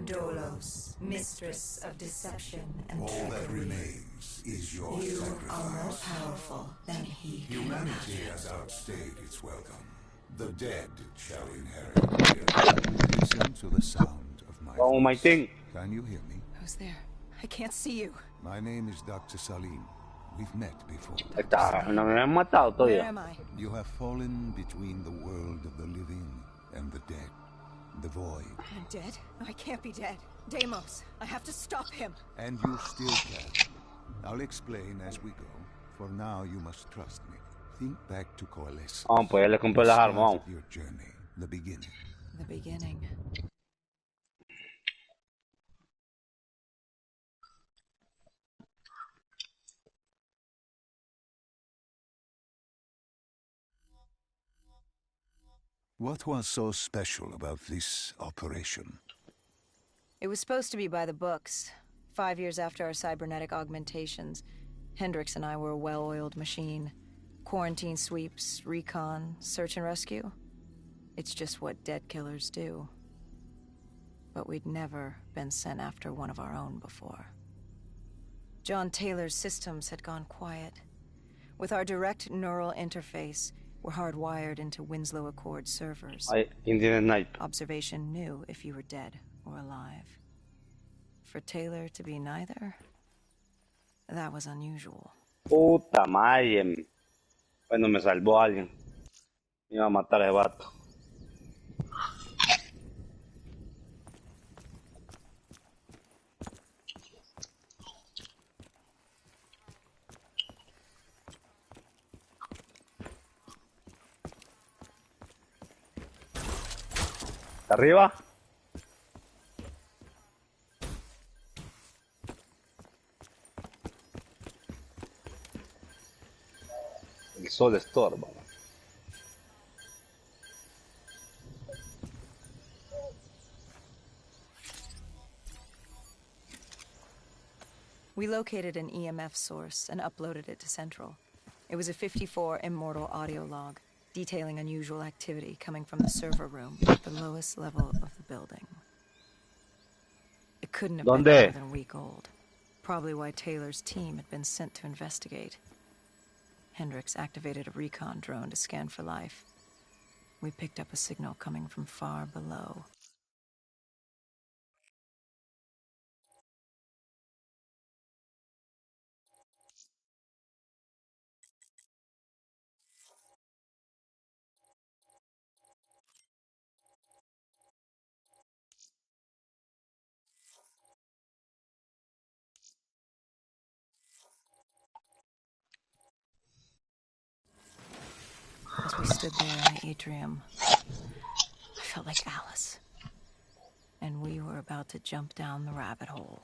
Dolos, mistress of deception and All trickery. that remains is your You sacrifice. are more powerful than he can Humanity imagine. has outstayed its welcome. The dead shall inherit the earth. Listen to the sound of my Oh, voice. my thing. Can you hear me? Who's there? I can't see you. My name is Dr. Salim. We've met before. Está, no me han matado Where todavía. am I? You have fallen between the world of the living and the dead. The void. I'm dead? No, I can't be dead. Deimos, I have to stop him. And you still can. I'll explain as we go. For now, you must trust me. Think back to Coalescence. Vamos, pues ya le compré las armas, vamos. Your journey, the beginning. The beginning. What was so special about this operation? It was supposed to be by the books. 5 years after our cybernetic augmentations, Hendrix and I were a well-oiled machine. Quarantine sweeps, recon, search and rescue. It's just what dead killers do. But we'd never been sent after one of our own before. John Taylor's systems had gone quiet. With our direct neural interface, we're hardwired into Winslow Accord servers. Ay, ¿quién tiene snipe? Observation knew if you were dead or alive. For Taylor to be neither, that was unusual. Puta madre. Bueno, me salvó alguien. Me iba a matar el vato. ¿Arriba? El sol estorba. We located an EMF source and uploaded it to Central. It was a 54 immortal audio log, detailing unusual activity coming from the server room at the lowest level of the building. It couldn't have been more than a week old. Probably why Taylor's team had been sent to investigate. Hendrix activated a recon drone to scan for life. We picked up a signal coming from far below. As we stood there in the atrium, I felt like Alice. And we were about to jump down the rabbit hole.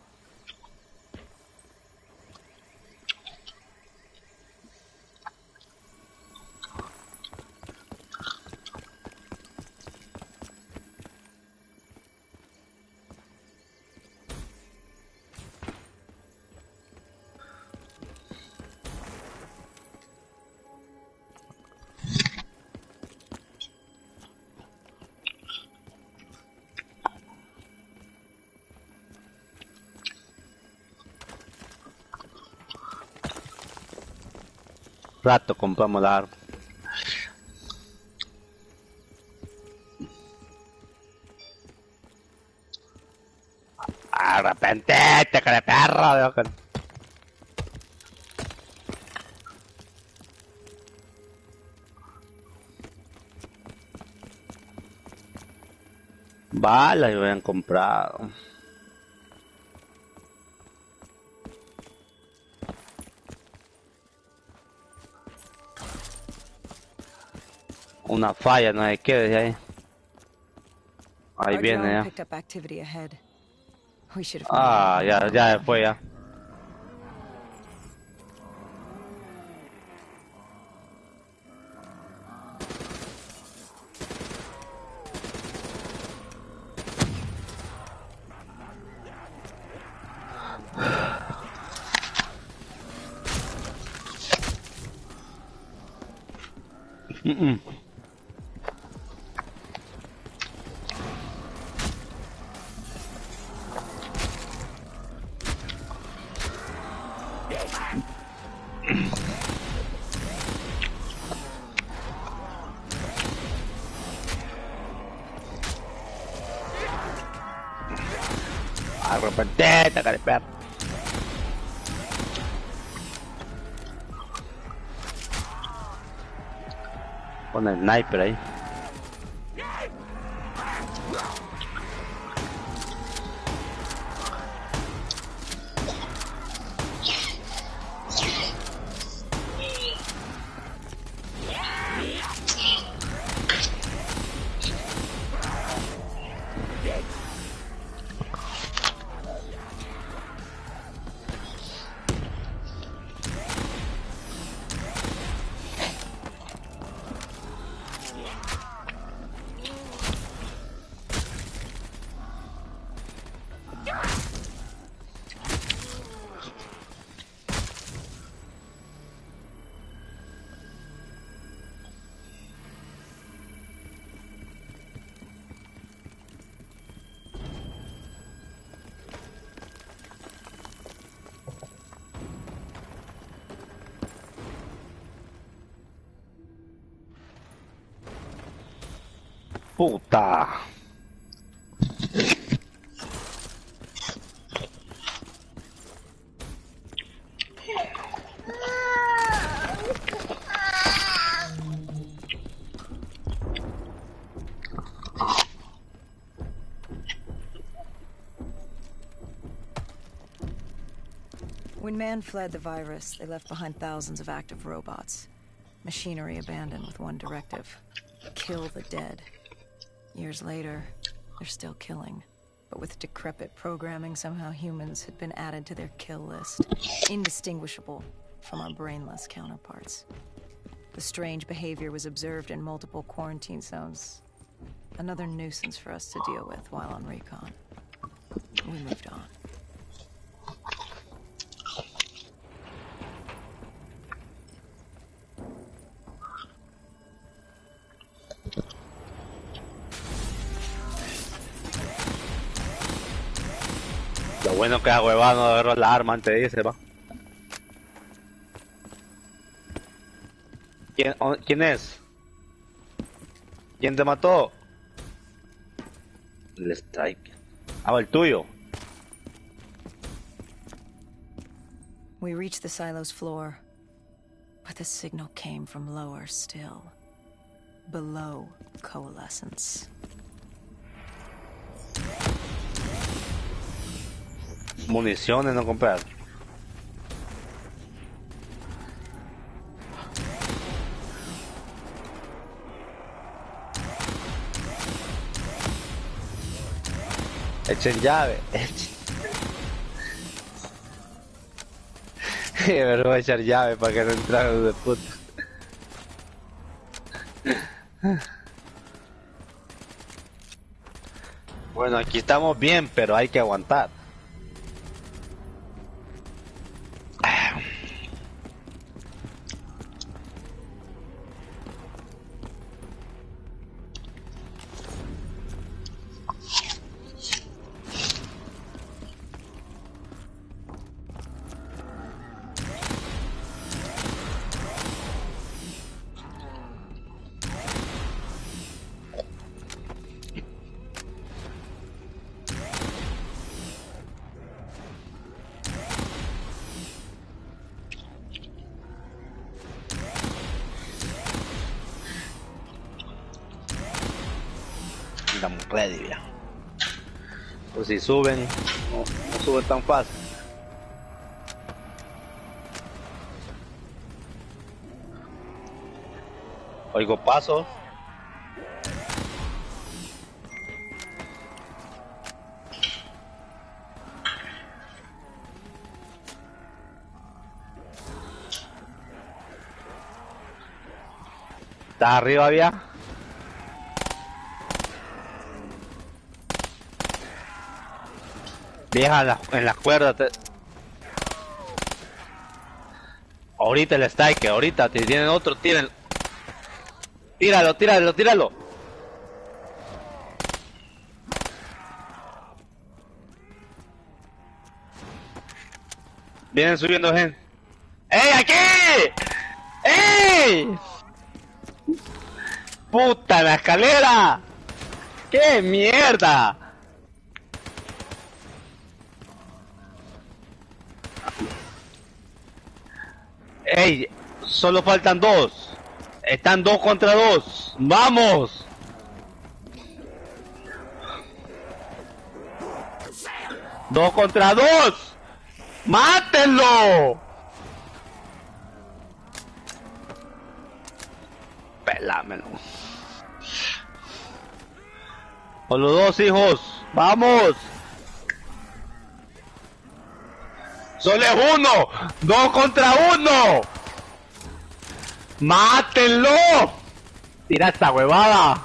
Rato compramos la arma. Arrepentete, cara de perro. Balas yo habían comprado. Una falla, no hay que desde ahí. Ahí Our viene drone ya. picked up activity ahead. We should have Ah, ya fue ya. Arrepentete, cara de perro. Con el sniper ahí. Puta. When man fled the virus, they left behind thousands of active robots. Machinery abandoned with one directive: kill the dead. Years later, they're still killing. But with decrepit programming, somehow humans had been added to their kill list, indistinguishable from our brainless counterparts. The strange behavior was observed in multiple quarantine zones. Another nuisance for us to deal with while on recon. We moved on. Lo bueno que a huevada no agarró la arma antes de irse, va. ¿Quién es? ¿Quién te mató? El strike. Ah, el tuyo. We reached the silo's floor, but the signal came from lower still. Below coalescence. Municiones no comprar. Echen llave. Me voy a echar llave para que no entraran de puta. Bueno, aquí estamos bien, pero hay que aguantar. Estamos ready ya. Pues si suben, no suben tan fácil. Oigo pasos. ¿Estás arriba, había? Vieja en las cuerdas. Ahorita el strike, ahorita te tienen otro, tienen. Tíralo, tíralo, tíralo. Vienen subiendo gente. ¡Ey, aquí! ¡Ey! ¡Puta, la escalera! ¡Qué mierda! ¡Ey! Solo faltan 2. Están 2 contra 2. ¡Vamos! ¡2 contra 2! ¡Mátenlo! Pelámelo. Con los 2 hijos. ¡Vamos! ¡Solo es 1! ¡2 contra 1! ¡Mátenlo! Tira esta huevada.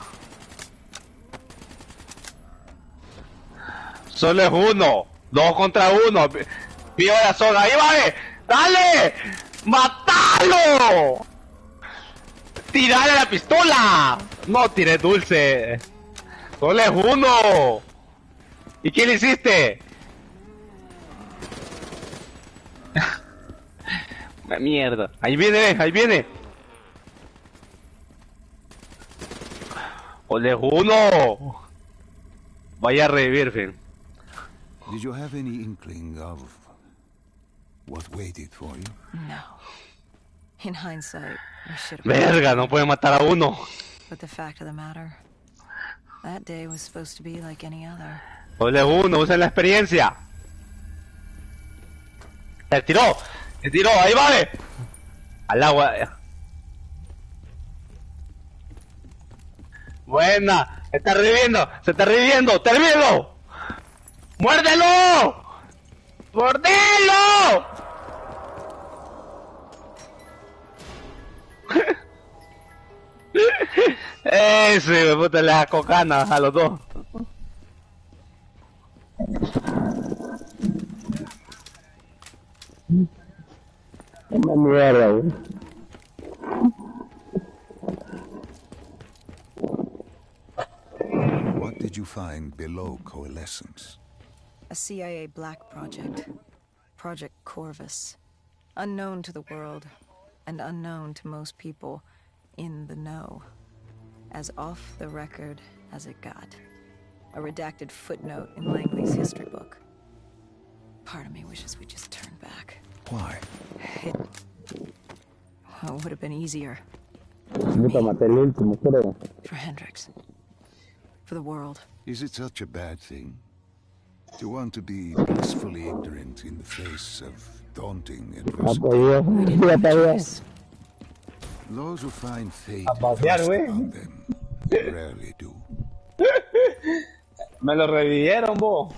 Solo es 1. 2 contra 1. Viva la zona. ¡Ahí va! ¡Dale! ¡Matalo! ¡Tirale la pistola! No tiré dulce. Solo es 1. ¿Y qué le hiciste? Mierda. Ahí viene, ahí viene. Solo es 1. Vaya a revivir, fin. Did you have any inkling of what waited for you? No. In hindsight, we should have... Verga, no puede matar a 1. But the fact of the matter, that day was supposed to be like any other. Solo es 1, usa la experiencia. Se tiró, ahí va, al agua. Buena, se está reviviendo, ¡termínalo! ¡Muérdelo! ¡Mordelo! Ese, puta, le da cocana a los 2. Una mierda, güey. What did you find below Coalescence? A CIA black project. Project Corvus. Unknown to the world, and unknown to most people in the know. As off the record as it got. A redacted footnote in Langley's history book. Part of me wishes we just turned back. Why? It would have been easier. For Hendrix. For the world. Is it such a bad thing? To want to be blissfully ignorant in the face of daunting adversity? We didn't have a choice. Those who find fate pasear, thrust güey. upon them rarely do. Me lo revivieron, bo.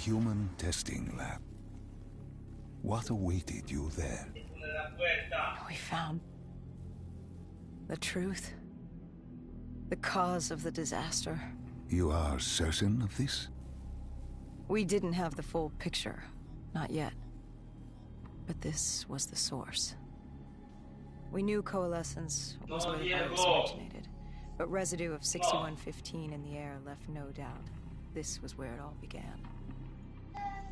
human testing lab. What awaited you there? We found the truth. The cause of the disaster. You are certain of this? We didn't have the full picture. Not yet. But this was the source. We knew coalescence was where the virus originated, but residue of 6115 in the air left no doubt. This was where it all began.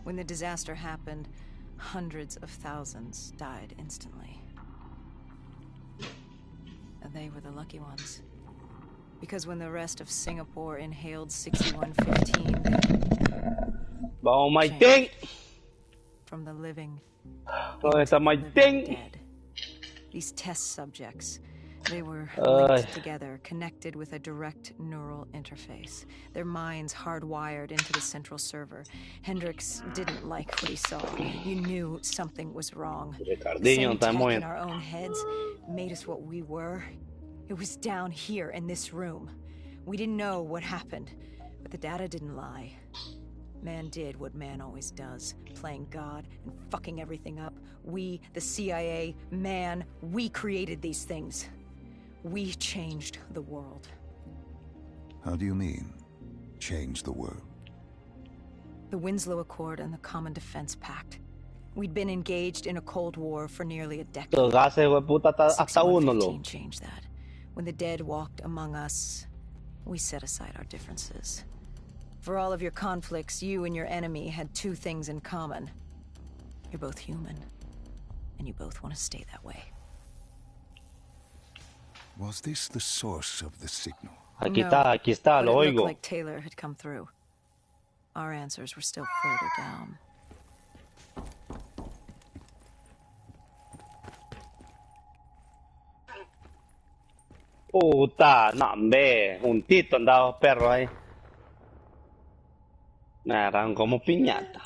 When the disaster happened, hundreds of thousands died instantly. And they were the lucky ones. Because when the rest of Singapore inhaled 6115, oh my thing! From the living Oh, it's my living thing! dead. These test subjects, they were linked together, connected with a direct neural interface. Their minds hardwired into the central server. Hendrix didn't like what he saw. You knew something was wrong. The same tech in our own heads made us what we were. It was down here in this room. We didn't know what happened, but the data didn't lie. Man did what man always does, playing God and fucking everything up. We, the CIA, man, we created these things. We changed the world. How do you mean, change the world? The Winslow Accord and the Common Defense Pact. We'd been engaged in a Cold War for nearly a decade. Hasta uno, 6115 changed that. When the dead walked among us, we set aside our differences. For all of your conflicts, you and your enemy had two things in common. You're both human, and you both want to stay that way. Was this the source of the signal? Aquí está, But lo it looked oigo. like Taylor had come through. Our answers were still further down. Puta, no, hombre, juntito andaban los perros ahí. Me agarraron como piñata.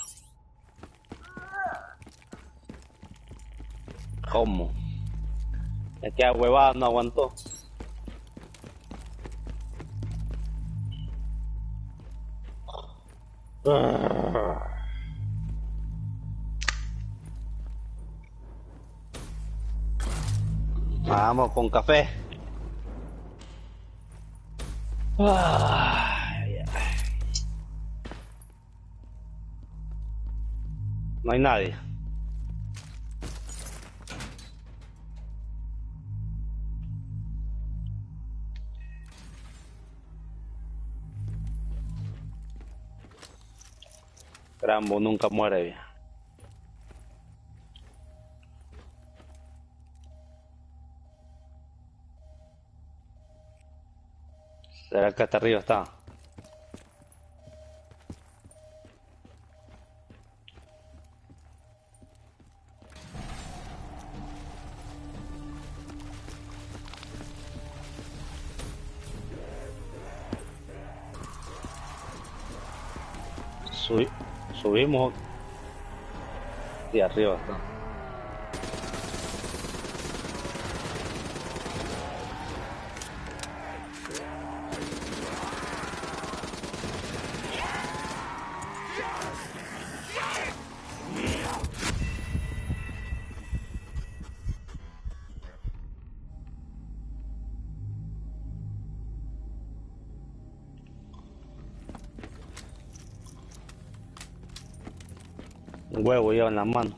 ¿Cómo? Es que a huevadas no aguantó. Vamos con café. Ay, ay. No hay nadie. Rambo nunca muere, vieja. ¿Será que hasta arriba está? Subimos. Y arriba está. Un huevo lleva en la mano.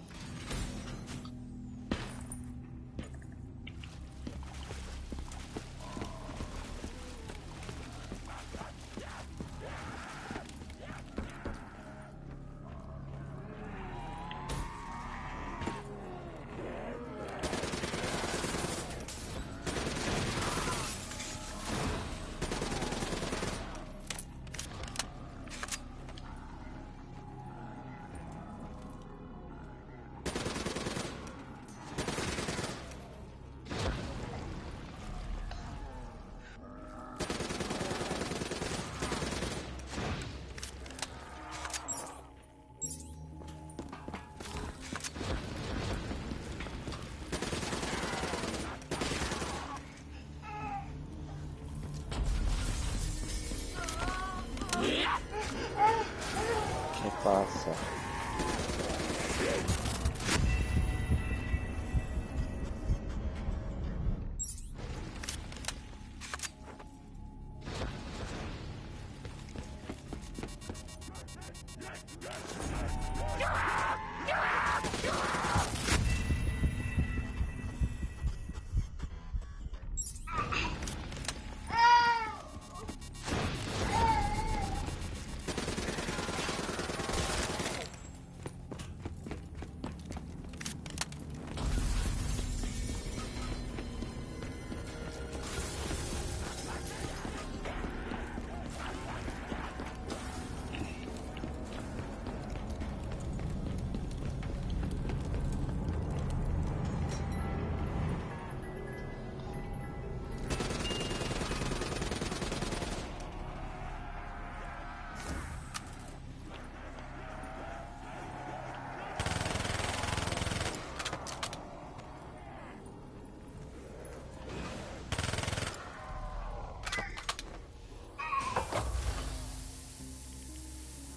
pasa?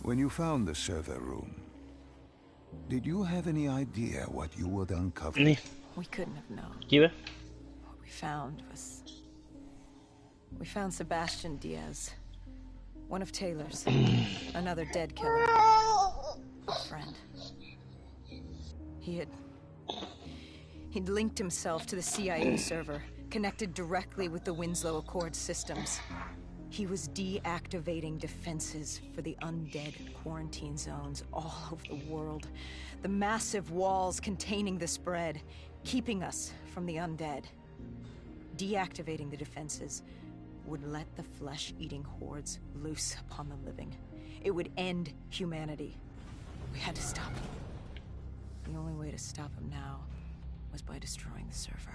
When you found the server room, did you have any idea what you would uncover? We couldn't have known. ¿Qué? What we found was... We found Sebastian Diaz. One of Taylor's. Another dead killer. A friend. He'd linked himself to the CIA server, connected directly with the Winslow Accord systems. He was deactivating defenses for the undead quarantine zones all over the world. The massive walls containing the spread, keeping us from the undead. Deactivating the defenses would let the flesh-eating hordes loose upon the living. It would end humanity. We had to stop him. The only way to stop him now was by destroying the server.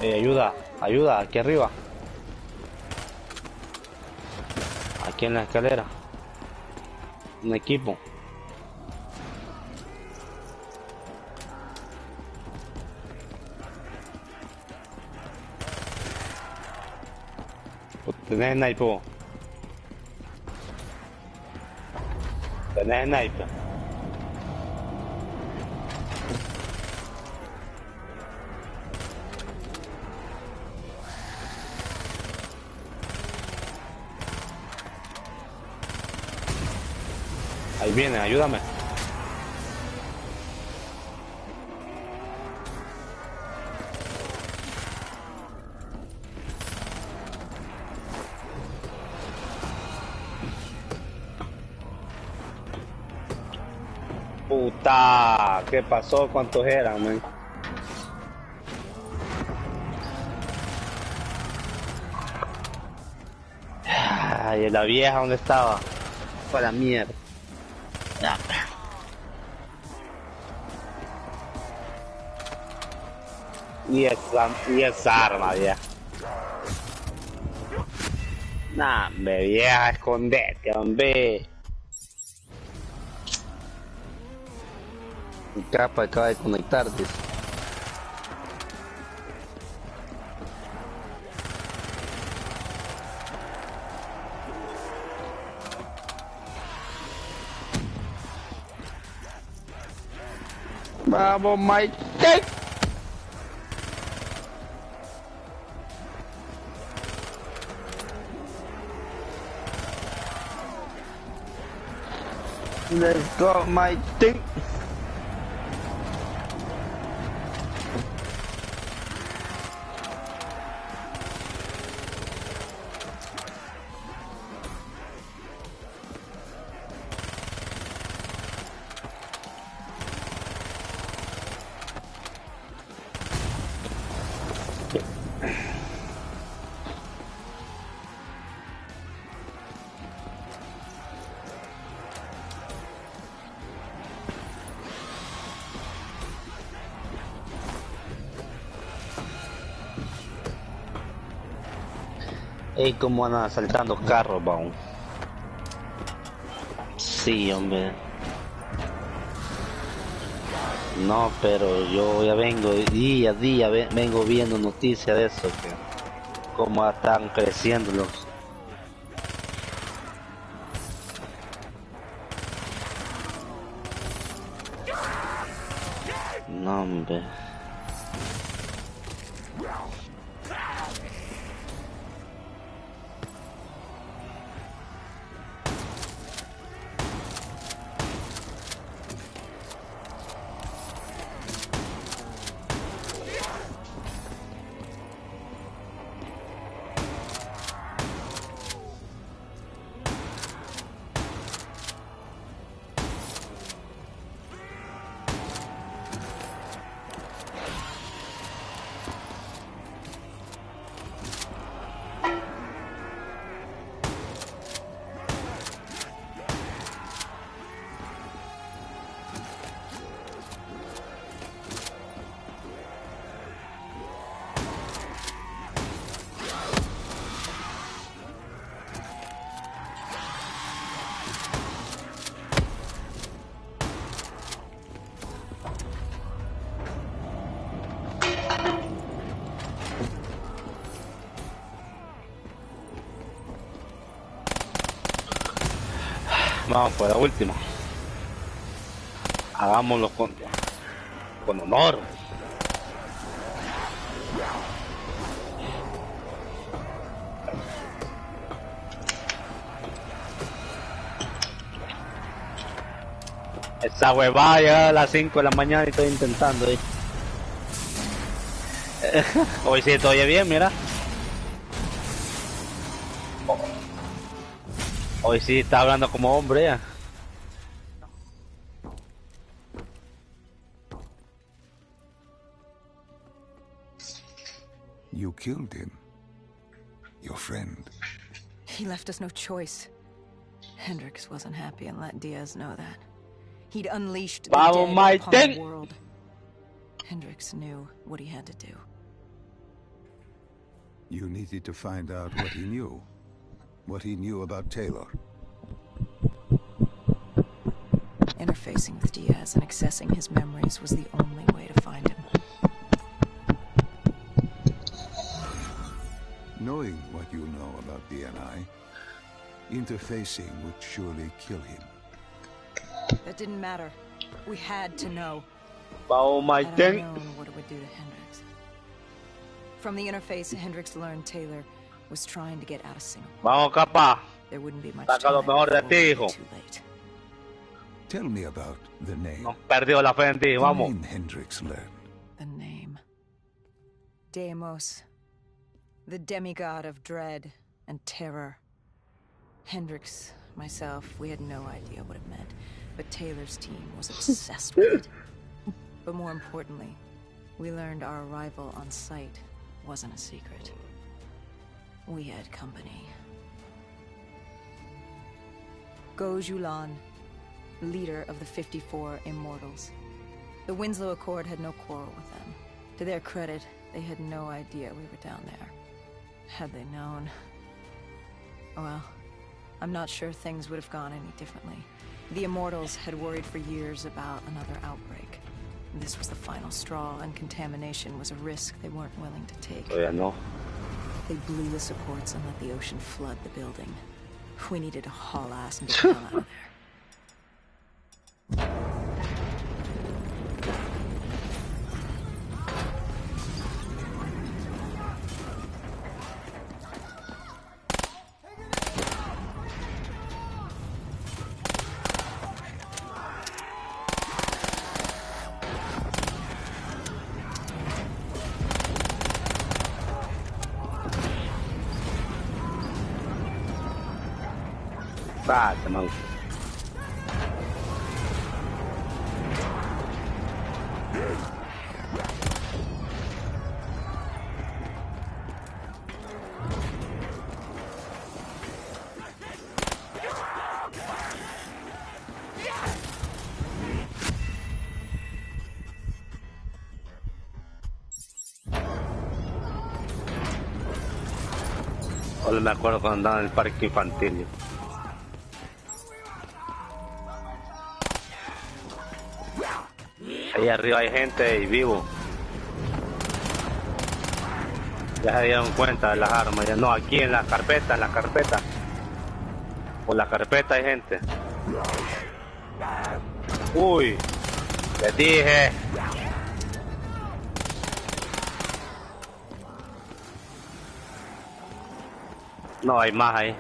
Ayuda, ayuda, aquí arriba. Aquí en la escalera. Un equipo. Tenés sniper. Tenés sniper. Ahí viene, ayúdame. Puta, ¿qué pasó? ¿Cuántos eran, man? Ay, la vieja, ¿dónde estaba? Para mierda. Y esa arma, vieja. Nah, hombre, vieja, escondete, hombre. Mi capa acaba de conectarte. Vamos, Mike. Let's go, Mike. Ey, como andan asaltando carros, vamos. Sí, hombre. No, pero yo ya vengo día a día, vengo viendo noticias de eso, que cómo están creciendo los... No, hombre. Vamos por la última. Hagámoslo con honor. Esa huevada llega a las 5 de la mañana y estoy intentando ir. Hoy sí estoy bien, mira. Hoy sí está hablando como hombre ya. You killed him. Your friend. He left us no choice. Hendrix wasn't happy and let Diaz know that. He'd unleashed the dead upon the world. Hendrix knew what he had to do. You needed to find out what he knew. What he knew about Taylor. Interfacing with Diaz and accessing his memories was the only way to find him. Knowing what you know about DNI, interfacing would surely kill him. That didn't matter. We had to know. Oh my Had I known what it would do to Hendrix. From the interface, Hendrix learned Taylor was trying to get out of Singapore. Vamos, capa. There wouldn't be much Saca lo time mejor de before ti, it hijo. would be too late. Tell me about the name. Nos perdió la fe en ti, The vamos. name Hendrix learned. The name. Deimos. The demigod of dread and terror. Hendrix, myself, we had no idea what it meant, but Taylor's team was obsessed with it. But more importantly, we learned our arrival on site wasn't a secret. We had company. Gojulan, leader of the 54 Immortals. The Winslow Accord had no quarrel with them. To their credit, they had no idea we were down there. Had they known... Well, I'm not sure things would have gone any differently. The Immortals had worried for years about another outbreak. This was the final straw, and contamination was a risk they weren't willing to take. Oh, yeah, no. They blew the supports and let the ocean flood the building. We needed to haul ass and get the hell out of there. Ah, te mal. Solo me acuerdo cuando andaba en el parque infantil. Ahí arriba hay gente y vivo. Ya se dieron cuenta de las armas. Ya no, aquí en la carpeta, Por la carpeta hay gente. Uy, les dije. No, hay más ahí.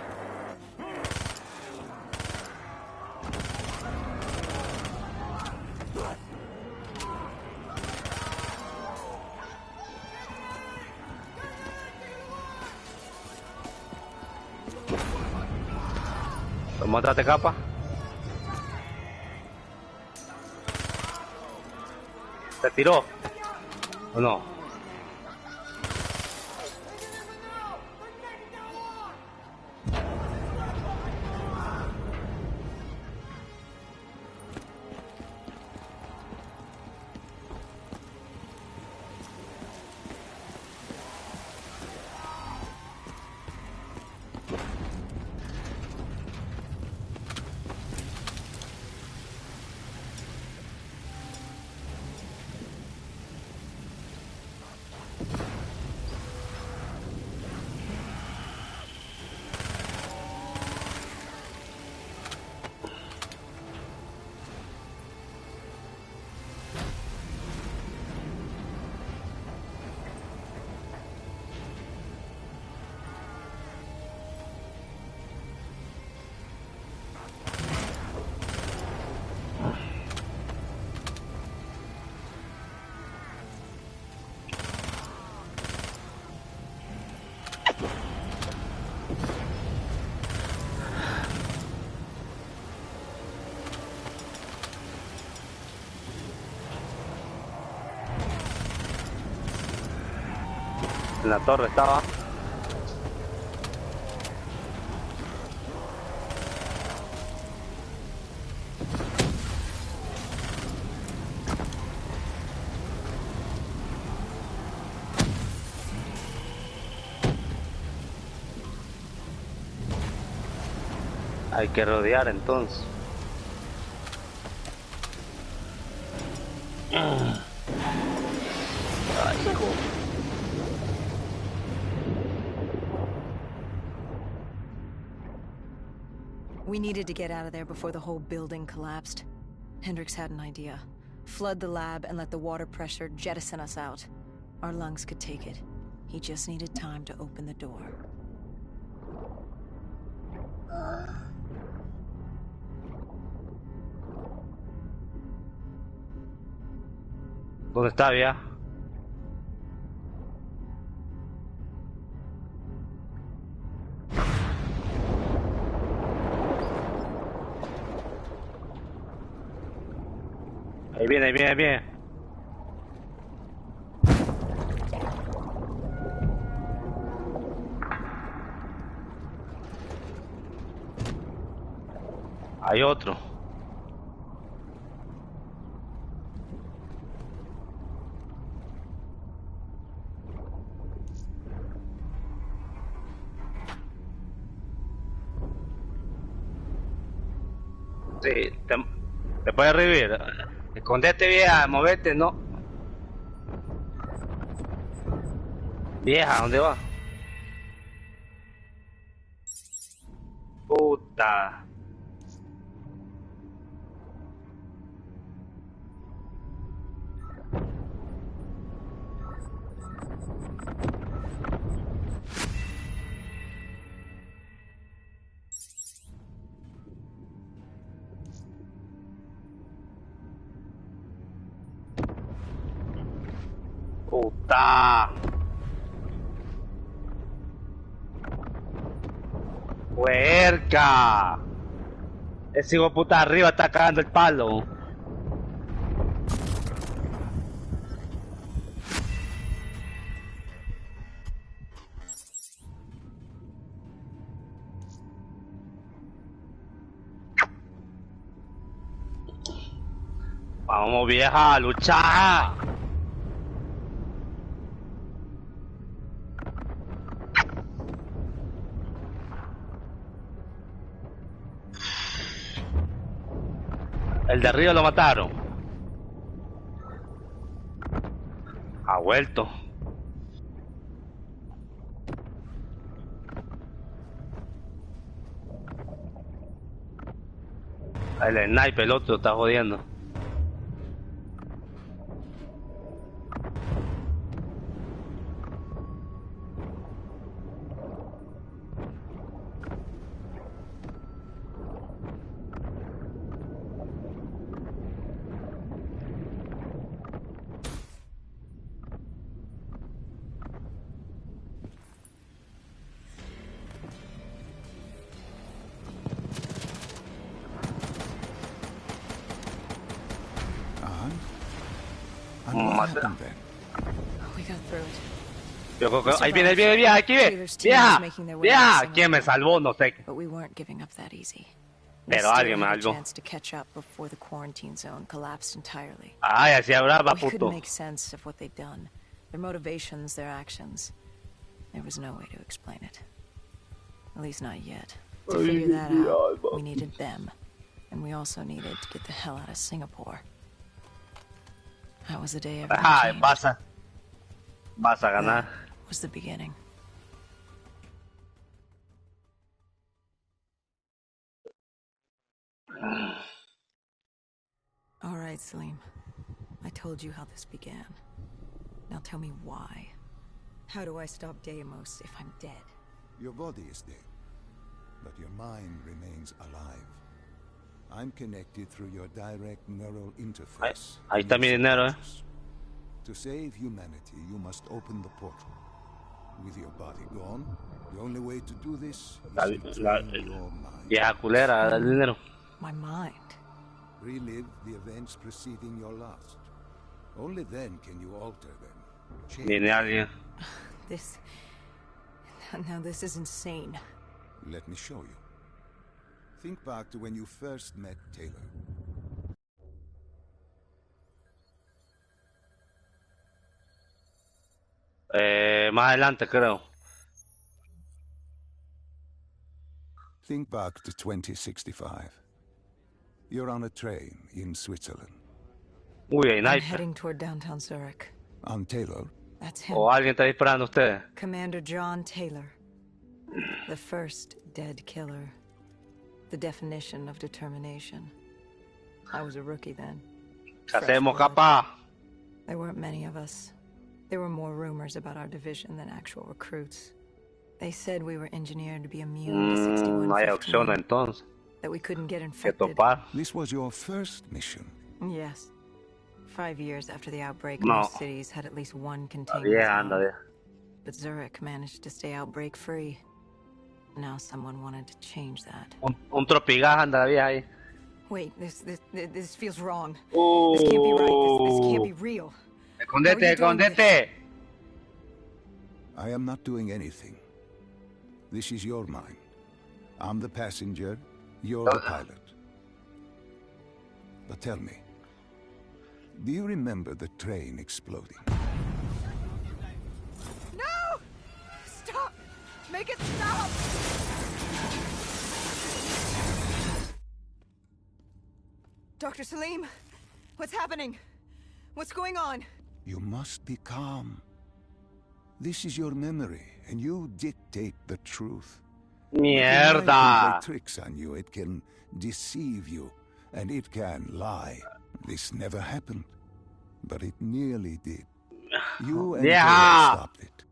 ¿Mostrate capa? ¿Se tiró? ¿O no? En la torre estaba. Hay que rodear entonces. Ay, hijo. We needed to get out of there before the whole building collapsed. Hendricks had an idea. Flood the lab and let the water pressure jettison us out. Our lungs could take it. He just needed time to open the door. ¿Dónde está ya? Ahí viene, ahí viene, ahí viene. Hay otro. Sí, te puede revivir. Escondete, vieja, movete, no. Vieja, ¿dónde va? Puta. Puta. Puerca. Ese hijo de puta arriba está cagando el palo. Vamos, vieja, a luchar. El de arriba lo mataron. Ha vuelto. El sniper, el otro está jodiendo. Yo creo que ahí viene, vieja, aquí ve. Vieja, ¿quién me salvó? No sé. Pero alguien me salvó. Ay, así hablaba, puto. Their motivations, their actions. There was no way to explain it. At least not yet. To figure that out, we needed them. And we also needed to get the hell out of Singapore. That was the day everything changed. Vas a ganar. That was the beginning. All right, Salim. I told you how this began. Now tell me why. How do I stop Deimos if I'm dead? Your body is dead, but your mind remains alive. I'm connected through your direct neural interface. Ahí está mi dinero, To save humanity, you must open the portal. With your body gone, the only way to do this is to drain your mind. Vieja culera, el dinero. My mind. Relive the events preceding your last. Only then can you alter them. Viene alguien. This... Now this is insane. Let me show you. Think back to when you first met Taylor. Más adelante, creo. Think back to 2065. You're on a train in Switzerland. Uy, hay I'm sniper. heading toward downtown Zurich. On Taylor. That's him. O alguien está disparando a ustedes. Commander John Taylor. The first dead killer. The definition of determination. I was a rookie then. ¿Qué hacemos, capaz? There weren't many of us. There were more rumors about our division than actual recruits. They said we were engineered to be immune to 6115. No hay opción entonces. That we couldn't get Que infected. topar. This was your first mission. Yes. 5 years after the outbreak, No. most cities had at least one containment Vieja, zone. anda, vieja. But Zurich managed to stay outbreak free. Now someone wanted to change that. Un tropigás anda la vieja ahí. Wait, this feels wrong. This can't be right. This can't be real. Escondete, escondete. I am not doing anything. This is your mind. I'm the passenger, you're the pilot. But tell me, do you remember the train exploding? No! Stop! Make it stop! Dr. Salim, what's happening? What's going on? You must be calm. This is your memory, and you dictate the truth. Mierda. It can play tricks on you, it can deceive you, and it can lie. This never happened, but it nearly did. You and Vieja. Taylor stopped it.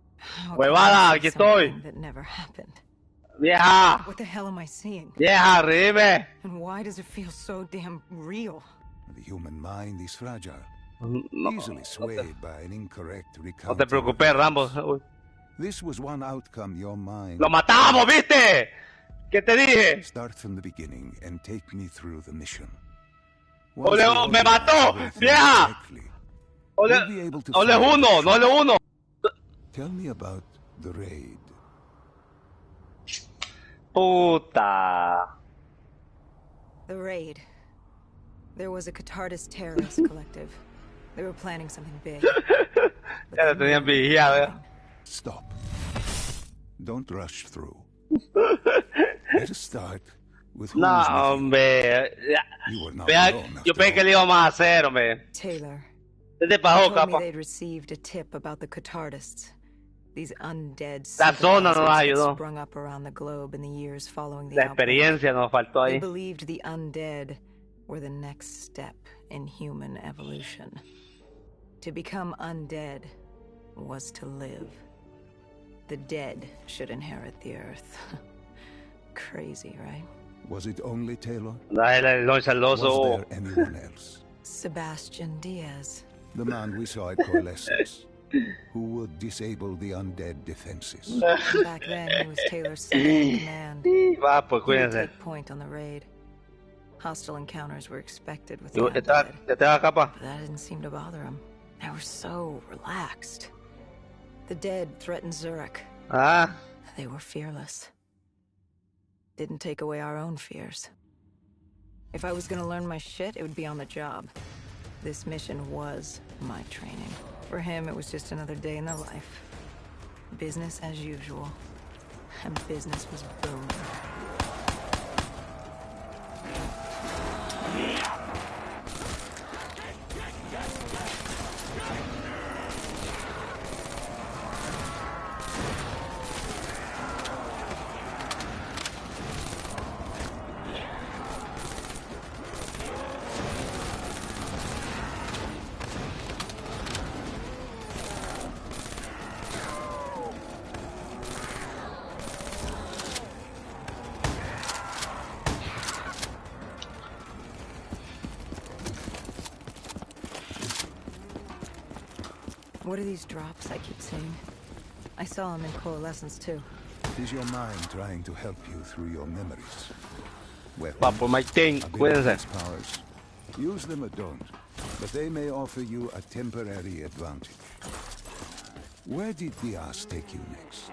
Huevada, aquí estoy. Something that never happened. Vieja. What the hell am I seeing? Vieja, revive. And why does it feel so damn real? The human mind is fragile, No, easily swayed by an incorrect no recount. te preocupes, Rambo. Uy. This was one outcome your mind. ¡Lo matamos, viste! ¿Qué te dije? Start from the beginning and take me through the mission. ¡Ole, Once you me mató! organize everything ¡Vieja! correctly, ¡Ole, you'll be able to ole find uno! the ¡No ole uno! Tell me about the raid. Puta. The raid. There was a Catardist terrorist collective. They were planning something big. Ya la tenían vigilada. Stop. Don't rush through. Let us start With whose No, nephew? hombre. You were not Vea, alone, yo after pensé que all. le íbamos a hacer, hombre. Taylor. ¿Qué te They pasó, told me capa? they'd received a tip about the Catardists. These undead La zona sympathizers nos had ayudó. sprung up around the globe in the years following the La outbreak. experiencia nos faltó They ahí. believed the undead were the next step in human evolution. To become undead was to live. The dead should inherit the earth. Crazy, right? Was it only Taylor? Dale, no es Was celoso. there anyone else? Sebastian Diaz. The man we saw at Coalescence, who would disable the undead defenses. Back then, he was Taylor's second in command. Va, pues He would cuídense. take point on the raid. Hostile encounters were expected with the ¿Ya undead, te va, capa? but that didn't seem to bother him. They were so relaxed. The dead threatened Zurich. Ah, They were fearless. Didn't take away our own fears. If I was gonna learn my shit, it would be on the job. This mission was my training. For him, it was just another day in the life. Business as usual. And business was booming. What are these drops I keep seeing? I saw them in Coalescence too. It is your mind trying to help you through your memories. va Weapons, por my thing. Cuídense. abilities, powers. Use them or don't, but they may offer you a temporary advantage. Where did Diaz take you next?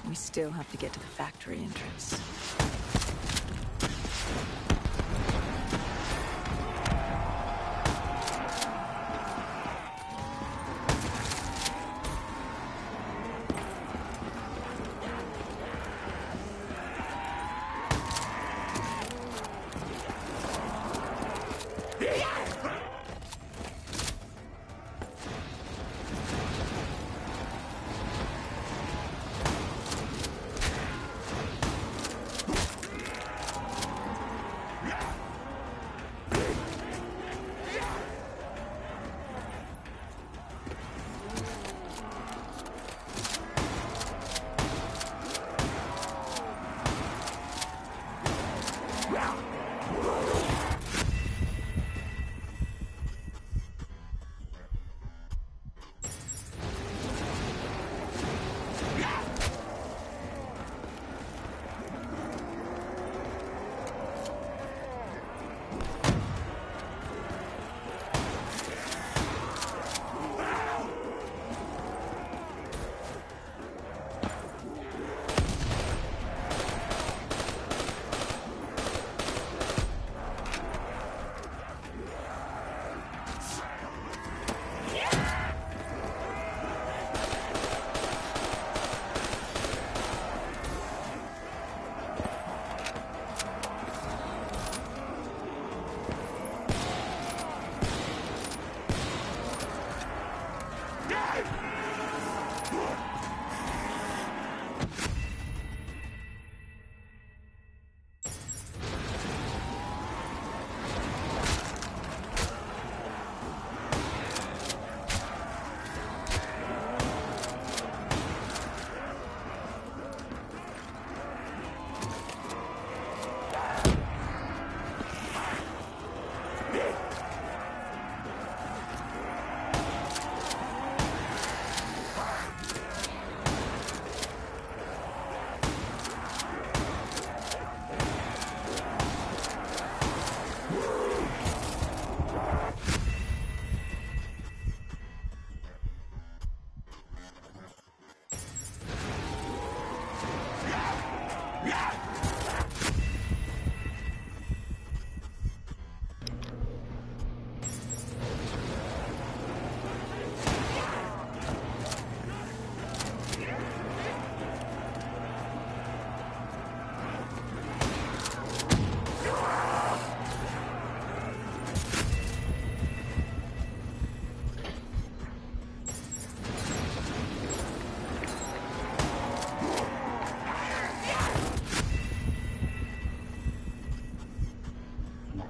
We still have to get to the factory entrance.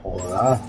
Joder.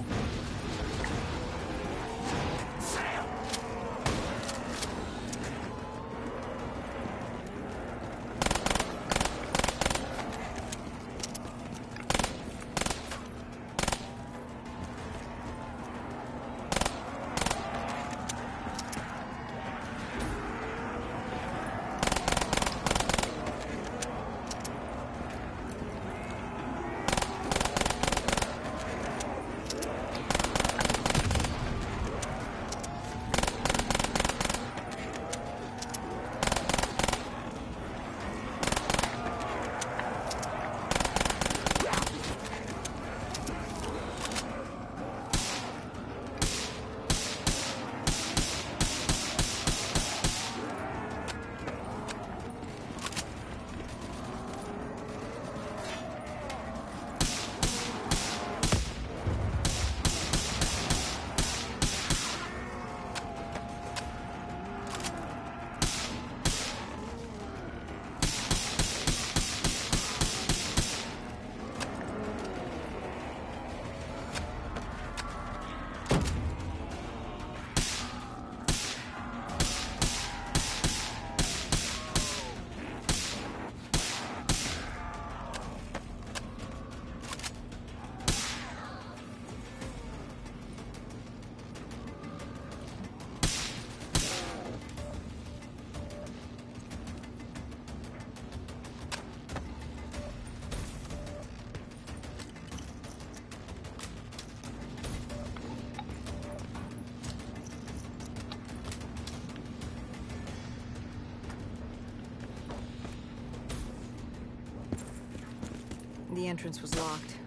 The entrance was locked.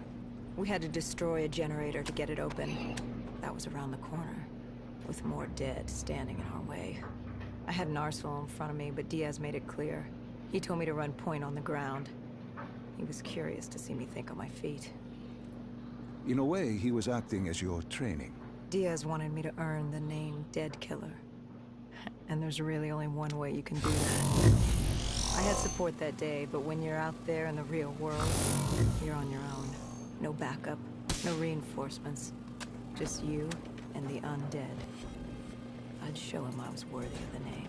We had to destroy a generator to get it open. That was around the corner, with more dead standing in our way. I had an arsenal in front of me, but Diaz made it clear. He told me to run point on the ground. He was curious to see me think on my feet. In a way, he was acting as your training. Diaz wanted me to earn the name Dead Killer. And there's really only one way you can do that. I had support that day, but when you're out there in the real world, you're on your own. No backup, no reinforcements. Just you and the undead. I'd show him I was worthy of the name.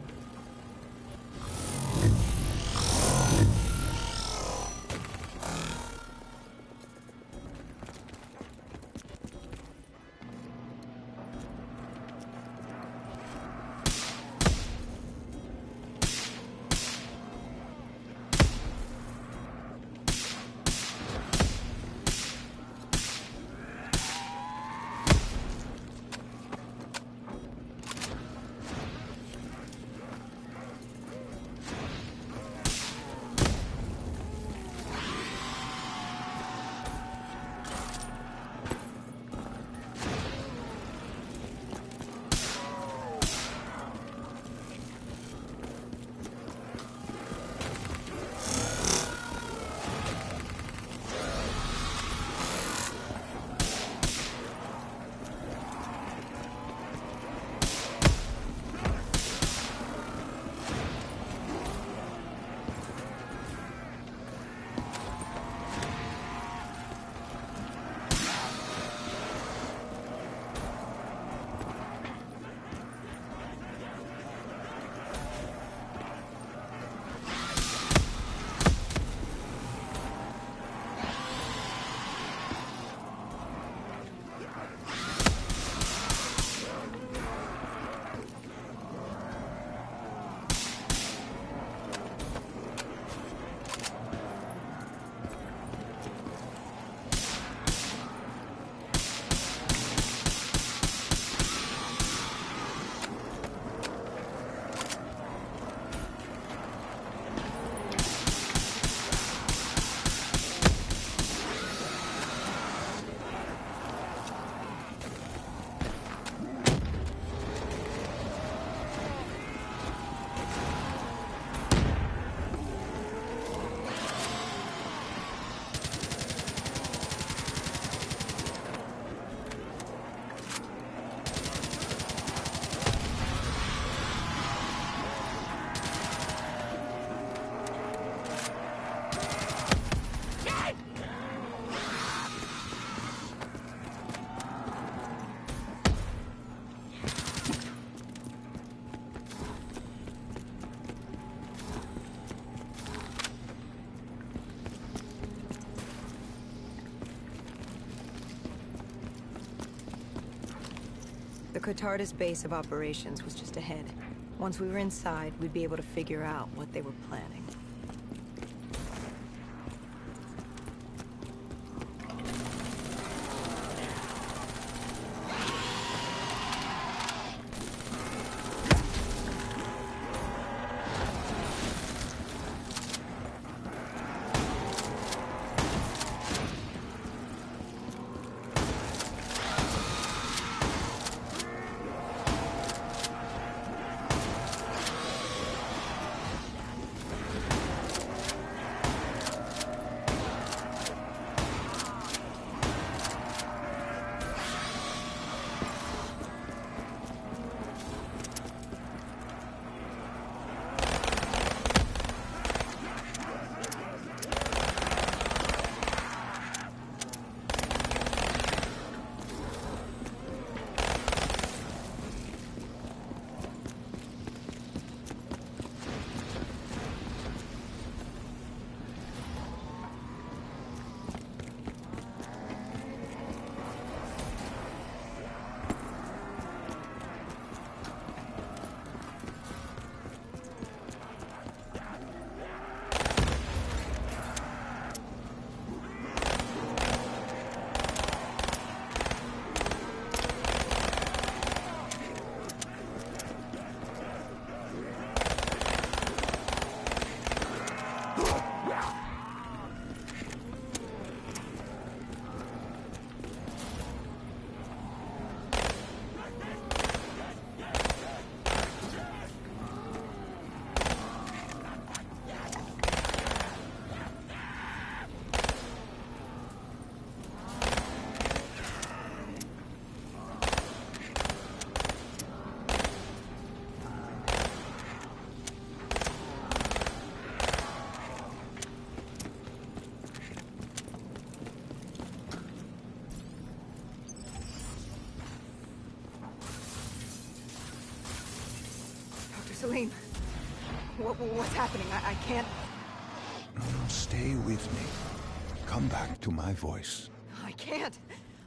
The Cotardis base of operations was just ahead. Once we were inside, we'd be able to figure out what they were planning. Celine, what's happening? I can't... Stay with me. Come back to my voice. I can't.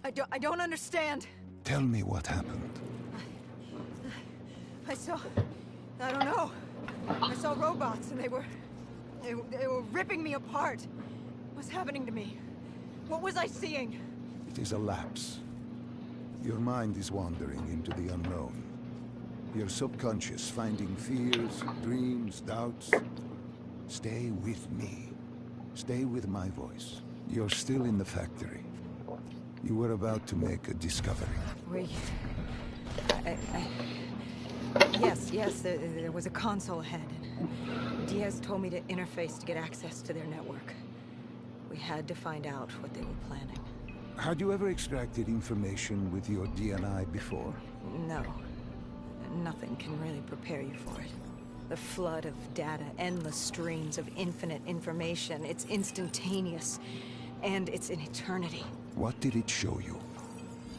I don't understand. Tell me what happened. I don't know. I saw robots and they were ripping me apart. What's happening to me? What was I seeing? It is a lapse. Your mind is wandering into the unknown. Your subconscious finding fears, dreams, doubts. Stay with me. Stay with my voice. You're still in the factory. You were about to make a discovery. Yes, there was a console ahead. Diaz told me to interface to get access to their network. We had to find out what they were planning. Had you ever extracted information with your DNI before? No. Nothing can really prepare you for it. The flood of data, endless streams of infinite information. It's instantaneous, and it's an eternity. What did it show you?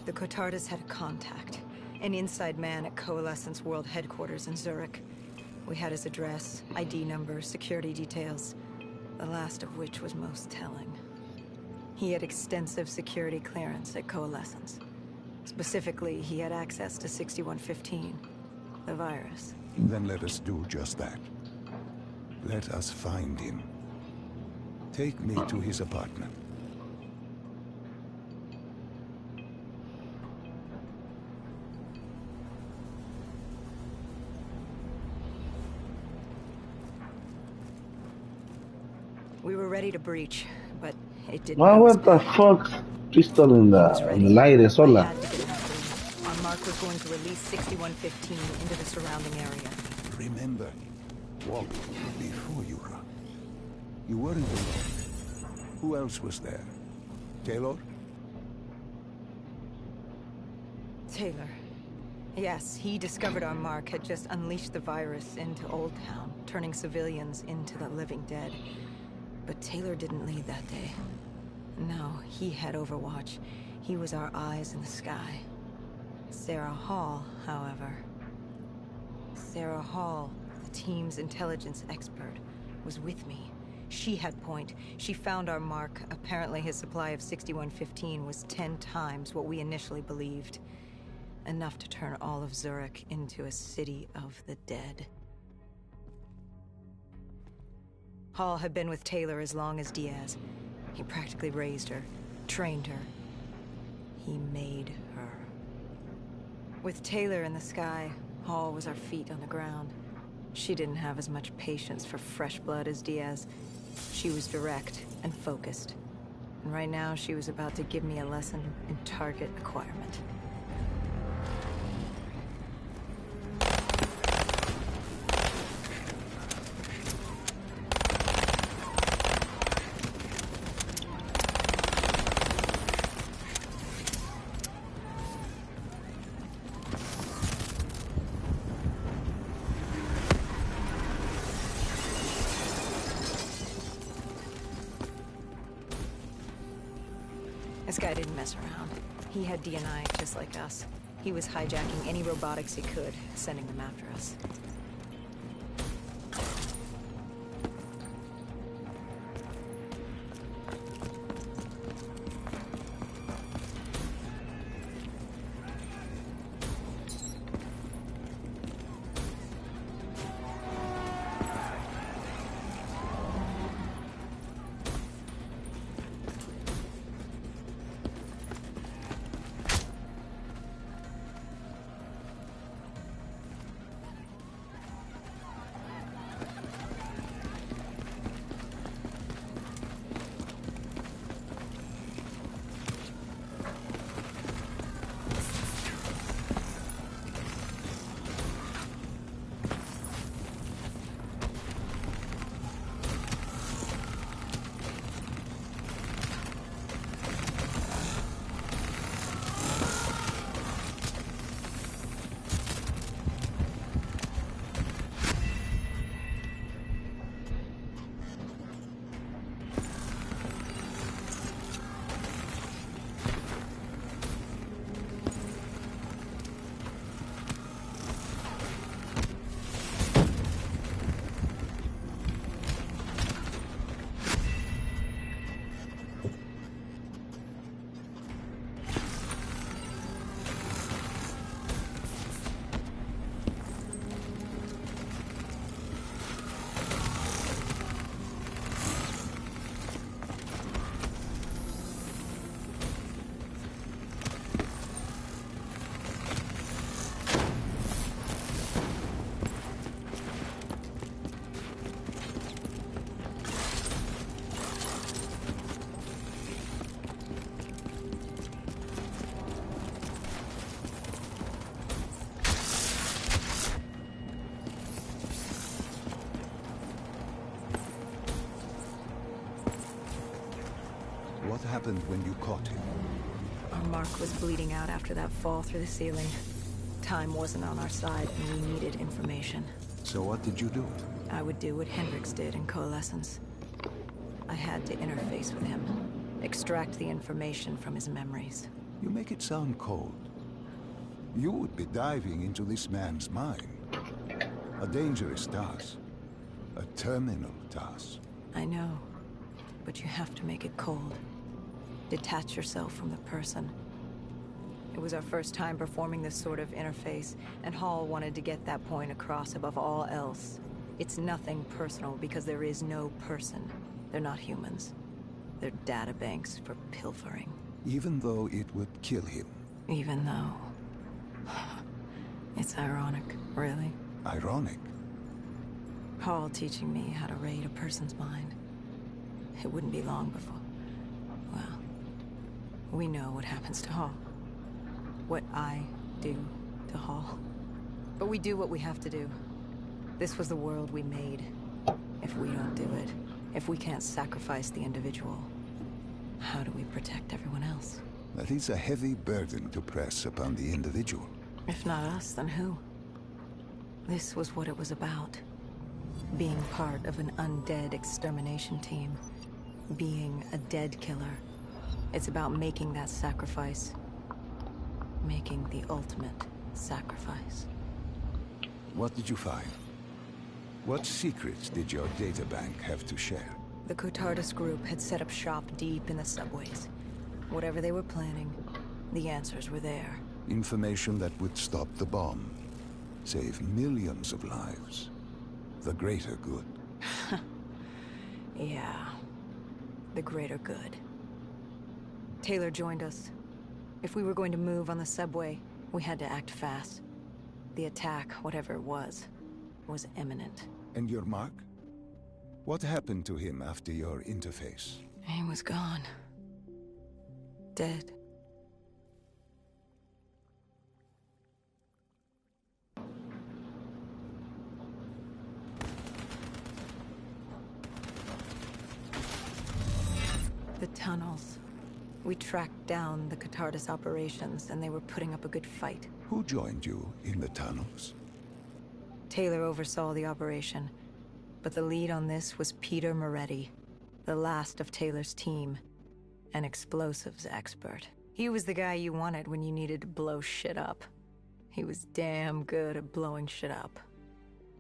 The Cotardis had a contact, an inside man at Coalescence World Headquarters in Zurich. We had his address, ID number, security details, the last of which was most telling. He had extensive security clearance at Coalescence. Specifically, he had access to 6115. The virus. Then let us do just that. Let us find him. Take me to his apartment. We were ready to breach, but it didn't. Well, what the fuck? Pistol in el aire sola. Our mark was going to release 6115 into the surrounding area. Remember, walk before you run. You weren't alone. Who else was there? Taylor? Taylor. Yes, he discovered our mark had just unleashed the virus into Old Town, turning civilians into the living dead. But Taylor didn't lead that day. No, he had Overwatch. He was our eyes in the sky. Sarah Hall, however. Sarah Hall, the team's intelligence expert, was with me. She had point. She found our mark. Apparently his supply of 6115 was 10 times what we initially believed. enough to turn all of Zurich into a city of the dead. Hall had been with Taylor as long as Diaz. He practically raised her, trained her. He made her. With Taylor in the sky, Hall was our feet on the ground. She didn't have as much patience for fresh blood as Diaz. She was direct and focused. And right now, she was about to give me a lesson in target acquirement. This guy didn't mess around. He had D&I just like us. He was hijacking any robotics he could, sending them after us. What happened when you caught him? Our mark was bleeding out after that fall through the ceiling. Time wasn't on our side, and we needed information. So what did you do? I would do what Hendricks did in Coalescence. I had to interface with him, extract the information from his memories. You make it sound cold. You would be diving into this man's mind. A dangerous task. A terminal task. I know, but you have to make it cold. Detach yourself from the person. It was our first time performing this sort of interface, and Hall wanted to get that point across above all else. It's nothing personal because there is no person. They're not humans. They're databanks for pilfering. Even though it would kill him. Even though... It's ironic, really. Ironic? Hall teaching me how to raid a person's mind. It wouldn't be long before... Well, we know what happens to Hall. What I do to Hall. But we do what we have to do. This was the world we made. If we don't do it, if we can't sacrifice the individual, how do we protect everyone else? That is a heavy burden to press upon the individual. If not us, then who? This was what it was about. Being part of an undead extermination team. Being a dead killer. It's about making that sacrifice. Making the ultimate sacrifice. What did you find? What secrets did your databank have to share? The Cotardus group had set up shop deep in the subways. Whatever they were planning, the answers were there. Information that would stop the bomb. Save millions of lives. The greater good. Yeah. The greater good. Taylor joined us. If we were going to move on the subway, we had to act fast. The attack, whatever it was imminent. And your mark? What happened to him after your interface? He was gone. Dead. The tunnels. We tracked down the Catharsis operations, and they were putting up a good fight. Who joined you in the tunnels? Taylor oversaw the operation, but the lead on this was Peter Moretti, the last of Taylor's team, an explosives expert. He was the guy you wanted when you needed to blow shit up. He was damn good at blowing shit up,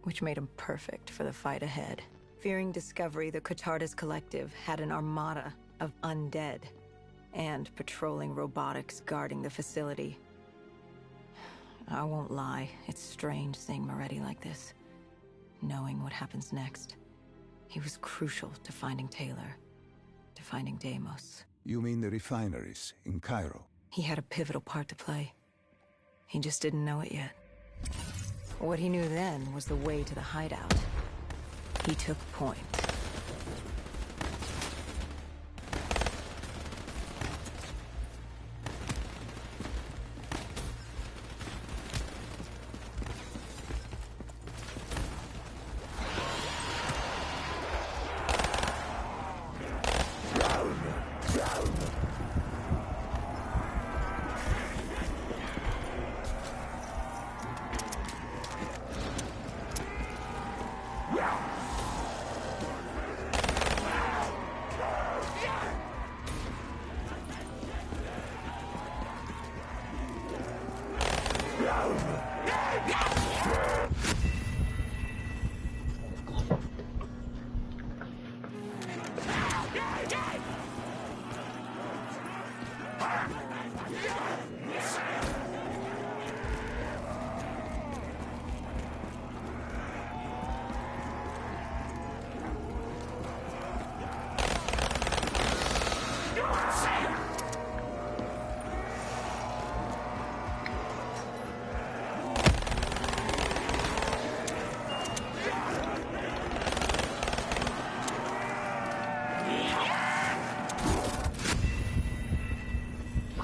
which made him perfect for the fight ahead. Fearing discovery, the Catharsis Collective had an armada of undead and patrolling robotics guarding the facility. I won't lie, it's strange seeing Moretti like this, knowing what happens next. He was crucial to finding Taylor, to finding Deimos. You mean the refineries in Cairo? He had a pivotal part to play. He just didn't know it yet. What he knew then was the way to the hideout. He took point.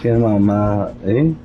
¿Qué mamá, eh?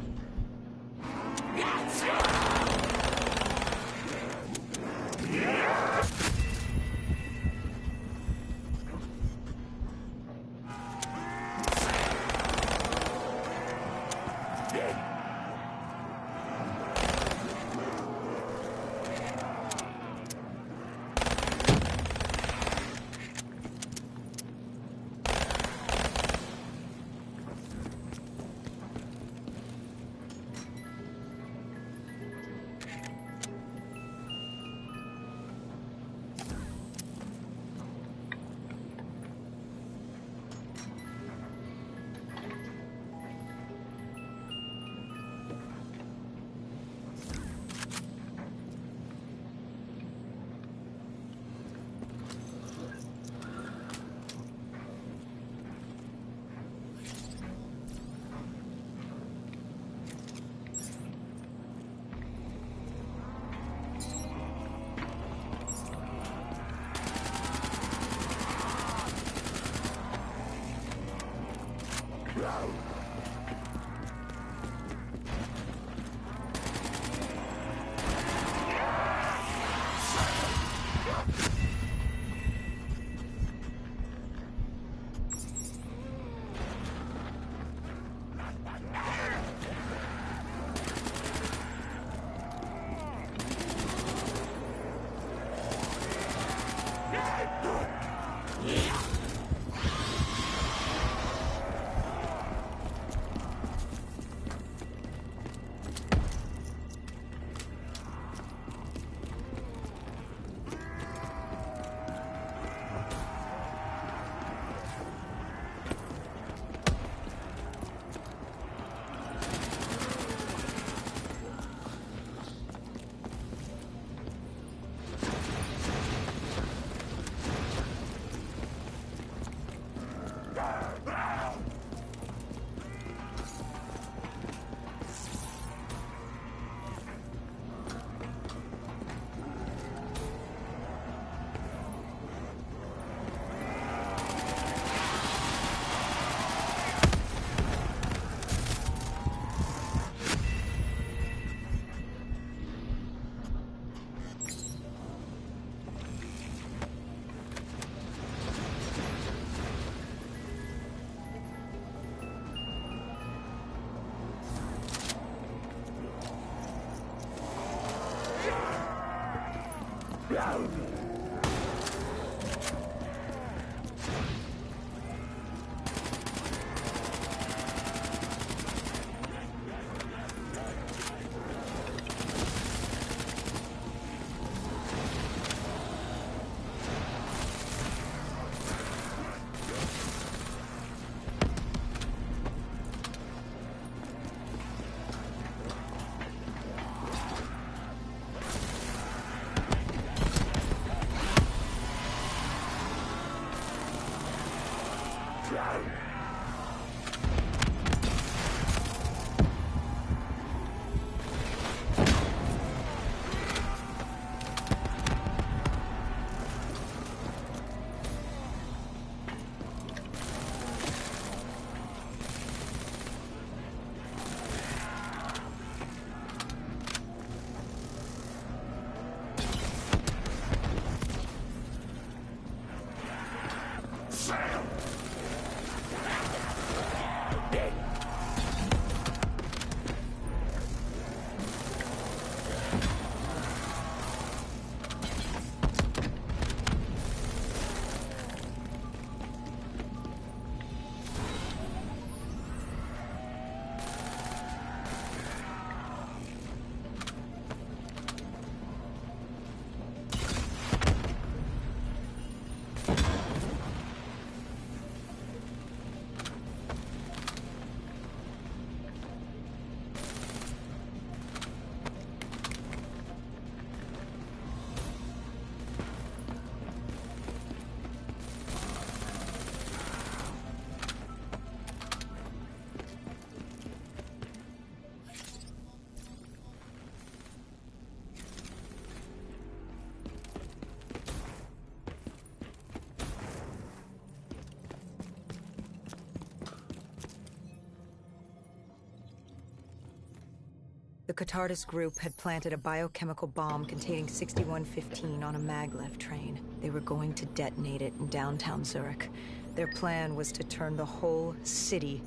The Catardus group had planted a biochemical bomb containing 6115 on a maglev train. They were going to detonate it in downtown Zurich. Their plan was to turn the whole city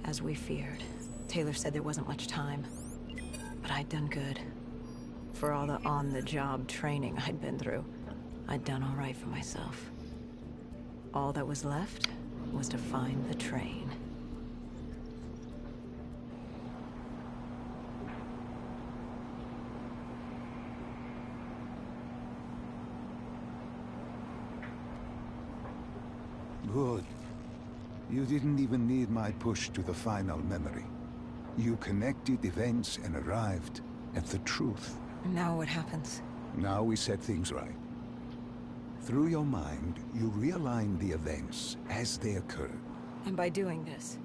as we feared. Taylor said there wasn't much time, but I'd done good. For all the on-the-job training I'd been through, I'd done all right for myself. All that was left was to find the train. Good. You didn't even need my push to the final memory. You connected events and arrived at the truth. Now what happens? Now we set things right. Through your mind, you realign the events as they occurred. And by doing this,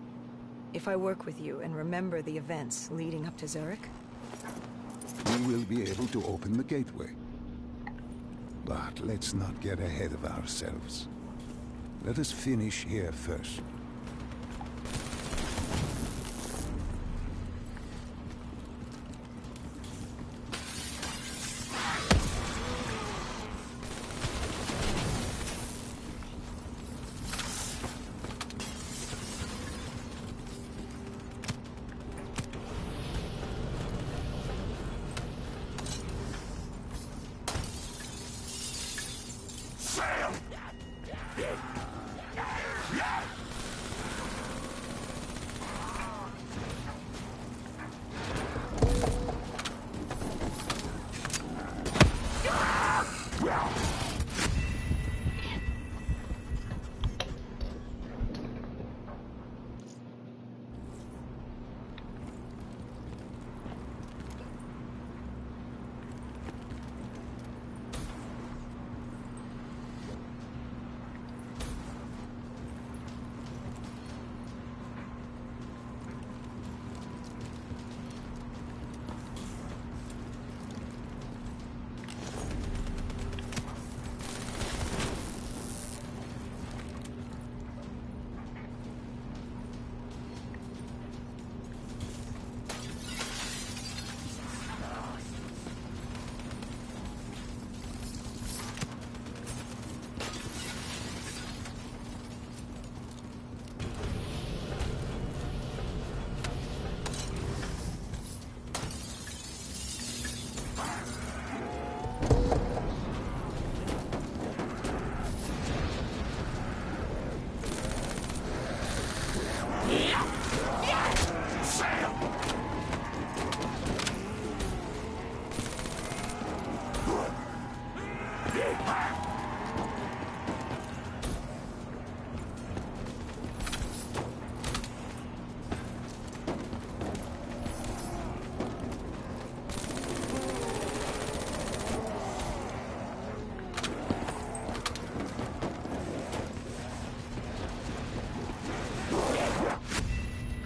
if I work with you and remember the events leading up to Zurich, we will be able to open the gateway. But let's not get ahead of ourselves. Let us finish here first.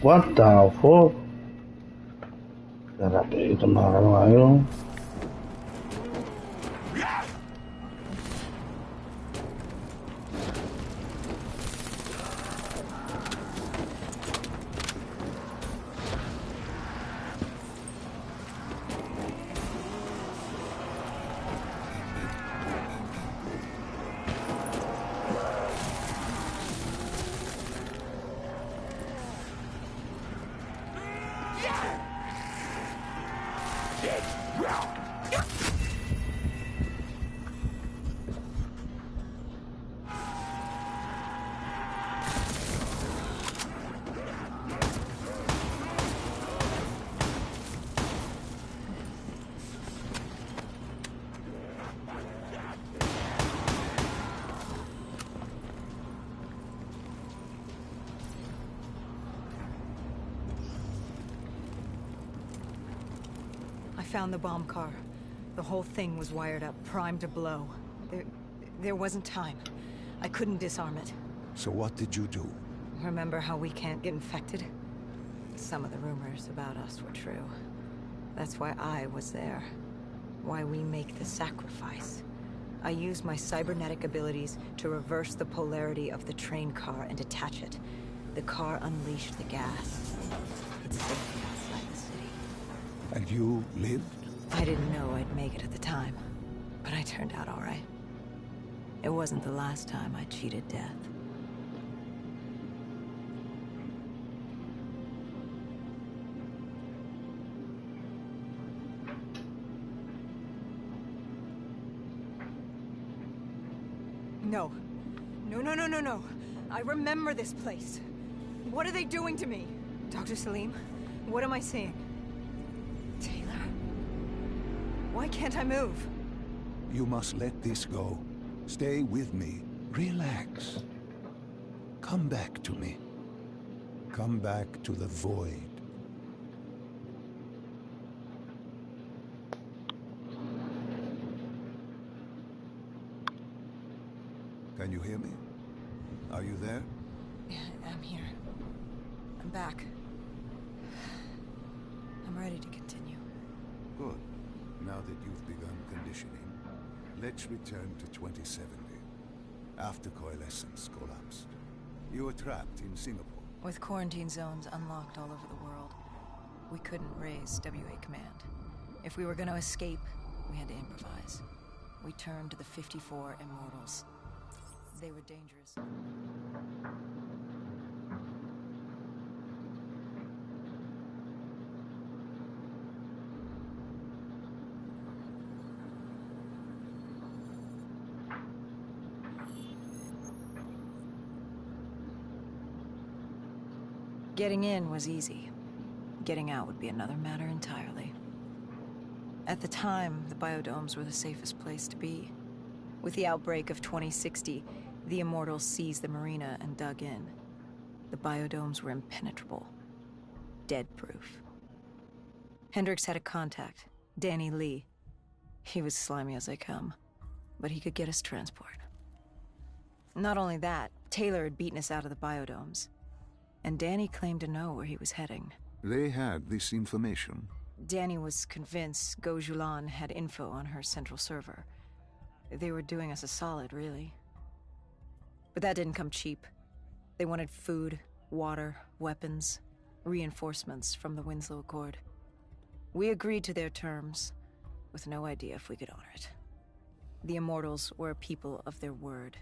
What the fuck? Qué rapidito me agarraron ahí, ¿no? Found the bomb car. The whole thing was wired up, primed to blow. There wasn't time. I couldn't disarm it. So what did you do? Remember how we can't get infected? Some of the rumors about us were true. That's why I was there. Why we make the sacrifice. I used my cybernetic abilities to reverse the polarity of the train car and detach it. The car unleashed the gas. It's safe outside the city. And you lived? I didn't know I'd make it at the time, but I turned out all right. It wasn't the last time I cheated death. No. No. I remember this place. What are they doing to me? Dr. Salim, what am I seeing? Taylor? Why can't I move? You must let this go. Stay with me. Relax. Come back to me. Come back to the void. Can you hear me? Are you there? Yeah, I'm here. I'm back. I'm ready to continue. Good. Now that you've begun conditioning, let's return to 2070. After coalescence collapsed. You were trapped in Singapore. With quarantine zones unlocked all over the world, we couldn't raise WA command. If we were going to escape, we had to improvise. We turned to the 54 Immortals. They were dangerous. Getting in was easy. Getting out would be another matter entirely. At the time, the biodomes were the safest place to be. With the outbreak of 2060, the Immortals seized the marina and dug in. The biodomes were impenetrable. Dead-proof. Hendricks had a contact, Danny Lee. He was slimy as they come, but he could get us transport. Not only that, Taylor had beaten us out of the biodomes. And Danny claimed to know where he was heading. They had this information. Danny was convinced Gojulan had info on her central server. They were doing us a solid, really. But that didn't come cheap. They wanted food, water, weapons, reinforcements from the Winslow Accord. We agreed to their terms, with no idea if we could honor it. The Immortals were a people of their word,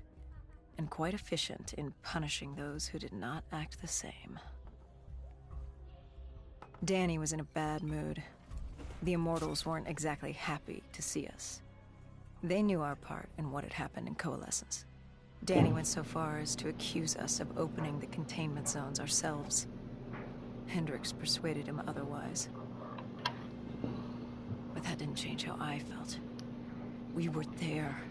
and quite efficient in punishing those who did not act the same. Danny was in a bad mood. The Immortals weren't exactly happy to see us. They knew our part in what had happened in Coalescence. Danny went so far as to accuse us of opening the containment zones ourselves. Hendricks persuaded him otherwise. But that didn't change how I felt. We were there.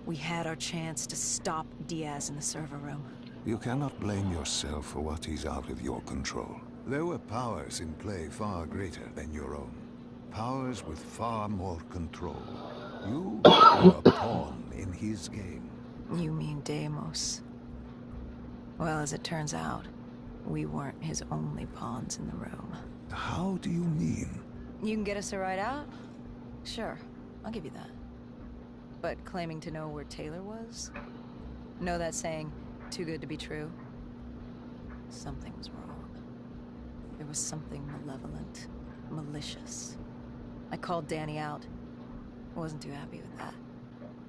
We had our chance to stop Diaz in the server room. You cannot blame yourself for what is out of your control. There were powers in play far greater than your own. Powers with far more control. You were a pawn in his game. You mean Deimos? Well, as it turns out, we weren't his only pawns in the room. How do you mean? You can get us a ride out? Sure, I'll give you that. But claiming to know where Taylor was? Know that saying, too good to be true? Something was wrong. There was something malevolent, malicious. I called Danny out. Wasn't too happy with that.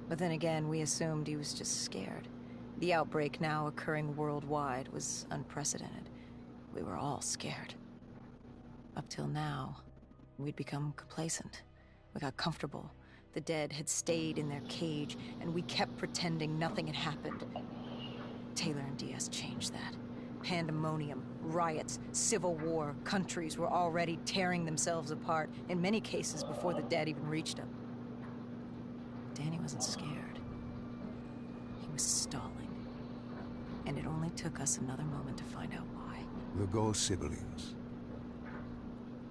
But then again, we assumed he was just scared. The outbreak now occurring worldwide was unprecedented. We were all scared. Up till now, we'd become complacent. We got comfortable. The dead had stayed in their cage, and we kept pretending nothing had happened. Taylor and Diaz changed that. Pandemonium, riots, civil war, countries were already tearing themselves apart, in many cases before the dead even reached them. Danny wasn't scared. He was stalling. And it only took us another moment to find out why. The Ghost siblings.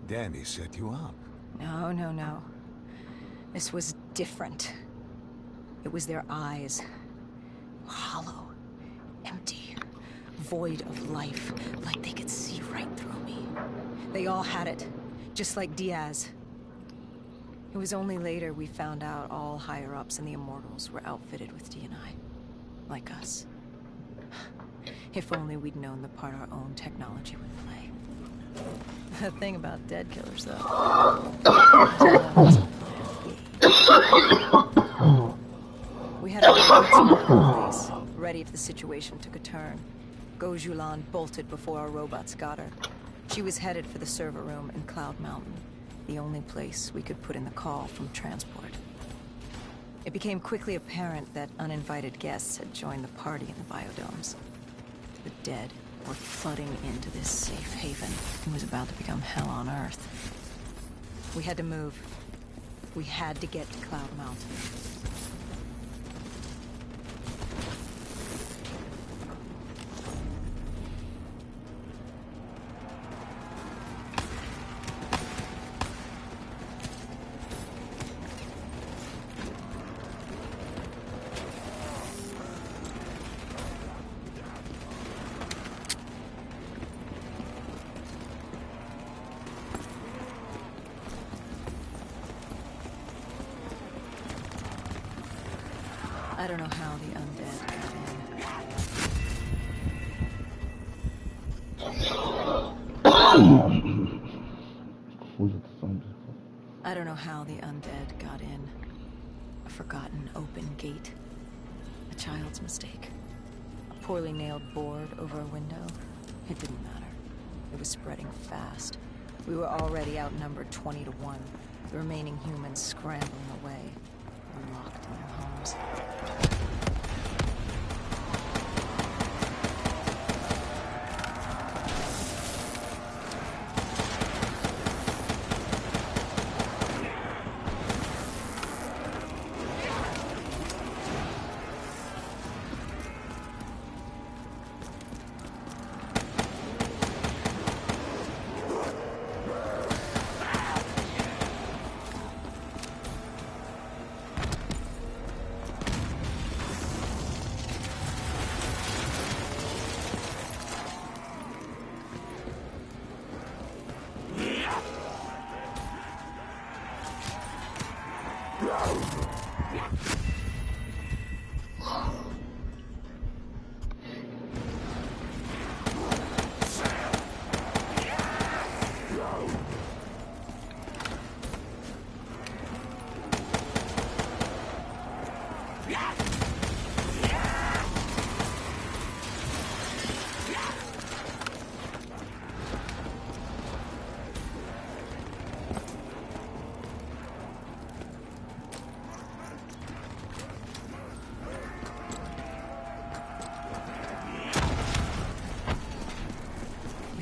Danny set you up. No. This was different. It was their eyes. Hollow. Empty. Void of life. Like they could see right through me. They all had it. Just like Diaz. It was only later we found out all higher-ups in the Immortals were outfitted with D&I. Like us. If only we'd known the part our own technology would play. The thing about dead killers, though. We had a place, ready if the situation took a turn. Gojulan bolted before our robots got her. She was headed for the server room in Cloud Mountain, the only place we could put in the call from transport. It became quickly apparent that uninvited guests had joined the party in the biodomes. The dead were flooding into this safe haven. It was about to become hell on Earth. We had to move. We had to get to Cloud Mountain. I don't know how the undead got in. I don't know how the undead got in. A forgotten open gate. A child's mistake. A poorly nailed board over a window. It didn't matter. It was spreading fast. We were already outnumbered 20 to 1. The remaining humans scrambling away. Locked in their homes.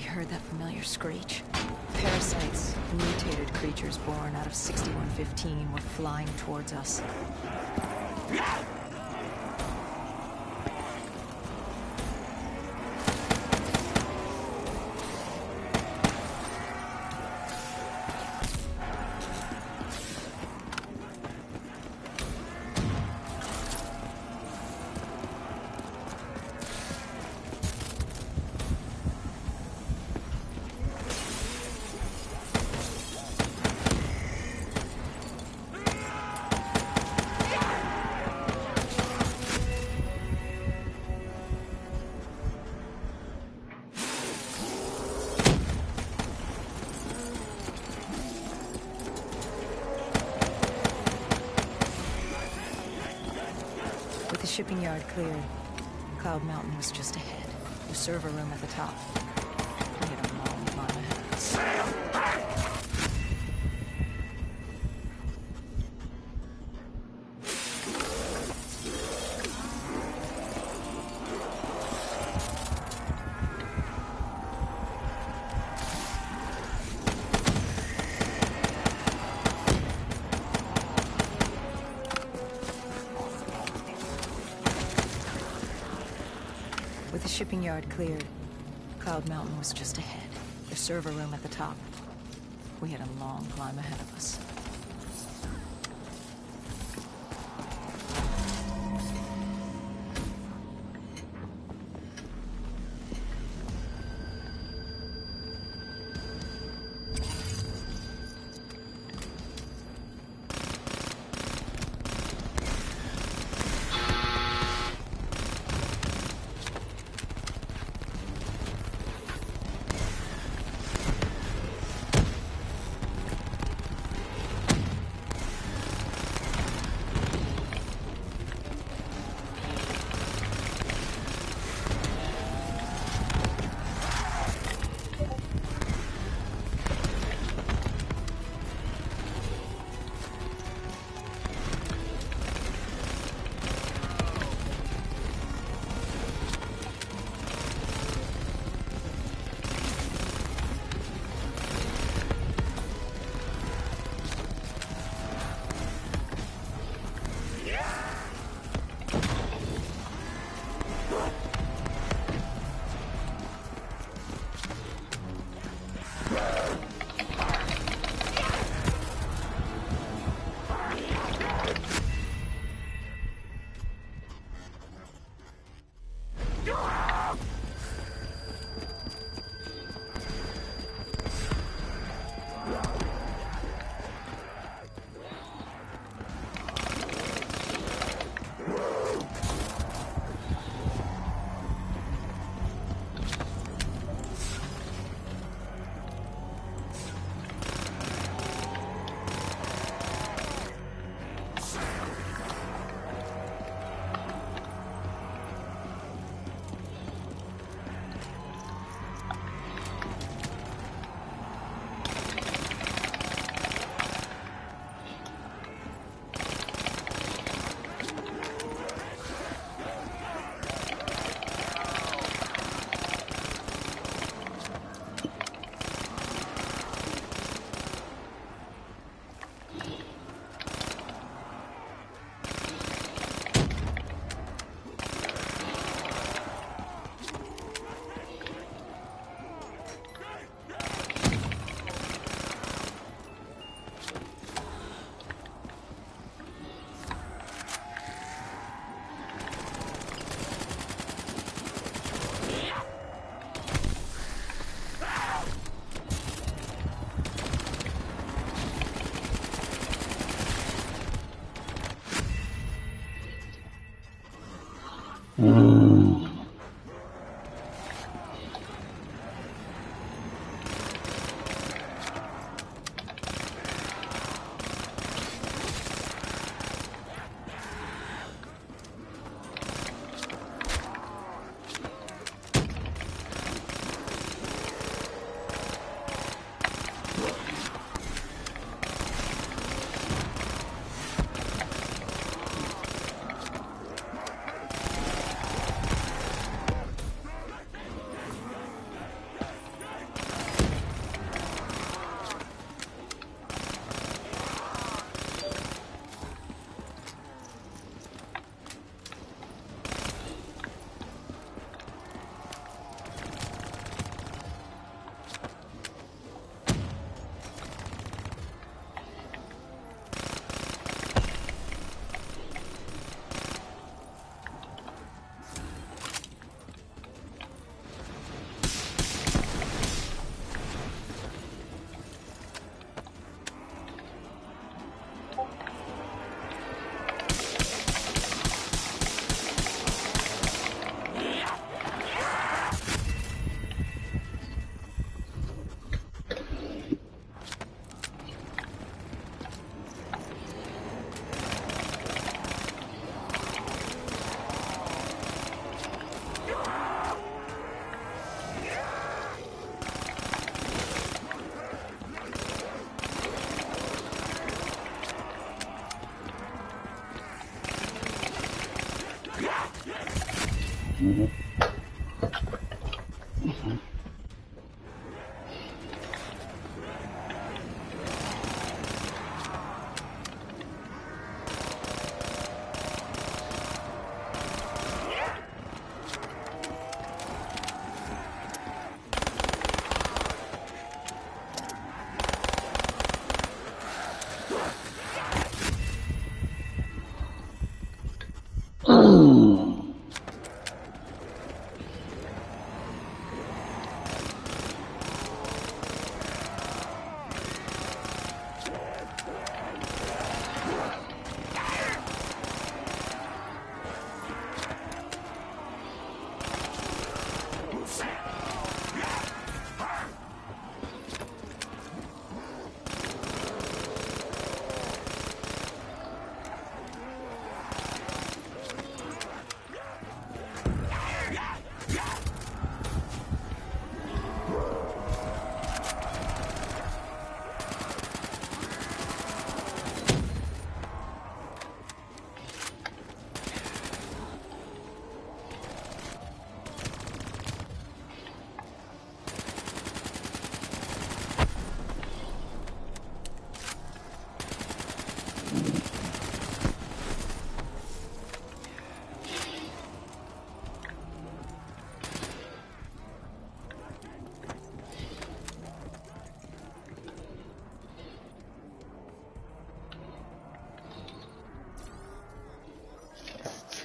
Heard that familiar screech. Parasites, mutated creatures born out of 6115 were flying towards us. shipping yard cleared, Cloud Mountain was just ahead. The server room at the top. We had a long climb ahead of us. With the shipping yard cleared, Cloud Mountain was just ahead. The server room at the top. We had a long climb ahead of us.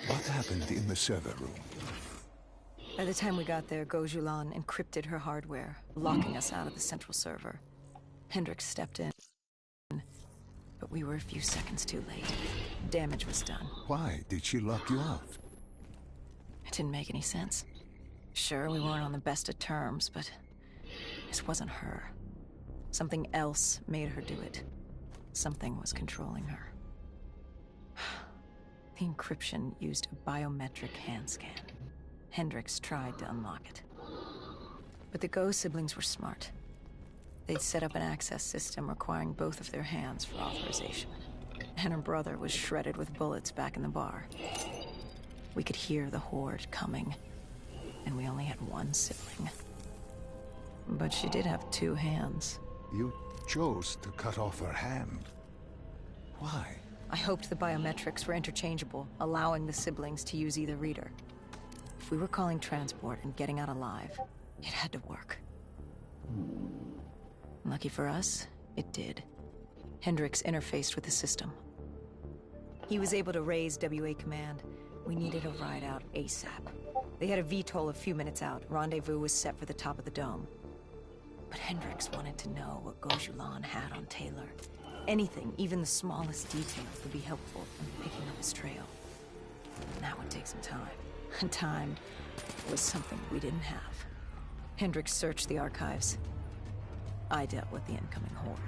What happened in the server room? By the time we got there, Gojulan encrypted her hardware, locking us out of the central server. Hendricks stepped in, but we were a few seconds too late. Damage was done. Why did she lock you out? It didn't make any sense. Sure, we weren't on the best of terms, but this wasn't her. Something else made her do it. Something was controlling her. The encryption used a biometric hand scan. Hendricks tried to unlock it. But the Go siblings were smart. They'd set up an access system requiring both of their hands for authorization. And her brother was shredded with bullets back in the bar. We could hear the horde coming, and we only had one sibling. But she did have two hands. You chose to cut off her hand. Why? I hoped the biometrics were interchangeable, allowing the siblings to use either reader. If we were calling transport and getting out alive, it had to work. Lucky for us, it did. Hendricks interfaced with the system. He was able to raise WA command. We needed a ride out ASAP. They had a VTOL a few minutes out. Rendezvous was set for the top of the dome. But Hendricks wanted to know what Gojulan had on Taylor. Anything, even the smallest details, would be helpful in picking up his trail. And that would take some time. And time was something we didn't have. Hendricks searched the archives. I dealt with the incoming horde.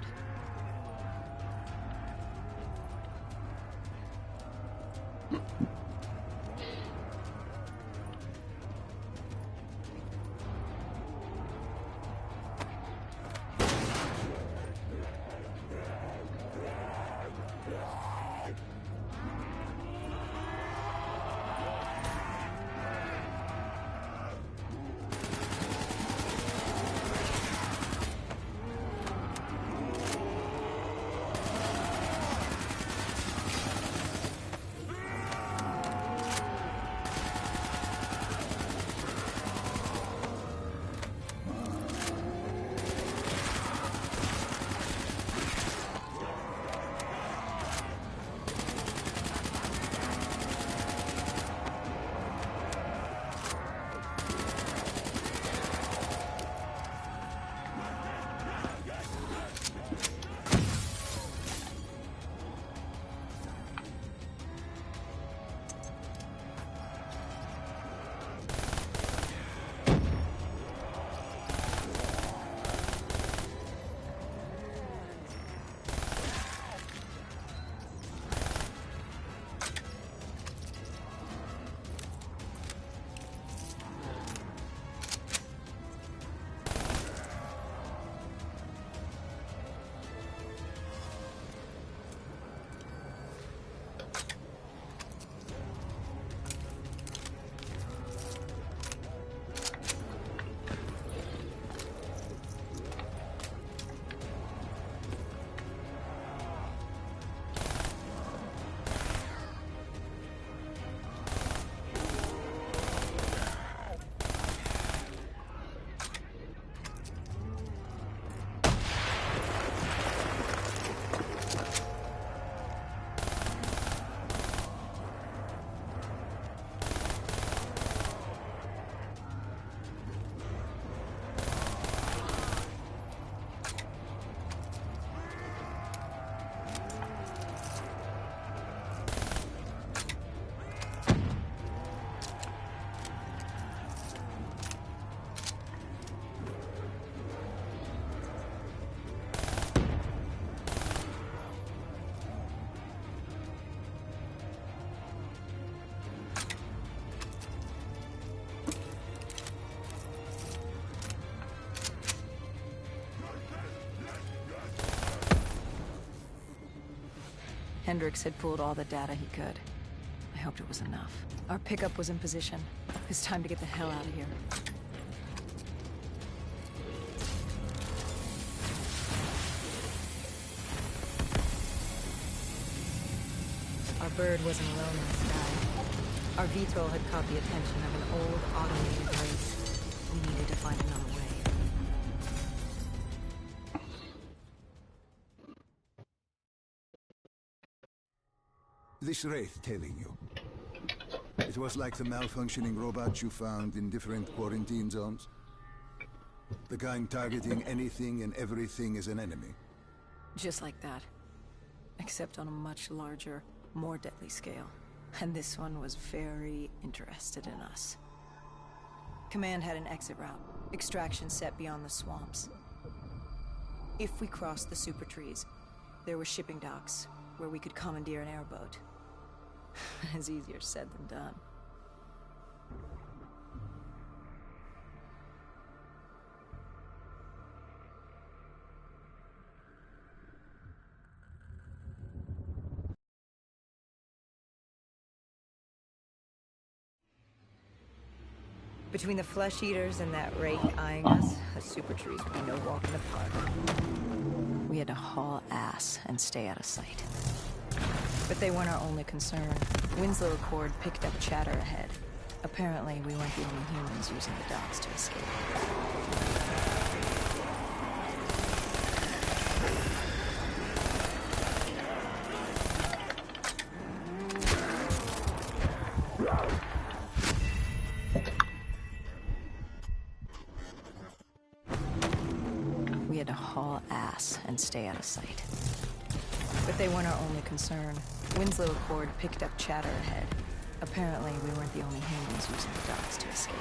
Hendricks had pulled all the data he could. I hoped it was enough. Our pickup was in position. It's time to get the hell out of here. Our bird wasn't alone in the sky. Our VTOL had caught the attention of an old, automated race. We needed to find another way. This wraith telling you. It was like the malfunctioning robots you found in different quarantine zones. The kind targeting anything and everything as an enemy. Just like that. Except on a much larger, more deadly scale. And this one was very interested in us. Command had an exit route. Extraction set beyond the swamps. If we crossed the super trees, there were shipping docks where we could commandeer an airboat. It's easier said than done. Between the flesh eaters and that wraith eyeing us, the super trees would be no walk in the park. We had to haul ass and stay out of sight. But they weren't our only concern. Winslow Accord picked up chatter ahead. Apparently, we weren't the only humans using the docks to escape. We had to haul ass and stay out of sight. But they weren't our only concern. Winslow Accord picked up chatter ahead. Apparently, we weren't the only humans using the docks to escape.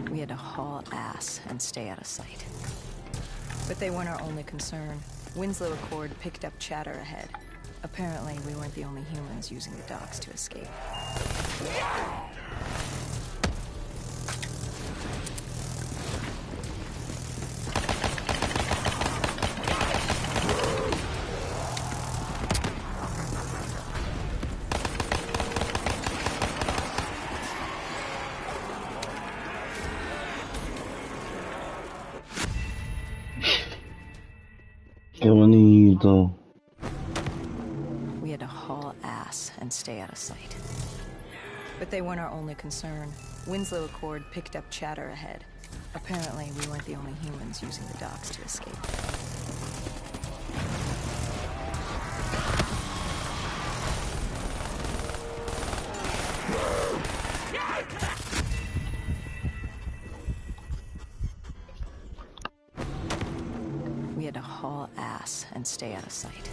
We had to haul ass and stay out of sight. But they weren't our only concern. Winslow Accord picked up chatter ahead. Apparently, we weren't the only humans using the docks to escape. Qué bonito. We had to haul ass and stay out of sight. But they weren't our only concern. Winslow Accord picked up chatter ahead. Apparently, we weren't the only humans using the docks to escape. We had to haul ass and stay out of sight.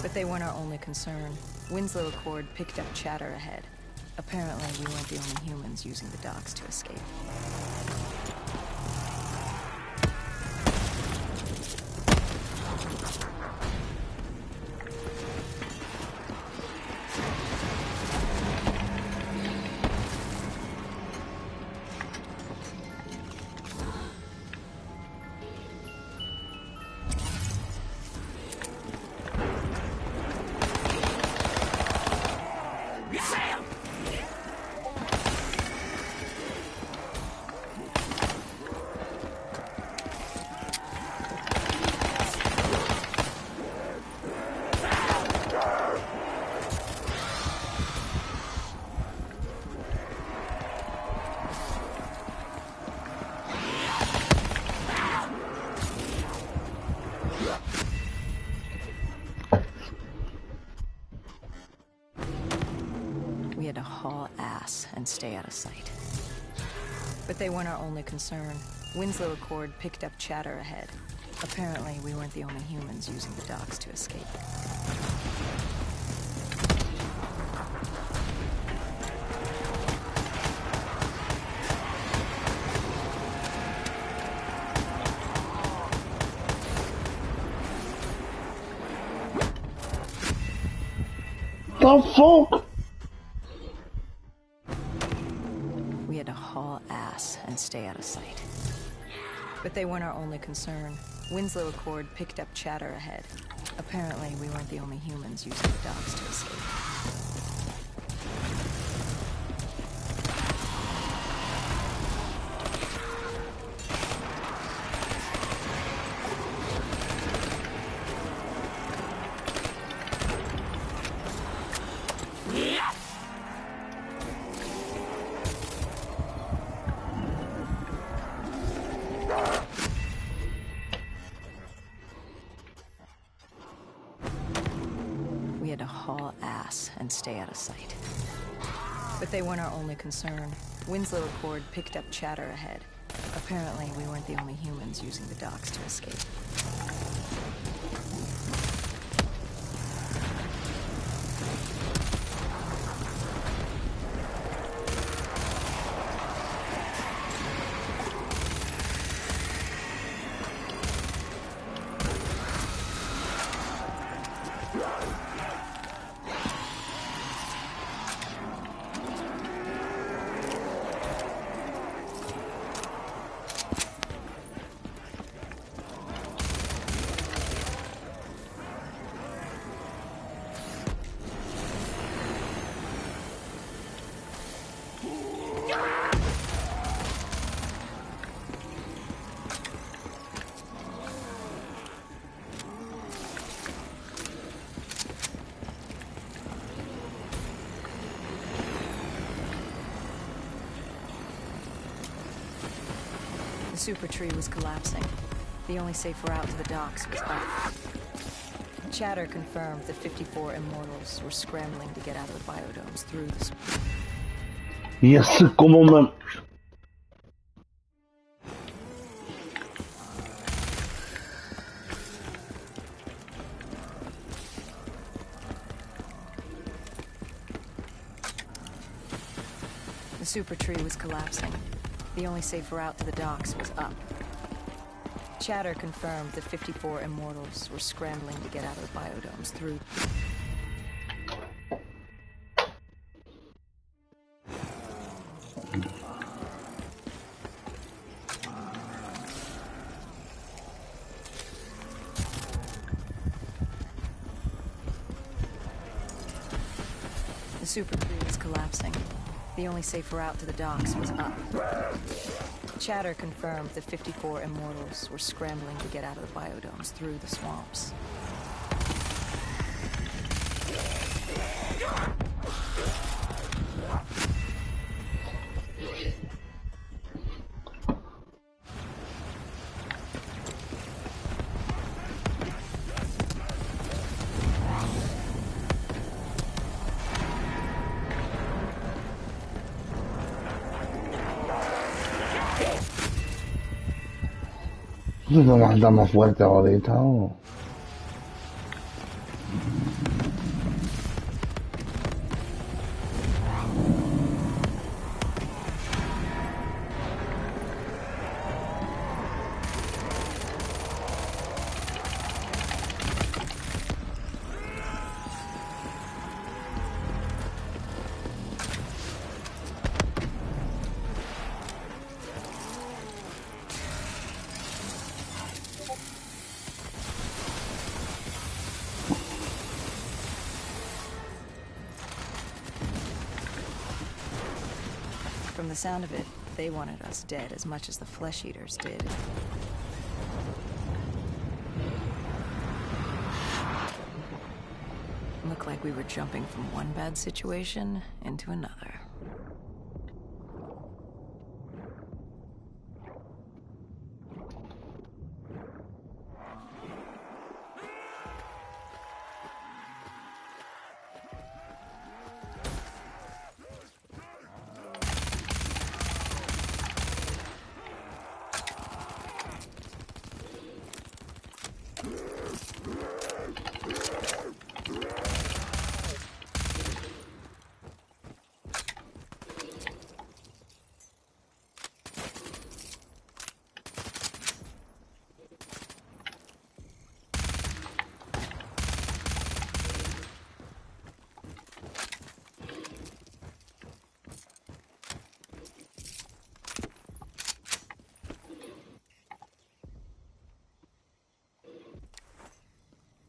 But they weren't our only concern. Winslow Accord picked up chatter ahead. Apparently, we weren't the only humans using the docks to escape. We had to haul ass and stay out of sight. But they weren't our only concern. Winslow Accord picked up chatter ahead. Apparently, we weren't the only humans using the docks to escape. the fuck? We had to haul ass and stay out of sight. But they weren't our only concern. Winslow Accord picked up chatter ahead. Apparently, we weren't the only humans using the docks to escape. We had to haul ass and stay out of sight. But they weren't our only concern. Winslow Accord picked up chatter ahead. Apparently, we weren't the only humans using the docks to escape. The super tree was collapsing. The only safe route to the docks was up. Chatter confirmed that 54 immortals were scrambling to get out of the biodomes through the... Yes, como me... The super tree was collapsing. The only safe route to the docks was up. Chatter confirmed that 54 immortals were scrambling to get out of the biodomes through... The super tree was collapsing. The only safe route to the docks was up. Chatter confirmed that 54 immortals were scrambling to get out of the biodomes through the swamps. ¿No manda más fuerte ahorita o...? From the sound of it, they wanted us dead as much as the flesh eaters did. Looked like we were jumping from one bad situation into another.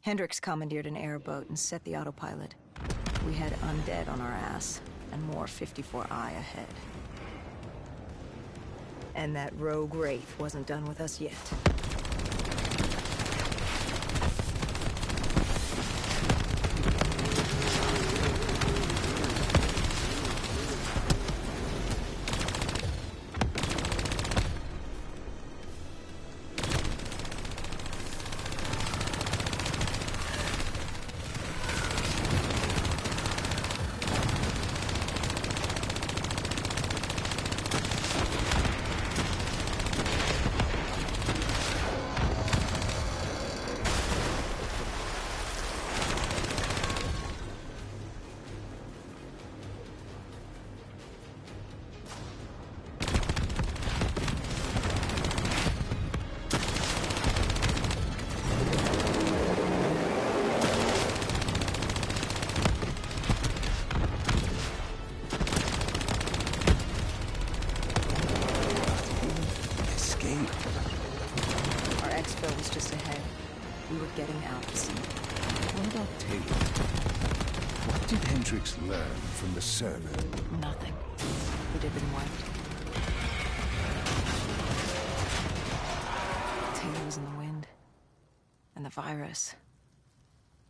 Hendricks commandeered an airboat and set the autopilot. We had undead on our ass, and more 54I ahead. And that rogue wraith wasn't done with us yet. Learn from the server. Nothing. He did been wiped. Taylor was in the wind. And the virus.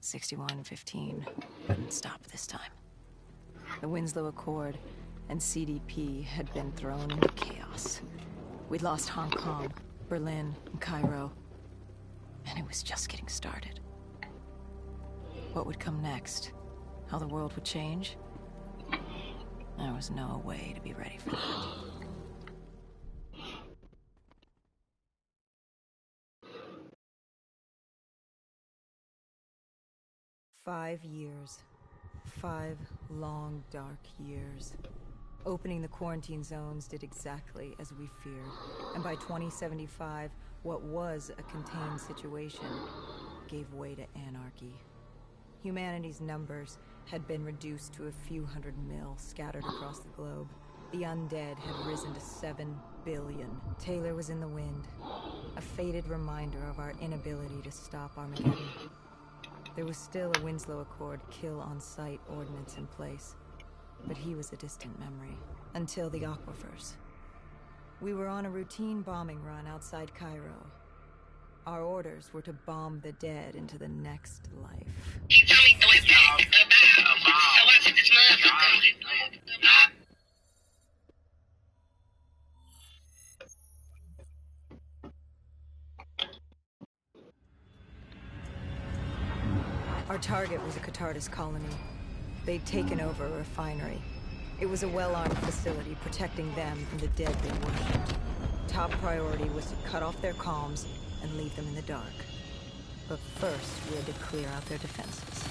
6115 wouldn't stop this time. The Winslow Accord and CDP had been thrown into chaos. We'd lost Hong Kong, Berlin, and Cairo. And it was just getting started. What would come next? How the world would change? There was no way to be ready for that. Five years. 5 long, dark years. Opening the quarantine zones did exactly as we feared. And by 2075, what was a contained situation gave way to anarchy. Humanity's numbers had been reduced to a few hundred mil scattered across the globe. The undead had risen to 7 billion. Taylor was in the wind, a faded reminder of our inability to stop Armageddon. There was still a Winslow Accord kill-on-sight ordinance in place, but he was a distant memory, until the aquifers. We were on a routine bombing run outside Cairo. Our orders were to bomb the dead into the next life. You tell me going back about. So I took this motherfucker. Our target was a Catardus colony. They'd taken over a refinery. It was a well-armed facility protecting them from the dead they worshipped. Top priority was to cut off their comms and leave them in the dark. But first, we had to clear out their defenses.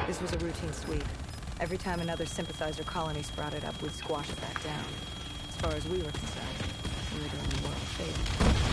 This was a routine sweep. Every time another sympathizer colony sprouted up, we'd squash that down. As far as we were concerned, we were doing the world a favor.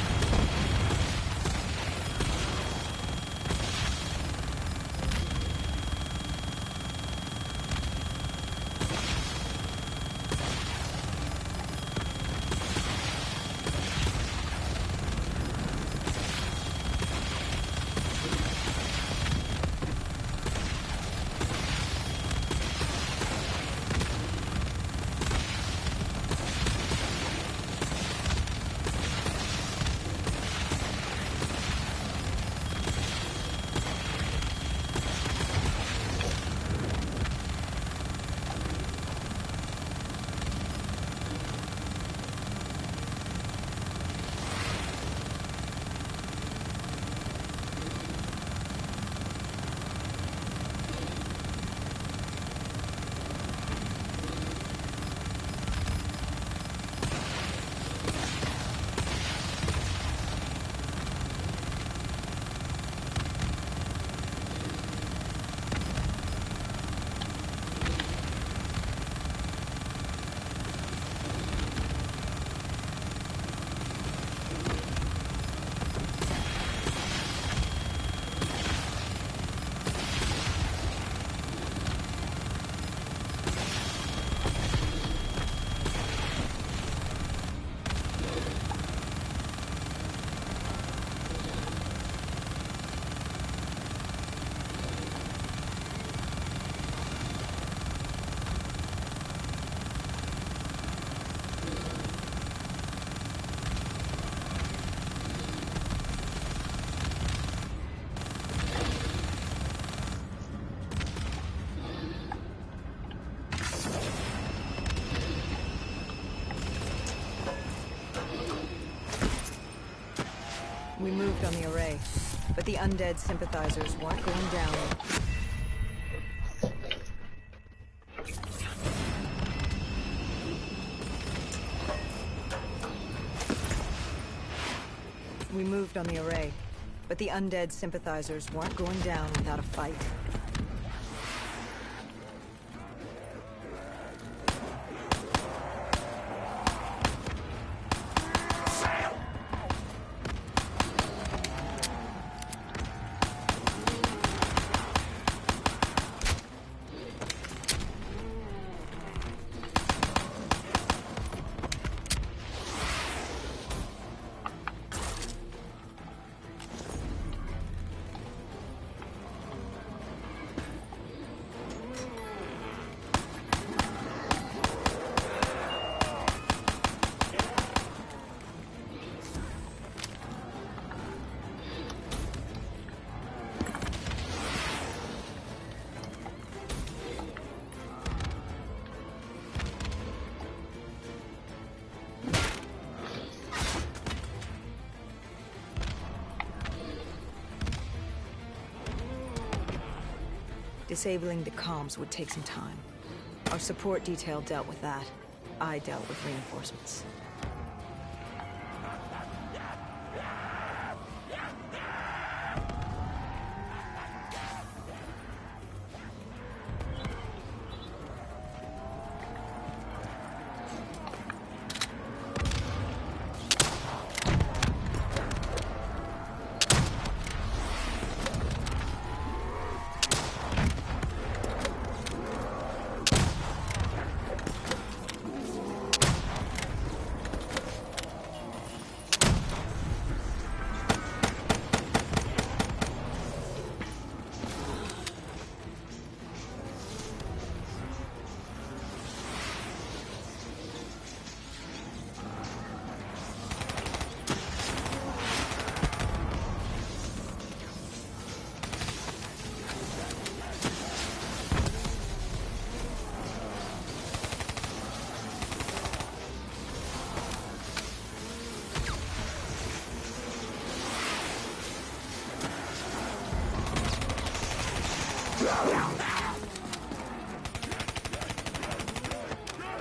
We moved on the array, but the undead sympathizers weren't going down. We moved on the array, but the undead sympathizers weren't going down without a fight. Disabling the comms would take some time. Our support detail dealt with that. I dealt with reinforcements.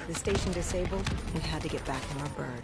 The station disabled, we had to get back on our bird.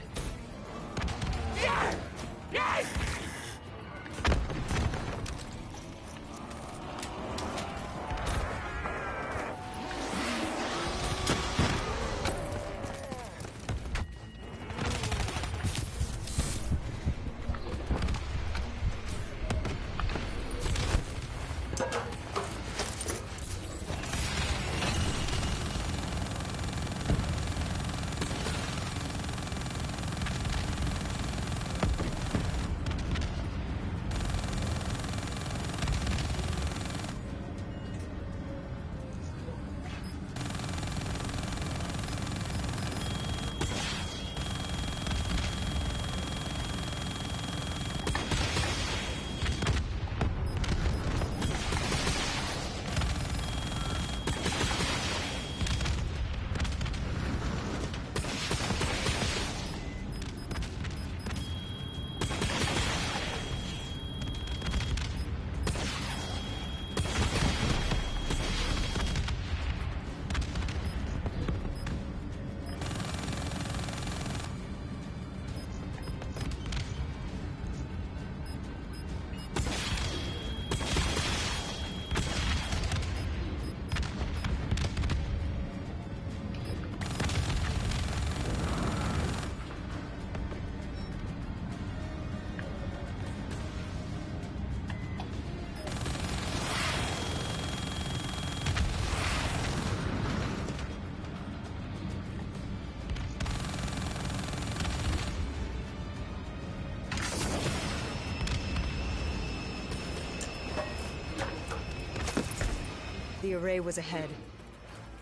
The array was ahead.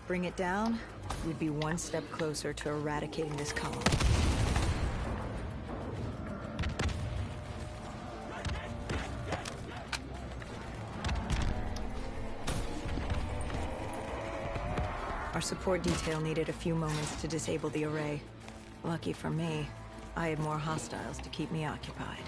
Bring it down, we'd be one step closer to eradicating this colony. Our support detail needed a few moments to disable the array. Lucky for me, I had more hostiles to keep me occupied.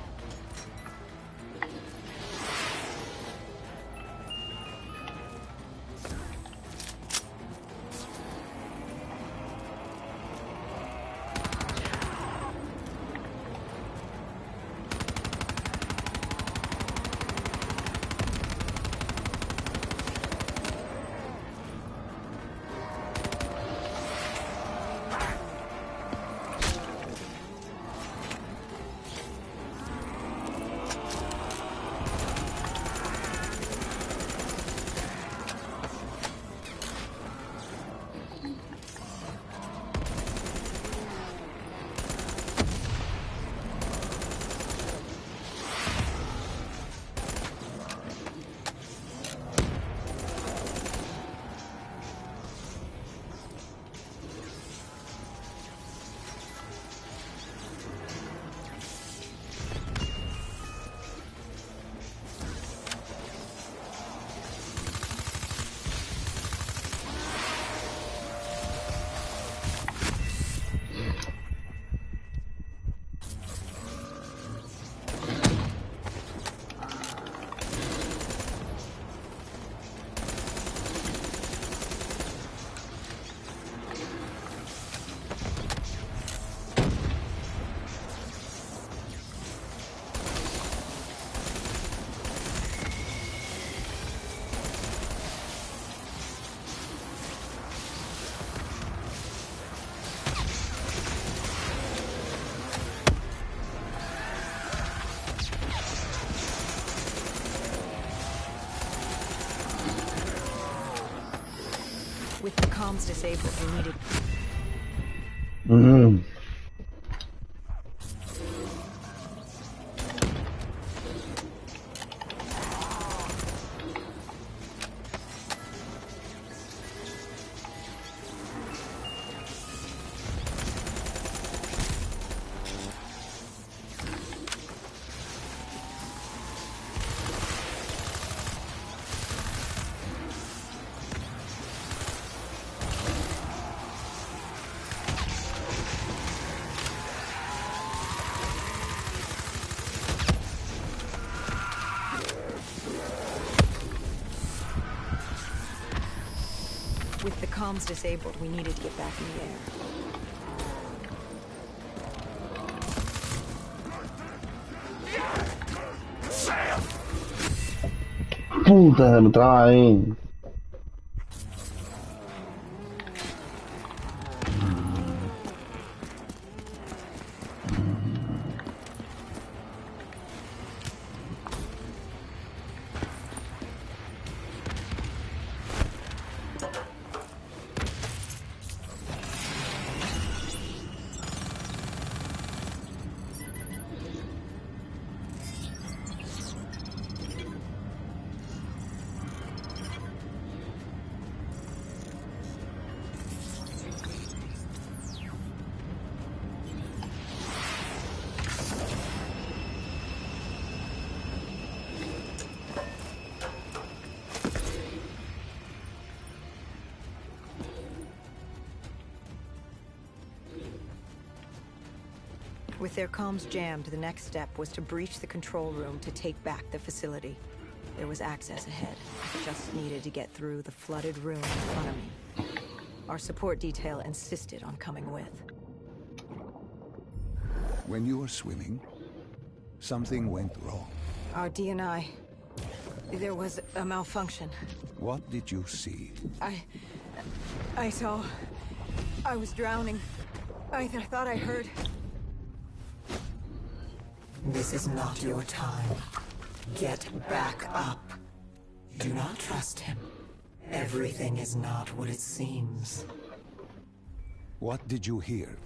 With the comms disabled, we needed... With the comms disabled, we needed to get back in the air. Puta, me traba ahí. With their comms jammed, the next step was to breach the control room to take back the facility. There was access ahead. Just needed to get through the flooded room in front of me. Our support detail insisted on coming with. When you were swimming, something went wrong. Our D&I... There was a malfunction. What did you see? I saw... I was drowning. I thought I heard... This is not your time. Get back up. Do not trust him. Everything is not what it seems. What did you hear?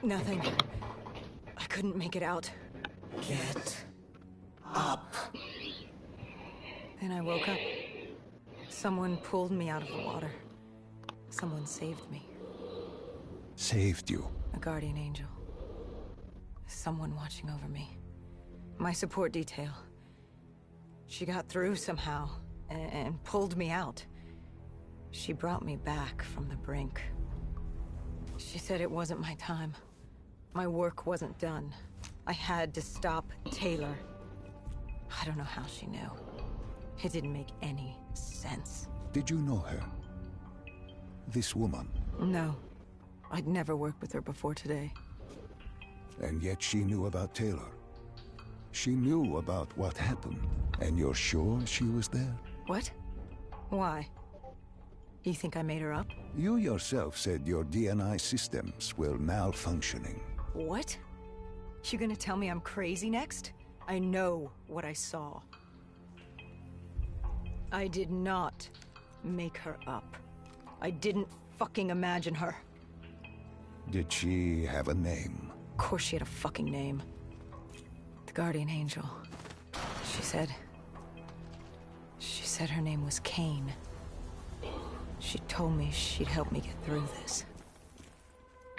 Nothing. I couldn't make it out. Get up. Then I woke up. Someone pulled me out of the water. Someone saved me. Saved you? A guardian angel. Someone watching over me. My support detail. She got through somehow and pulled me out. She brought me back from the brink. She said it wasn't my time. My work wasn't done. I had to stop Taylor. I don't know how she knew. It didn't make any sense. Did you know her? This woman? No. I'd never worked with her before today. And yet she knew about Taylor. She knew about what happened. And you're sure she was there? What? Why? You think I made her up? You yourself said your DNI systems were malfunctioning. What? You gonna tell me I'm crazy next? I know what I saw. I did not make her up. I didn't fucking imagine her. Did she have a name? Of course she had a fucking name. The guardian angel. She said her name was Kane. She told me she'd help me get through this.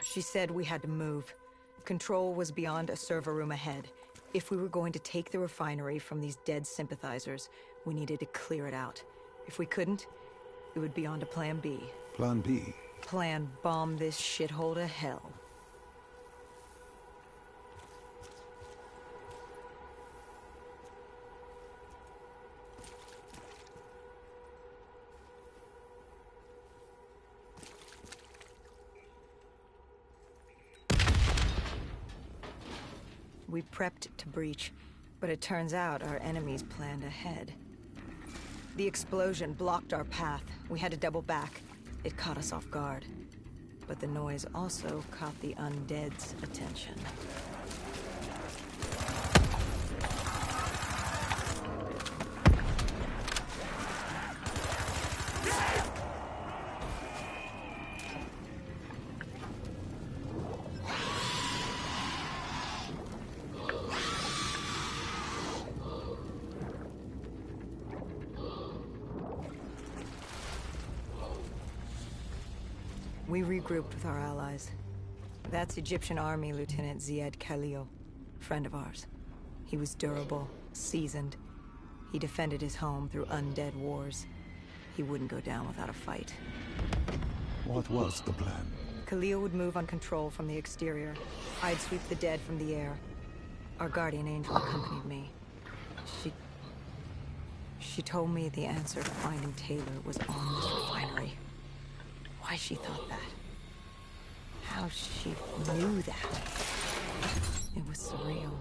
She said we had to move. Control was beyond a server room ahead. If we were going to take the refinery from these dead sympathizers, we needed to clear it out. If we couldn't, it would be on to Plan B. Plan B? Plan bomb this shithole to hell. We prepped to breach, but it turns out our enemies planned ahead. The explosion blocked our path. We had to double back. It caught us off guard. But the noise also caught the undead's attention. We regrouped with our allies. That's Egyptian Army Lieutenant Ziad Khalil, friend of ours. He was durable, seasoned. He defended his home through undead wars. He wouldn't go down without a fight. What was the plan? Khalil would move on control from the exterior. I'd sweep the dead from the air. Our guardian angel accompanied me. She told me the answer to finding Taylor was on this refinery. Why she thought that? How she knew that? It was surreal.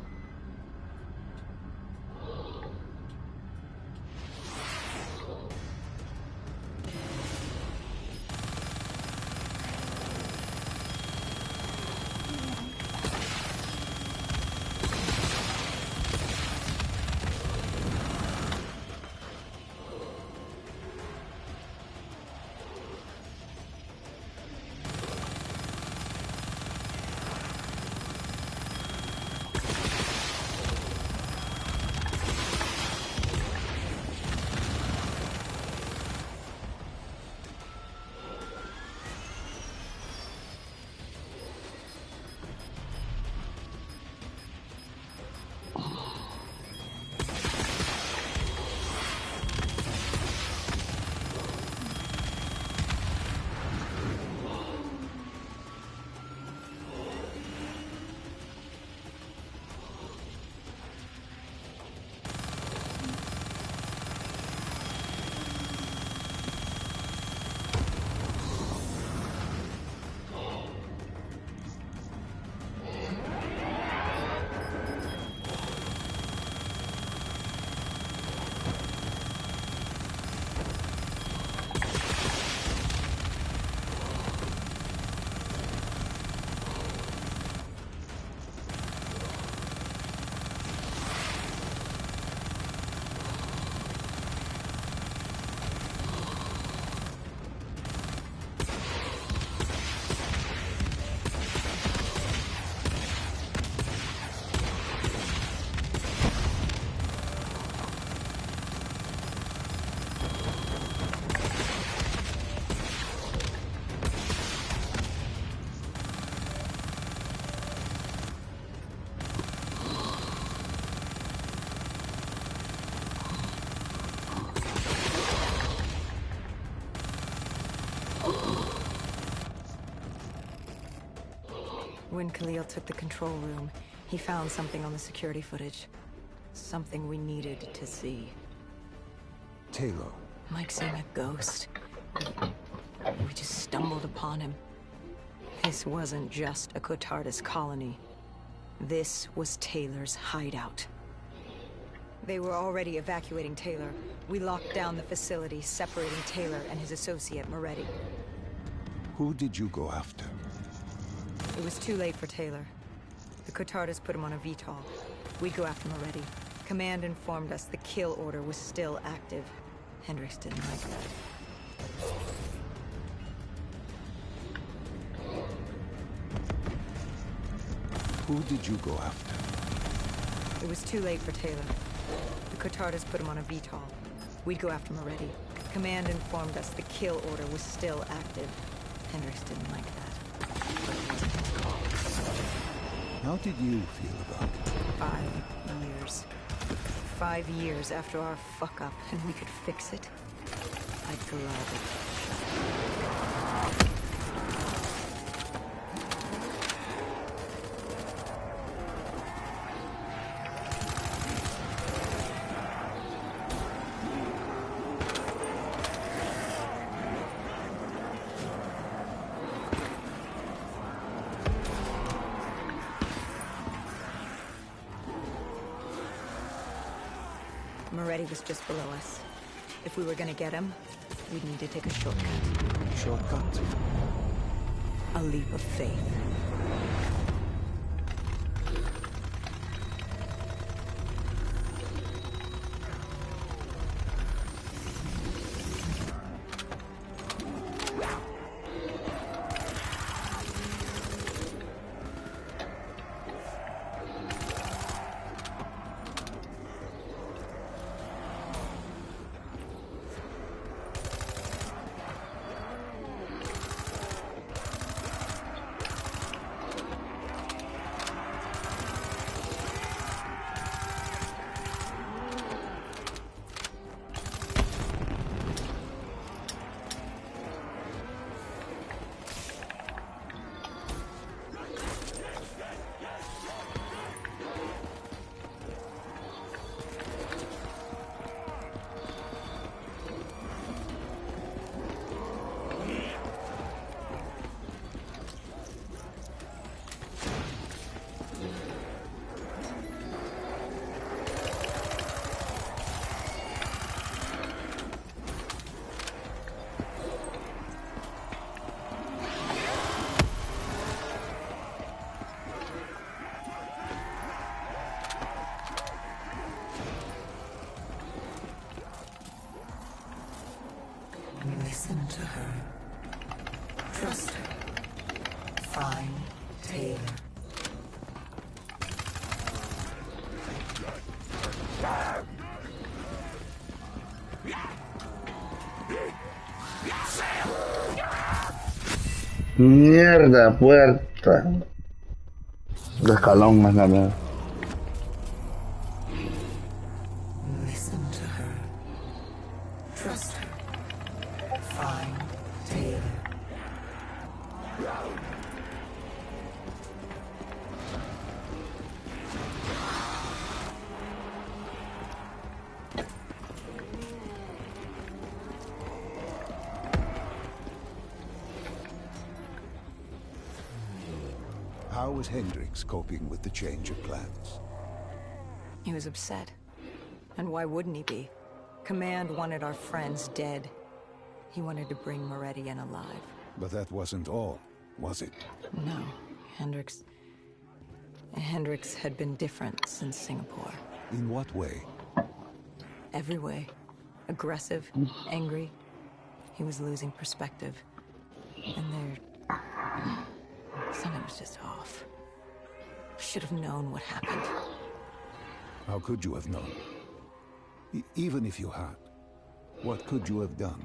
When Khalil took the control room, he found something on the security footage. Something we needed to see. Taylor. Like seeing a ghost. We just stumbled upon him. This wasn't just a Cotardis colony. This was Taylor's hideout. They were already evacuating Taylor. We locked down the facility, separating Taylor and his associate, Moretti. Who did you go after? It was too late for Taylor. The Cotardis put him on a VTOL. We'd go after Moretti. Command informed us the kill order was still active. Hendricks didn't like that. Who did you go after? It was too late for Taylor. The Cotardis put him on a VTOL. We'd go after Moretti. Command informed us the kill order was still active. Hendricks didn't like that. But it wasn't his call. How did you feel about it? 5 years. 5 years after our fuck-up, and we could fix it. I'd gladly. Moretti was just below us. If we were gonna get him, we'd need to take a shortcut. Shortcut? A leap of faith. Trust her. Find Taylor. Mierda, puerta. De escalón más la mierda. Listen to her. Trust her. Find Taylor. How was Hendrix coping with the change of plans? He was upset. And why wouldn't he be? Command wanted our friends dead. He wanted to bring Moretti in alive. But that wasn't all, was it? No, Hendrix had been different since Singapore. In what way? Every way. Aggressive, angry. He was losing perspective. And something was just off. I should have known what happened. How could you have known? Even if you had, what could you have done?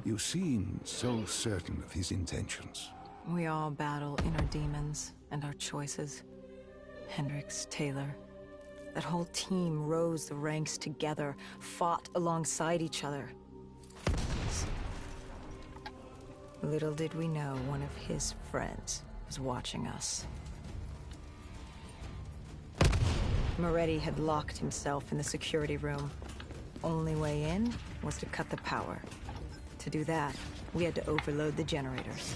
You seem so certain of his intentions. We all battle inner demons and our choices. Hendrix, Taylor. That whole team rose the ranks together, fought alongside each other. Little did we know one of his friends was watching us. Moretti had locked himself in the security room. Only way in was to cut the power. To do that, we had to overload the generators.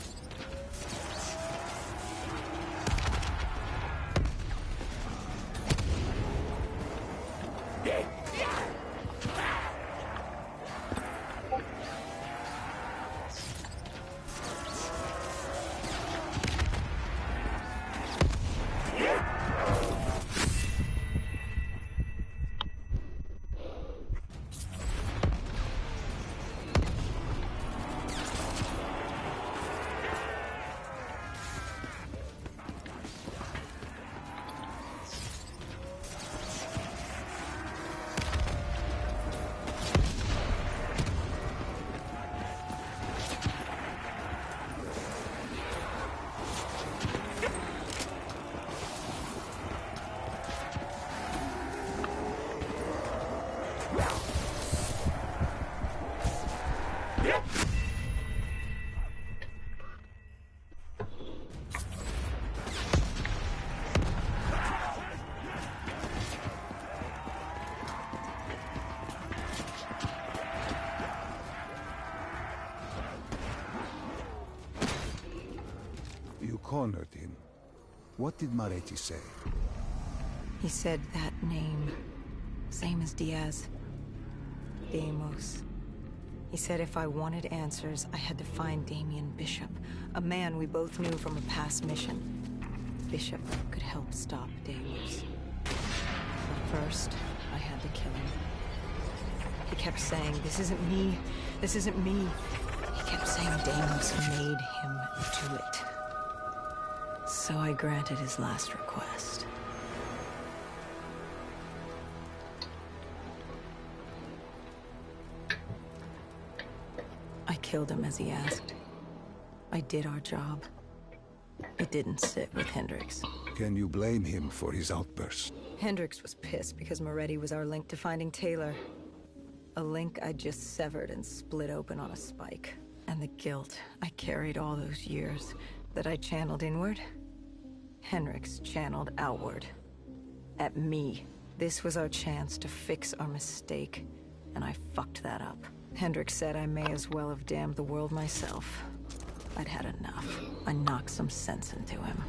Cornered him. What did Moretti say? He said that name, same as Diaz. Deimos. He said if I wanted answers, I had to find Damien Bishop, a man we both knew from a past mission. Bishop could help stop Deimos. But first, I had to kill him. He kept saying, "This isn't me. This isn't me." He kept saying Deimos made him do it. So I granted his last request. I killed him as he asked. I did our job. It didn't sit with Hendrix. Can you blame him for his outburst? Hendrix was pissed because Moretti was our link to finding Taylor. A link I just severed and split open on a spike. And the guilt I carried all those years that I channeled inward, Hendrix channeled outward. At me. This was our chance to fix our mistake, and I fucked that up. Hendrix said I may as well have damned the world myself. I'd had enough. I knocked some sense into him.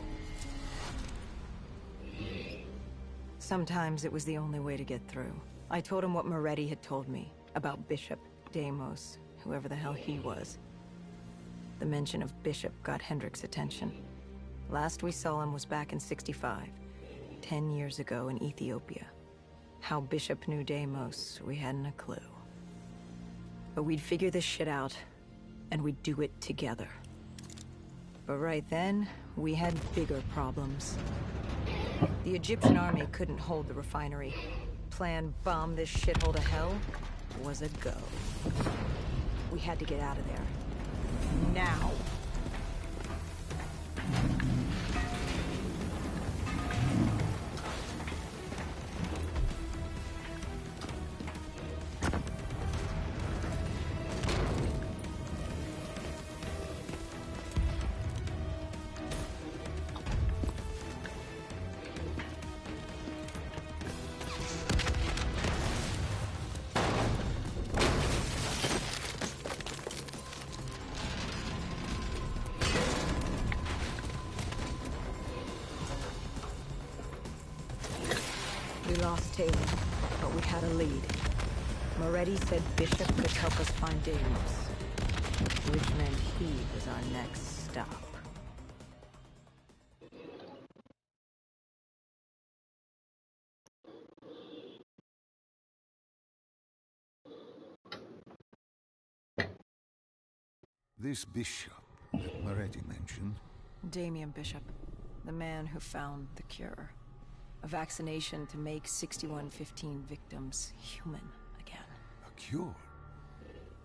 Sometimes it was the only way to get through. I told him what Moretti had told me about Bishop, Deimos, whoever the hell he was. The mention of Bishop got Hendrix's attention. Last we saw him was back in '65, 10 years ago in Ethiopia. How Bishop knew Deimos, we hadn't a clue. But we'd figure this shit out. and we'd do it together. But right then, we had bigger problems. The Egyptian army couldn't hold the refinery. Plan bomb this shithole to hell was a go. We had to get out of there. Now. We lost Taylor, but we had a lead. Moretti said Bishop could help us find Deimos, which meant he was our next stop. This bishop that Moretti mentioned, Damien Bishop, the man who found the cure. A vaccination to make 6115 victims human again. a cure.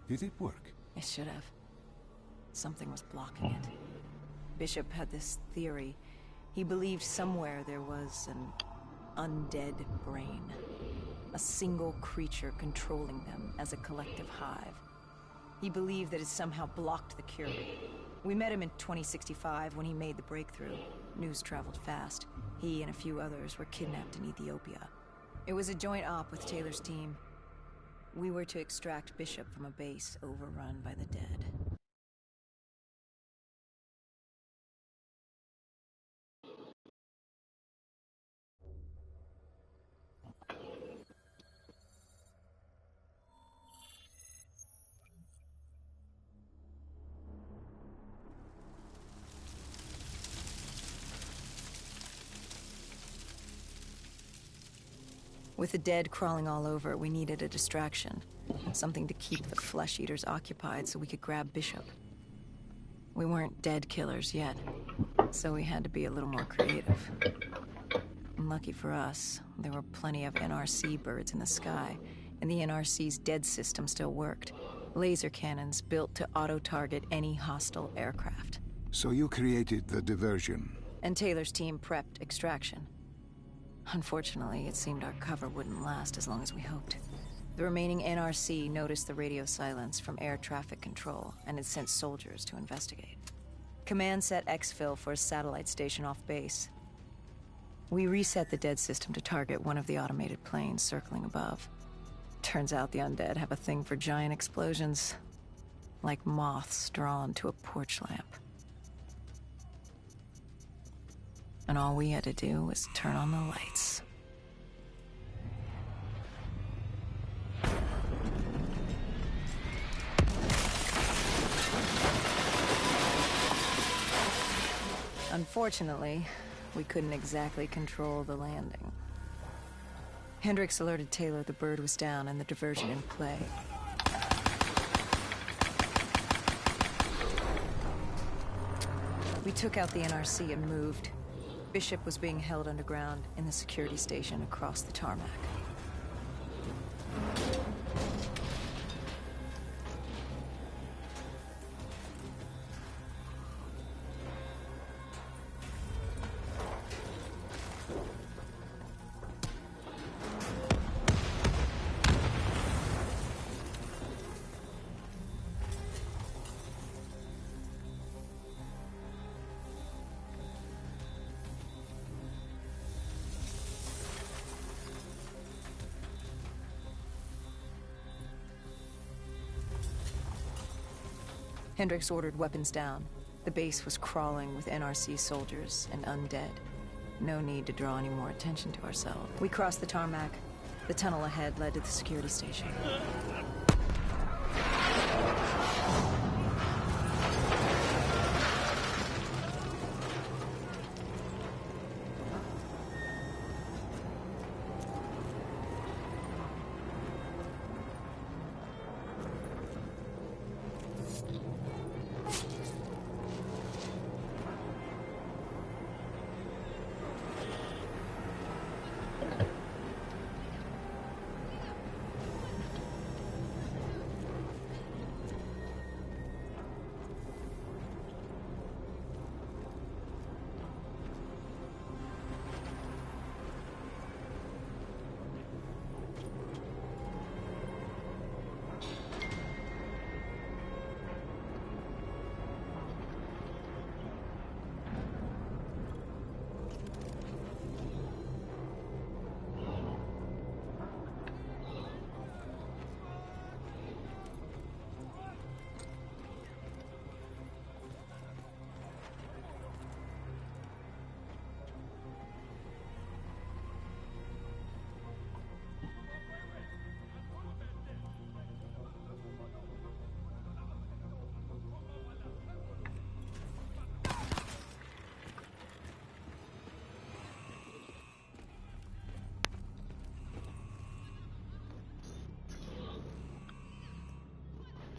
Did it work? It should have. Something was blocking it. Bishop had this theory. He believed somewhere there was an undead brain. A single creature controlling them as a collective hive. He believed that it somehow blocked the cure. We met him in 2065 when he made the breakthrough. News traveled fast. He and a few others were kidnapped in Ethiopia. It was a joint op with Taylor's team. We were to extract Bishop from a base overrun by the dead. With the dead crawling all over, we needed a distraction. Something to keep the flesh eaters occupied so we could grab Bishop. We weren't dead killers yet, so we had to be a little more creative. And lucky for us, there were plenty of NRC birds in the sky, and the NRC's dead system still worked. Laser cannons built to auto-target any hostile aircraft. So you created the diversion. And Taylor's team prepped extraction. Unfortunately, it seemed our cover wouldn't last as long as we hoped. The remaining NRC noticed the radio silence from air traffic control and had sent soldiers to investigate. Command set exfil for a satellite station off base. We reset the dead system to target one of the automated planes circling above. Turns out the undead have a thing for giant explosions, like moths drawn to a porch lamp. And all we had to do was turn on the lights. Unfortunately, we couldn't exactly control the landing. Hendricks alerted Taylor the bird was down and the diversion in play. We took out the NRC and moved. Bishop was being held underground in the security station across the tarmac. Hendricks ordered weapons down. The base was crawling with NRC soldiers and undead. No need to draw any more attention to ourselves. We crossed the tarmac. The tunnel ahead led to the security station.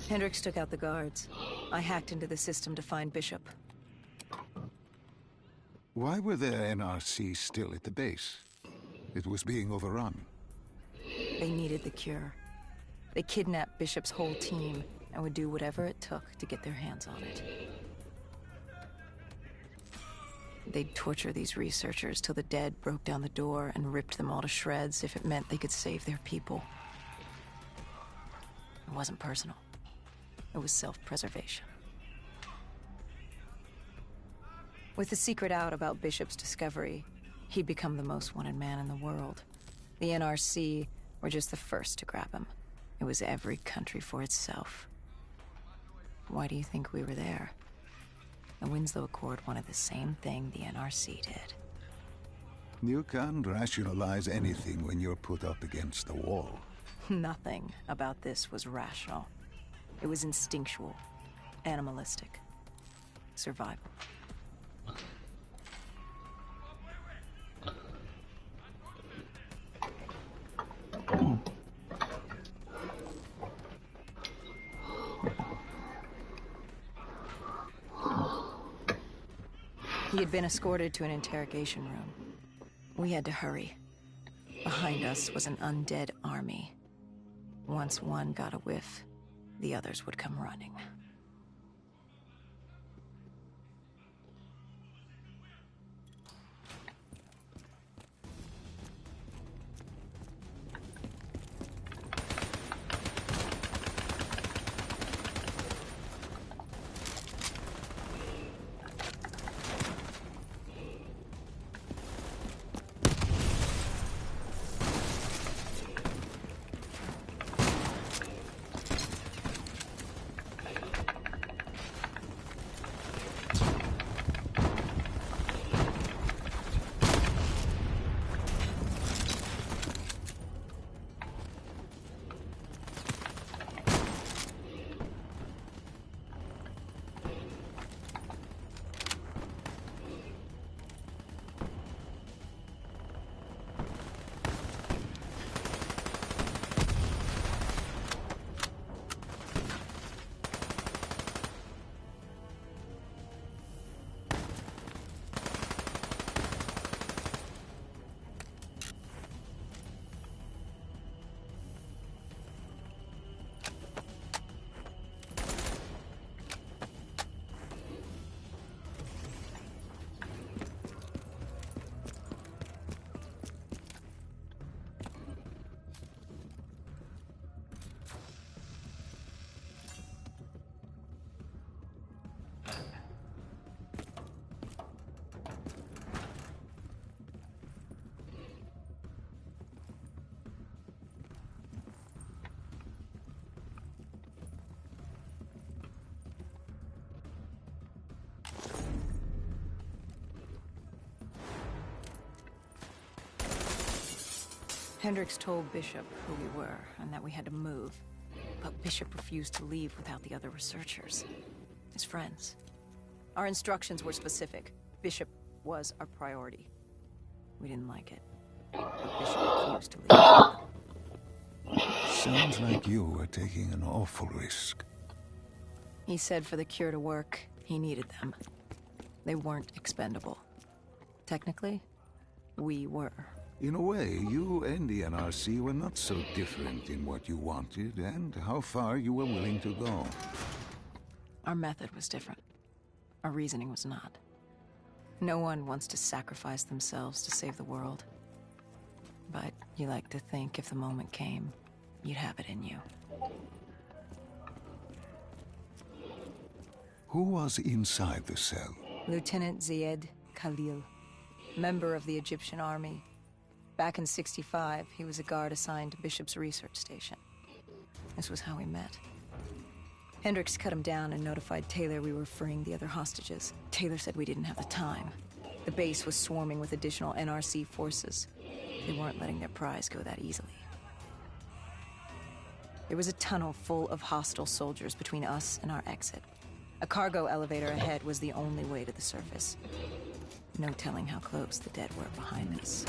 Hendricks took out the guards. I hacked into the system to find Bishop. Why were the NRC still at the base? It was being overrun. They needed the cure. They kidnapped Bishop's whole team and would do whatever it took to get their hands on it. They'd torture these researchers till the dead broke down the door and ripped them all to shreds if it meant they could save their people. It wasn't personal. It was self-preservation. With the secret out about Bishop's discovery, he'd become the most wanted man in the world. The NRC were just the first to grab him. It was every country for itself. Why do you think we were there? The Winslow Accord wanted the same thing the NRC did. You can't rationalize anything when you're put up against the wall. Nothing about this was rational. It was instinctual, animalistic, survival. He had been escorted to an interrogation room. We had to hurry. Behind us was an undead army. Once one got a whiff, the others would come running. Hendricks told Bishop who we were and that we had to move. But Bishop refused to leave without the other researchers. His friends. Our instructions were specific. Bishop was our priority. We didn't like it. But Bishop refused to leave. Sounds like you were taking an awful risk. He said for the cure to work, he needed them. They weren't expendable. Technically, we were. In a way, you and the NRC were not so different in what you wanted and how far you were willing to go. Our method was different. Our reasoning was not. No one wants to sacrifice themselves to save the world. But you like to think if the moment came, you'd have it in you. Who was inside the cell? Lieutenant Zayed Khalil, member of the Egyptian army. Back in '65, he was a guard assigned to Bishop's research station. This was how we met. Hendricks cut him down and notified Taylor we were freeing the other hostages. Taylor said we didn't have the time. The base was swarming with additional NRC forces. They weren't letting their prize go that easily. There was a tunnel full of hostile soldiers between us and our exit. A cargo elevator ahead was the only way to the surface. No telling how close the dead were behind us.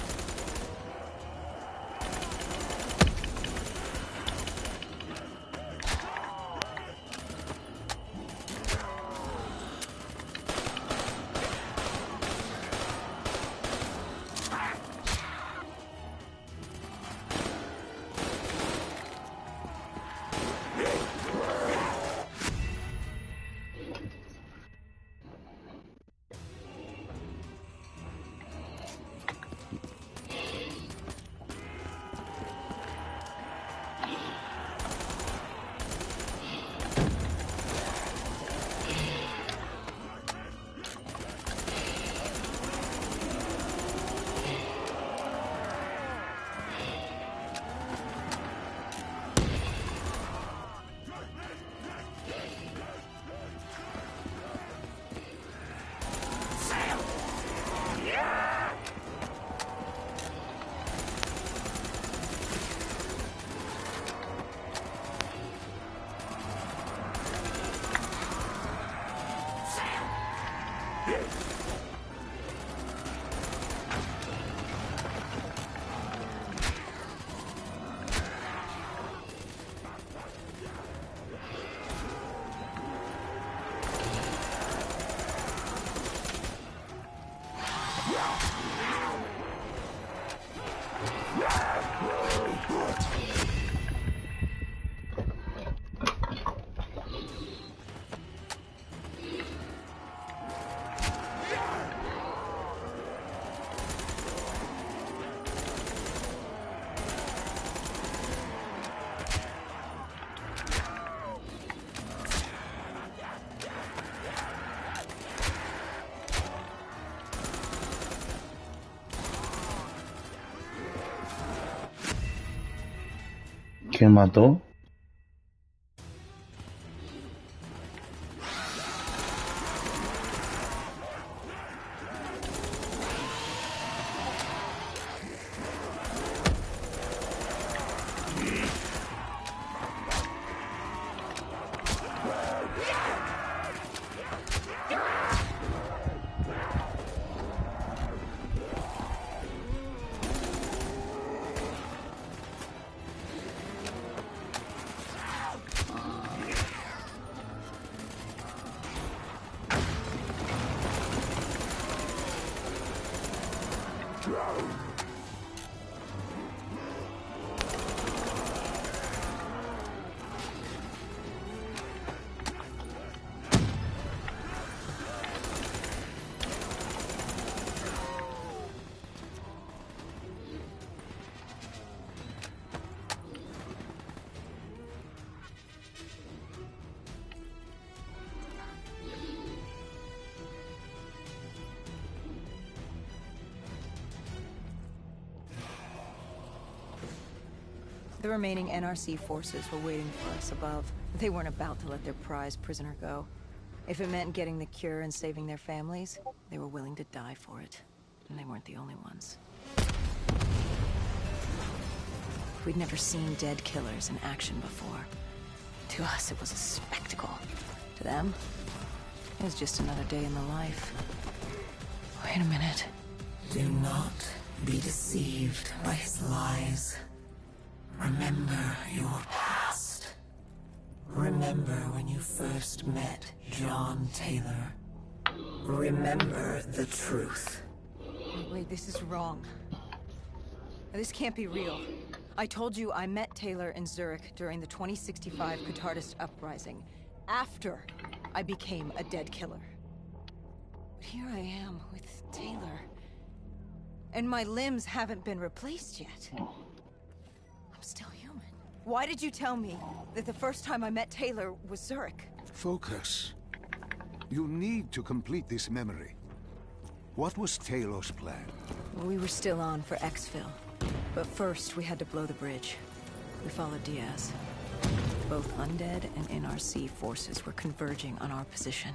¿Quién mató? The remaining NRC forces were waiting for us above. They weren't about to let their prized prisoner go. If it meant getting the cure and saving their families, they were willing to die for it. And they weren't the only ones. We'd never seen dead killers in action before. To us, it was a spectacle. To them, it was just another day in the life. Wait a minute. Do not be deceived by his lies. Remember your past. Remember when you first met John Taylor. Remember the truth. Wait, this is wrong. This can't be real. I told you I met Taylor in Zurich during the 2065 Catardist Uprising, after I became a dead killer. But here I am with Taylor, and my limbs haven't been replaced yet. I'm still human. Why did you tell me that the first time I met Taylor was Zurich? Focus. You need to complete this memory. What was Taylor's plan? We were still on for exfil, but first we had to blow the bridge. We followed Diaz. Both undead and NRC forces were converging on our position.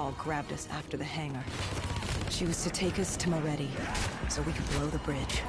Call grabbed us after the hangar. She was to take us to Moretti, so we could blow the bridge.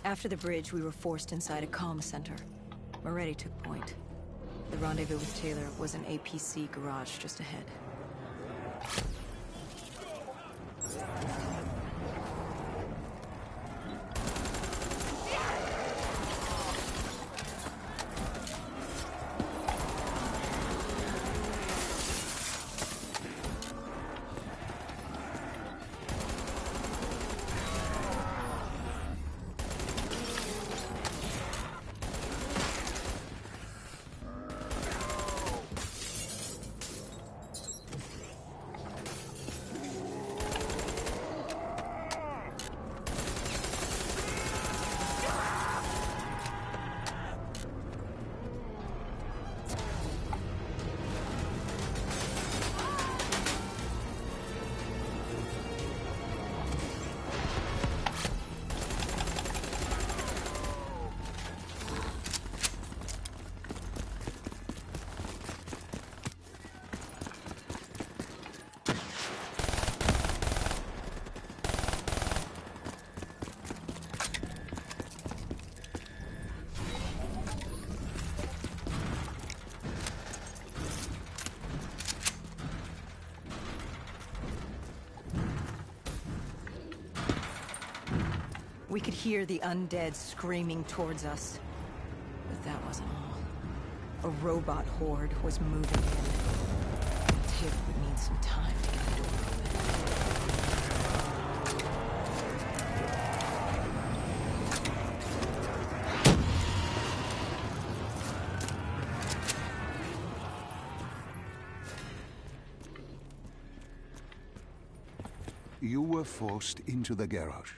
After the bridge, we were forced inside a comm center. Moretti took point. The rendezvous with Taylor was an APC garage just ahead. We could hear the undead screaming towards us. But that wasn't all. A robot horde was moving in. kid would need some time to get the door You were forced into the garage.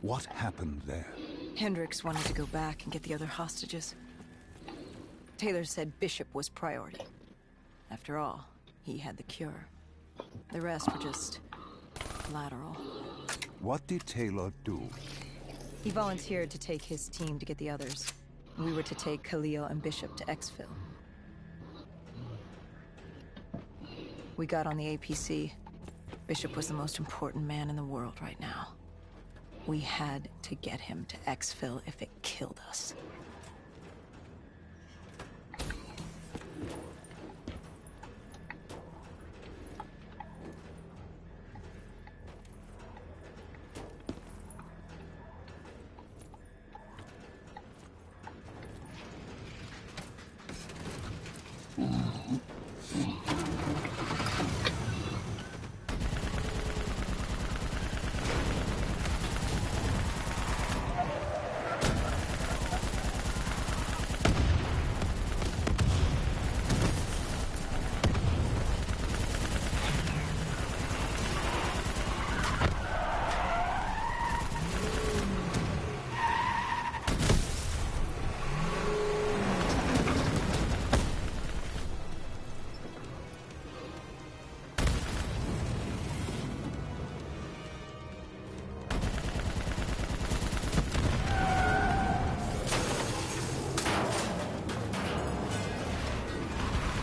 What happened there? Hendricks wanted to go back and get the other hostages. Taylor said Bishop was priority. After all, he had the cure. The rest were just lateral. What did Taylor do? He volunteered to take his team to get the others. We were to take Khalil and Bishop to exfil. We got on the APC. Bishop was the most important man in the world right now. We had to get him to exfil if it killed us.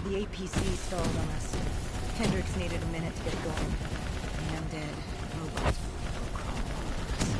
The APC stalled on us. Hendricks needed a minute to get going. The undead robots will crawl over us.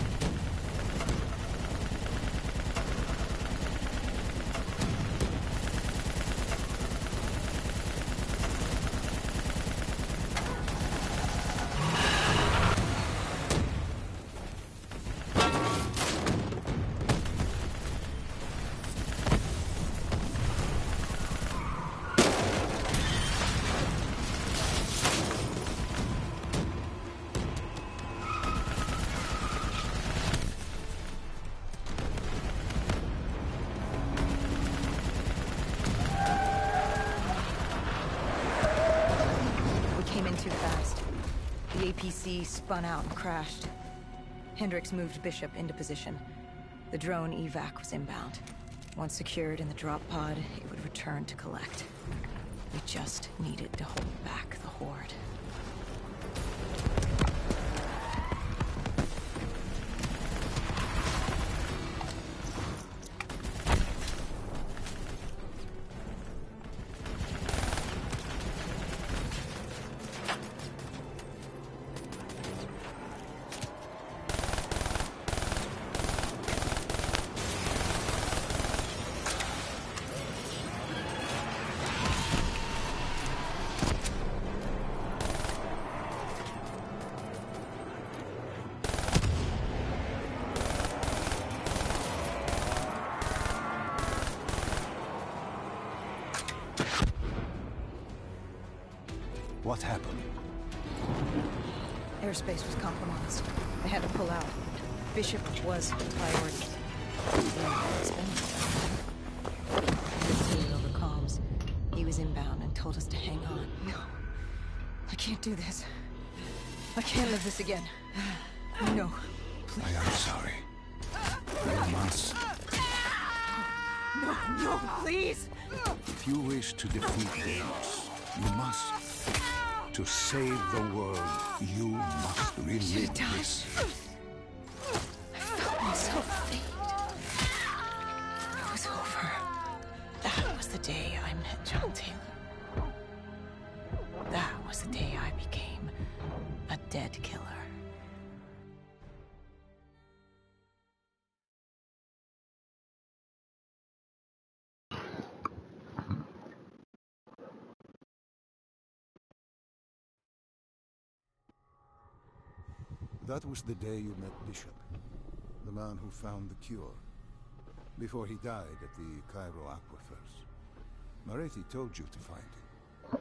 The APC spun out and crashed. Hendricks moved Bishop into position. The drone evac was inbound. Once secured in the drop pod, it would return to collect. We just needed to hold back the horde. What happened? Airspace was compromised. They had to pull out. Bishop was priority. Over comms. He was inbound and told us to hang on. No. I can't do this. I can't live this again. No. I am sorry. You must. No, please! If you wish to defeat Deus, you must. To save the world, you must relive this. I felt myself fade. It was over. That was the day I met John Taylor. That was the day I became a dead killer. That was the day you met Bishop, the man who found the cure, before he died at the Cairo aquifers. Moretti told you to find him.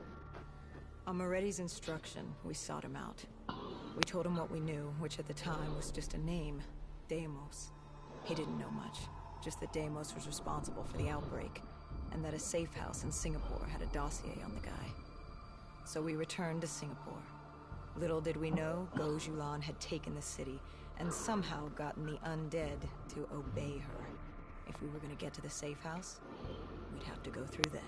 On Moretti's instruction, we sought him out. We told him what we knew, which at the time was just a name, Deimos. He didn't know much, just that Deimos was responsible for the outbreak, and that a safe house in Singapore had a dossier on the guy. So we returned to Singapore. Little did we know, Gojulan had taken the city, and somehow gotten the undead to obey her. If we were gonna get to the safe house, we'd have to go through them.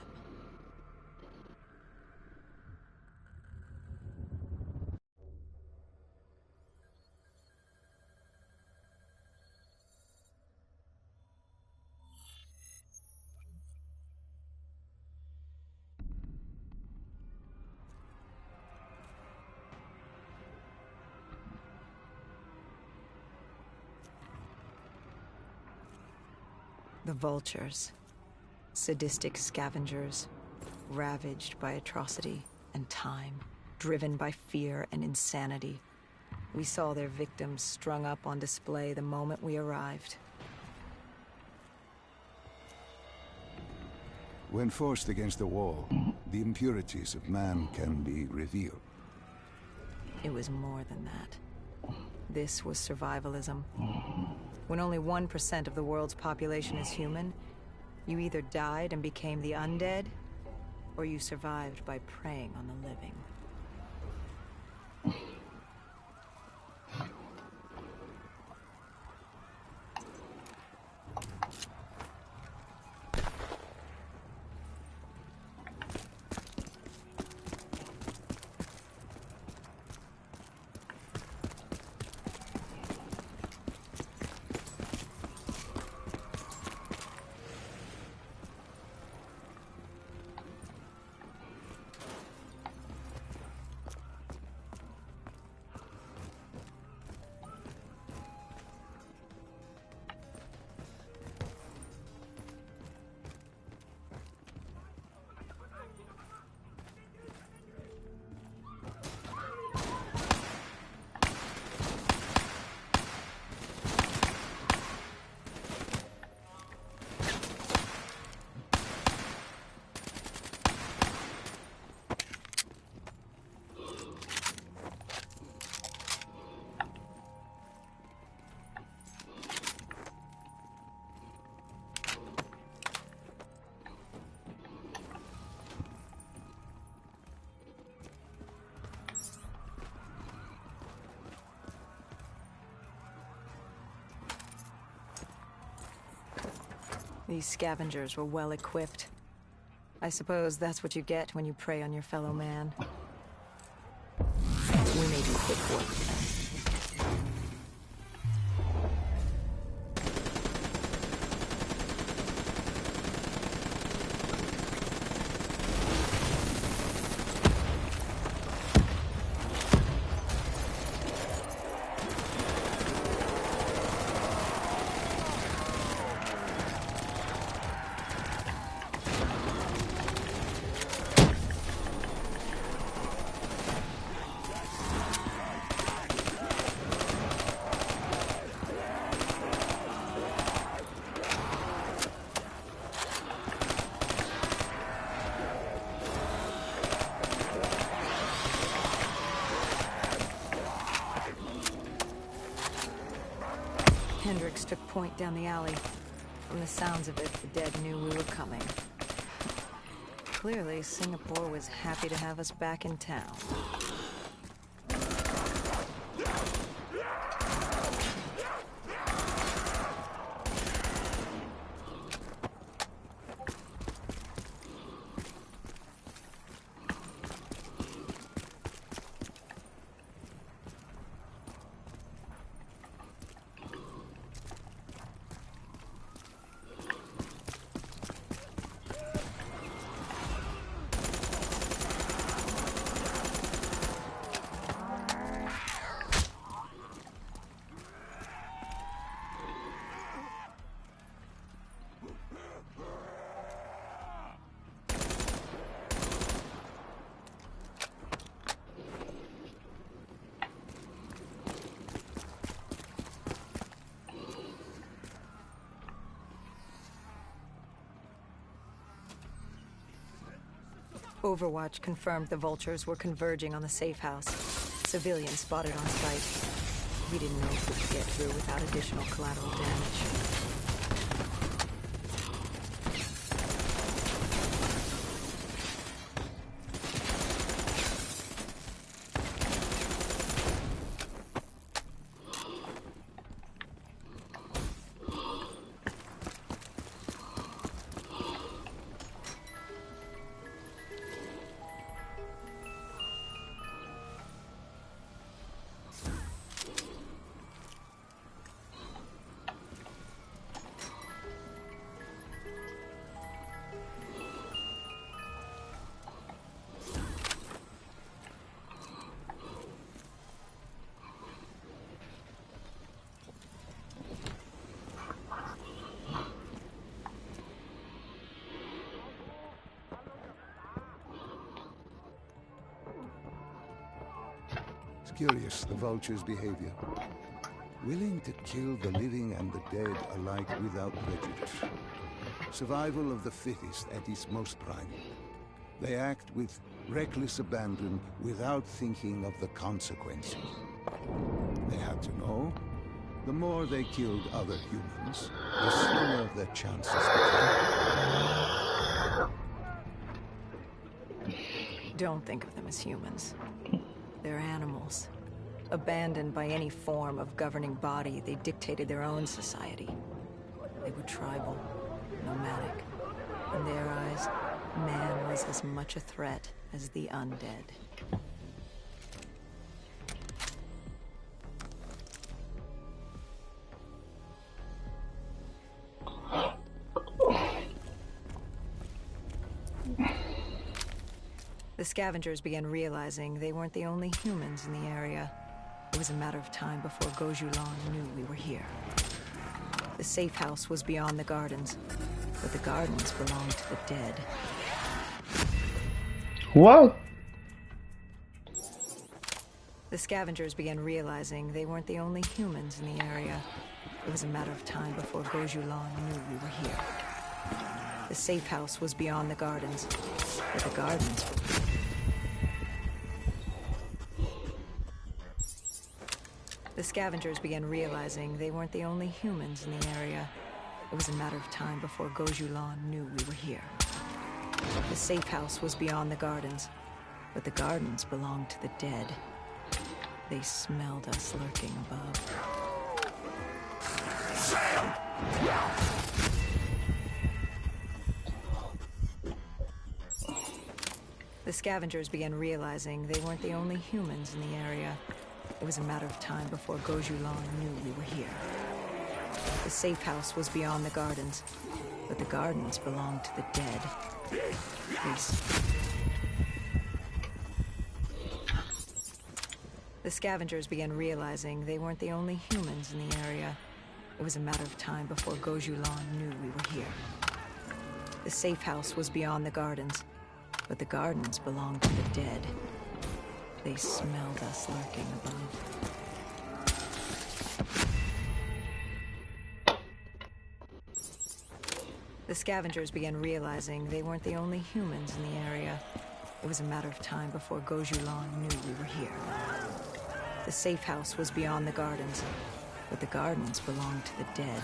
The vultures. Sadistic scavengers, ravaged by atrocity and time, driven by fear and insanity. We saw their victims strung up on display the moment we arrived. When forced against the wall, the impurities of man can be revealed. It was more than that. This was survivalism. When only 1% of the world's population is human, you either died and became the undead, or you survived by preying on the living. These scavengers were well equipped. I suppose that's what you get when you prey on your fellow man. We made quick work of them. Hendricks took point down the alley. From the sounds of it, the dead knew we were coming. Clearly, Singapore was happy to have us back in town. Overwatch confirmed the vultures were converging on the safe house. Civilians spotted on site. We didn't know if we could get through without additional collateral damage. Curious, the vulture's behavior. Willing to kill the living and the dead alike without prejudice. Survival of the fittest at its most primal. They act with reckless abandon without thinking of the consequences. They had to know, the more they killed other humans, the slimmer their chances became. Don't think of them as humans. They're animals. Abandoned by any form of governing body, they dictated their own society. They were tribal, nomadic. In their eyes, man was as much a threat as the undead. The scavengers began realizing they weren't the only humans in the area. It was a matter of time before Gojulan knew we were here. The safe house was beyond the gardens, but the gardens belonged to the dead. What? The scavengers began realizing they weren't the only humans in the area. It was a matter of time before Gojulan knew we were here. The safe house was beyond the gardens, but the gardens... The scavengers began realizing they weren't the only humans in the area. It was a matter of time before Gojulan knew we were here. The safe house was beyond the gardens, but the gardens belonged to the dead. They smelled us lurking above. The scavengers began realizing they weren't the only humans in the area. It was a matter of time before Gojulan knew we were here. The safe house was beyond the gardens, but the gardens belonged to the dead. The scavengers began realizing they weren't the only humans in the area. It was a matter of time before Gojulan knew we were here. The safe house was beyond the gardens, but the gardens belonged to the dead. They smelled us lurking above. The scavengers began realizing they weren't the only humans in the area. It was a matter of time before Gojulan knew we were here. The safe house was beyond the gardens, but the gardens belonged to the dead.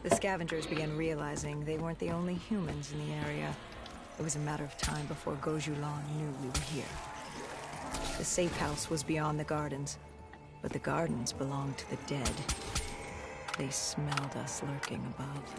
The scavengers began realizing they weren't the only humans in the area. It was a matter of time before Gojulan knew we were here. The safe house was beyond the gardens, but the gardens belonged to the dead. They smelled us lurking above.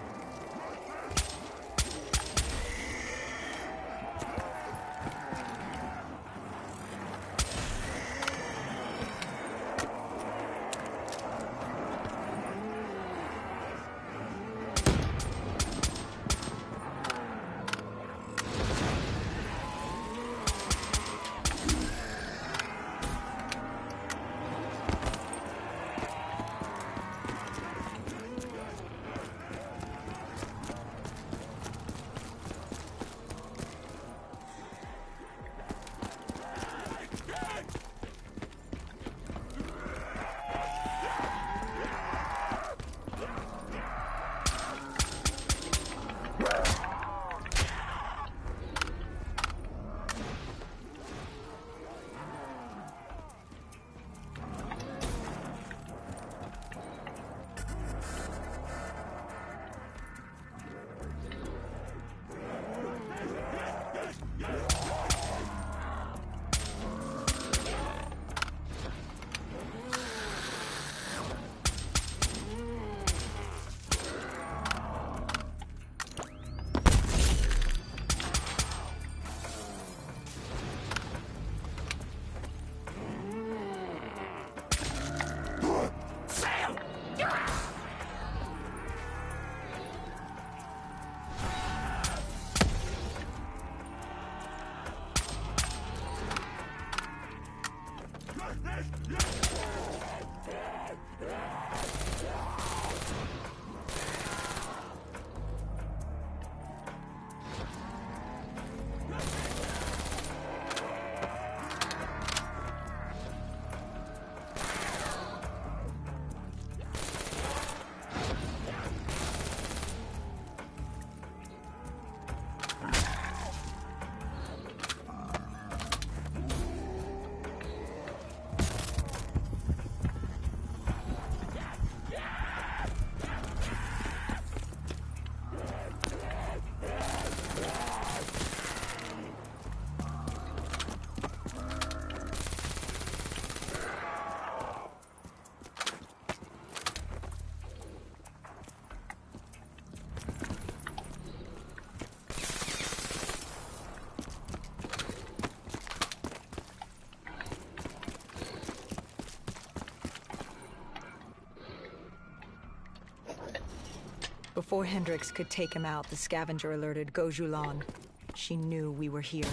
Before Hendricks could take him out, the scavenger alerted Gojulan. She knew we were here.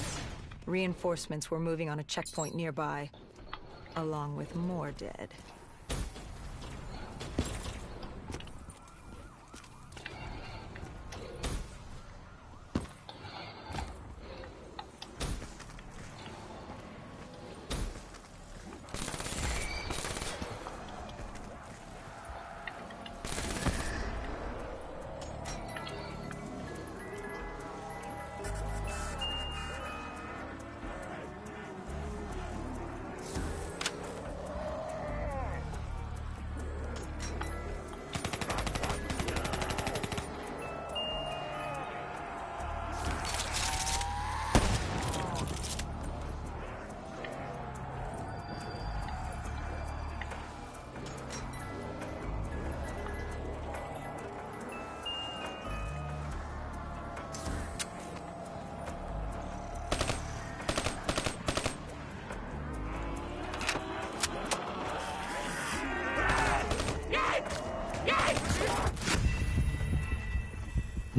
Reinforcements were moving on a checkpoint nearby, along with more dead.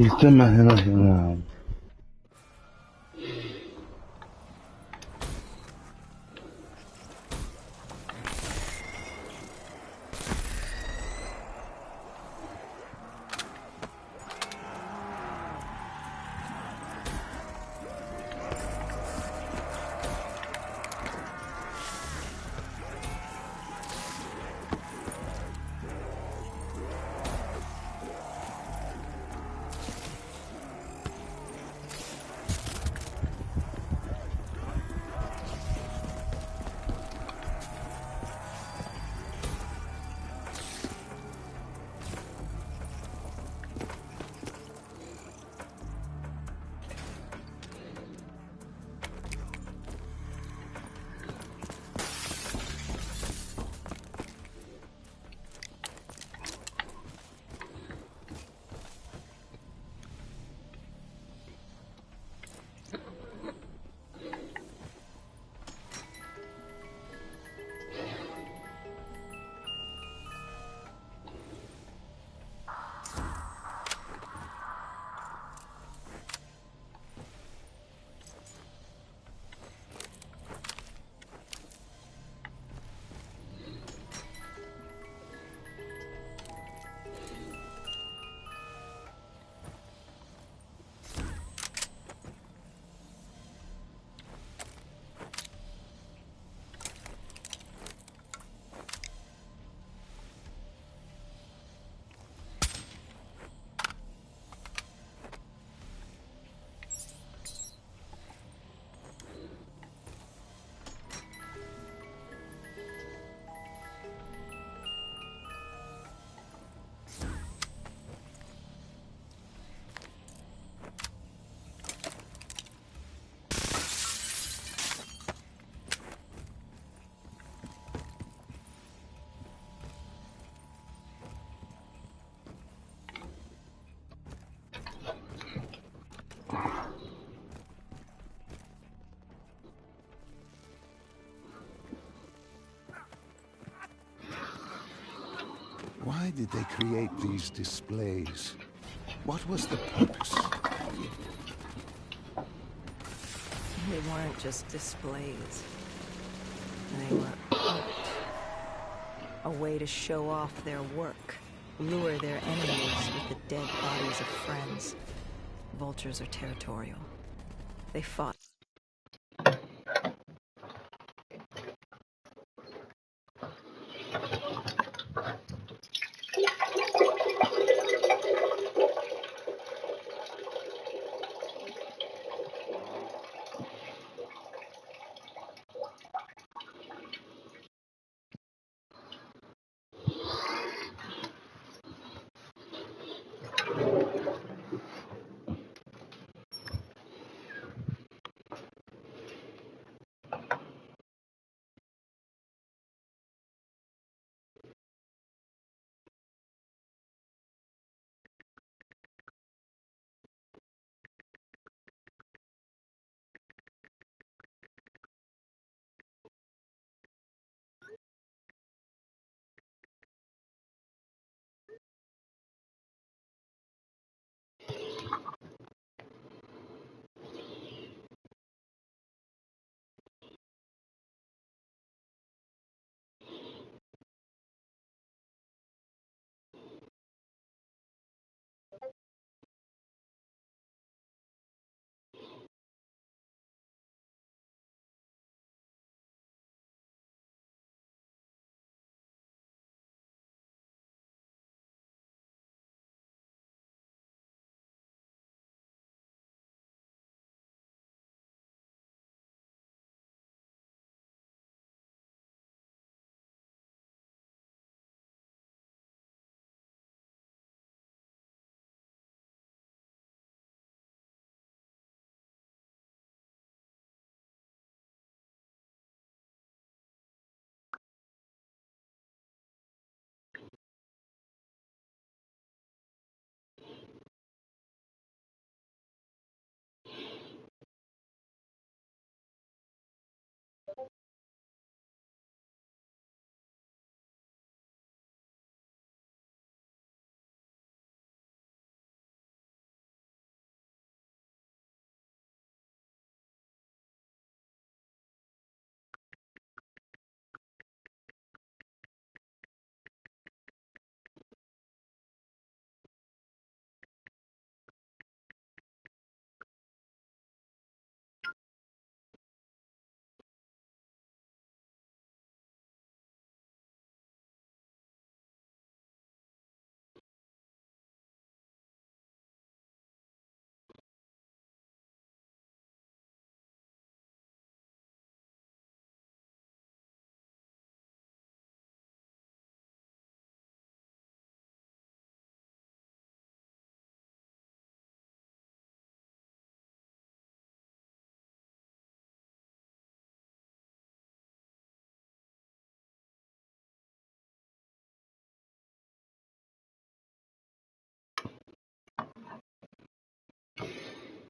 Esto es más emocionante. Why did they create these displays? What was the purpose? They weren't just displays. They were art. A way to show off their work, lure their enemies with the dead bodies of friends. Vultures are territorial. They fought.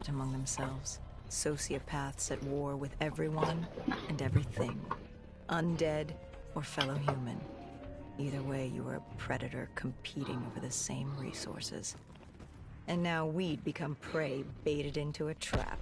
Among themselves, sociopaths at war with everyone and everything, undead or fellow human. Either way, you are a predator competing over the same resources. And now we'd become prey baited into a trap.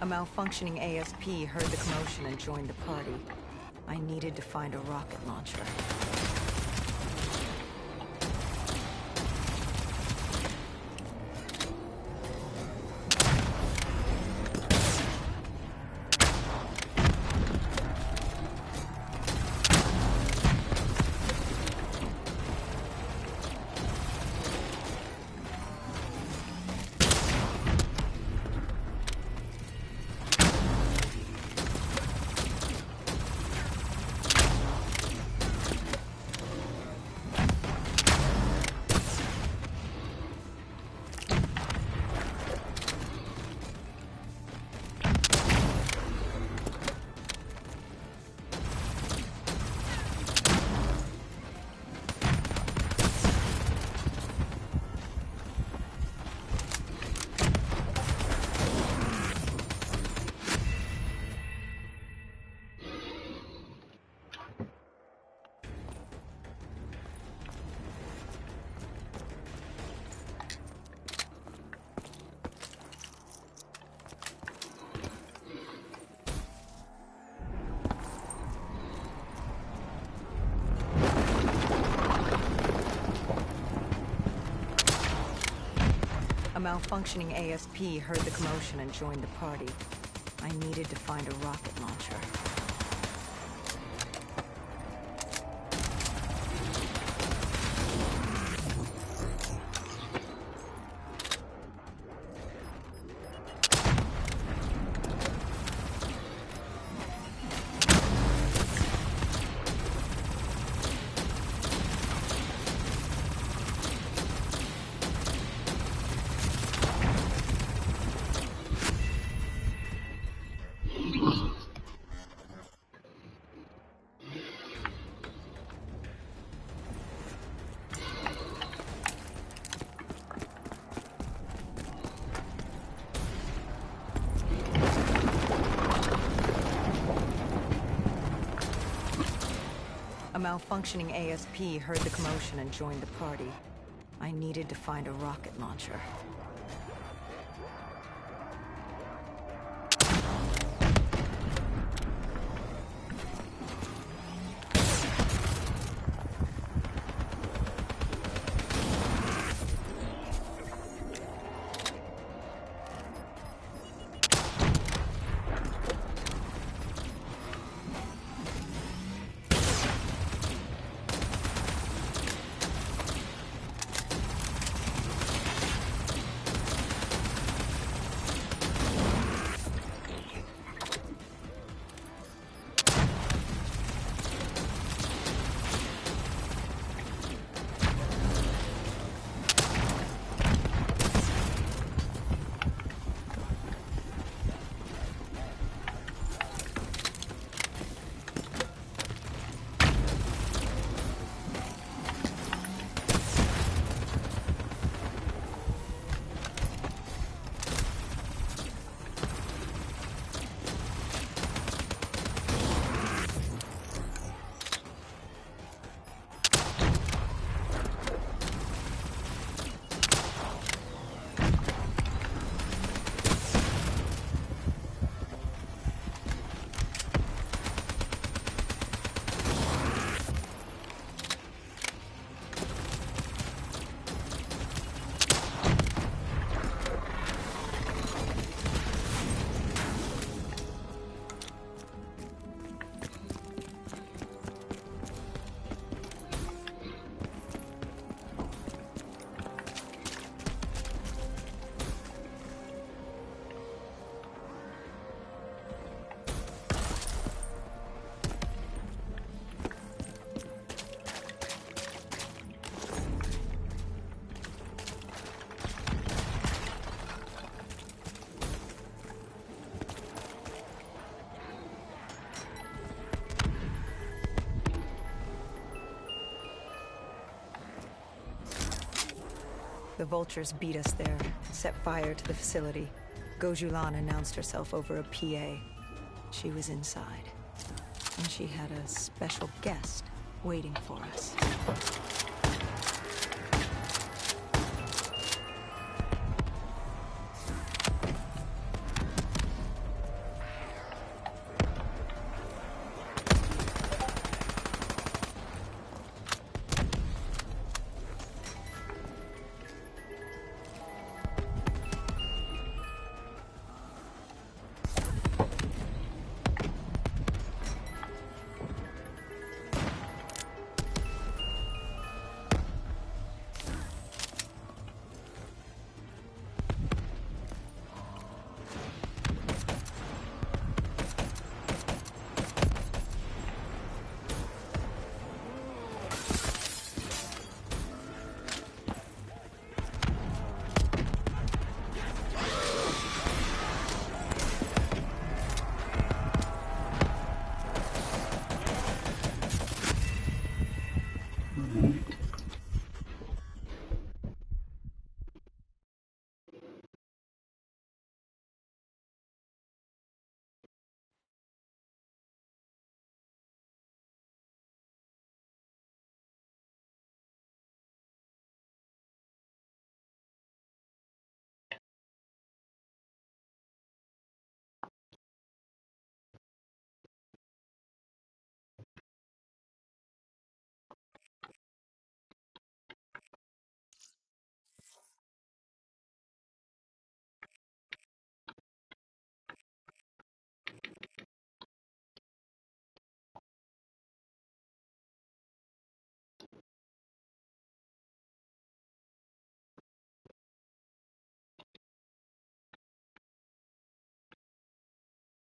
A malfunctioning ASP heard the commotion and joined the party. I needed to find a rocket launcher. A malfunctioning ASP heard the commotion and joined the party. I needed to find a rocket launcher. A malfunctioning ASP heard the commotion and joined the party. I needed to find a rocket launcher. The vultures beat us there, set fire to the facility. Gojulan announced herself over a PA. She was inside, and she had a special guest waiting for us.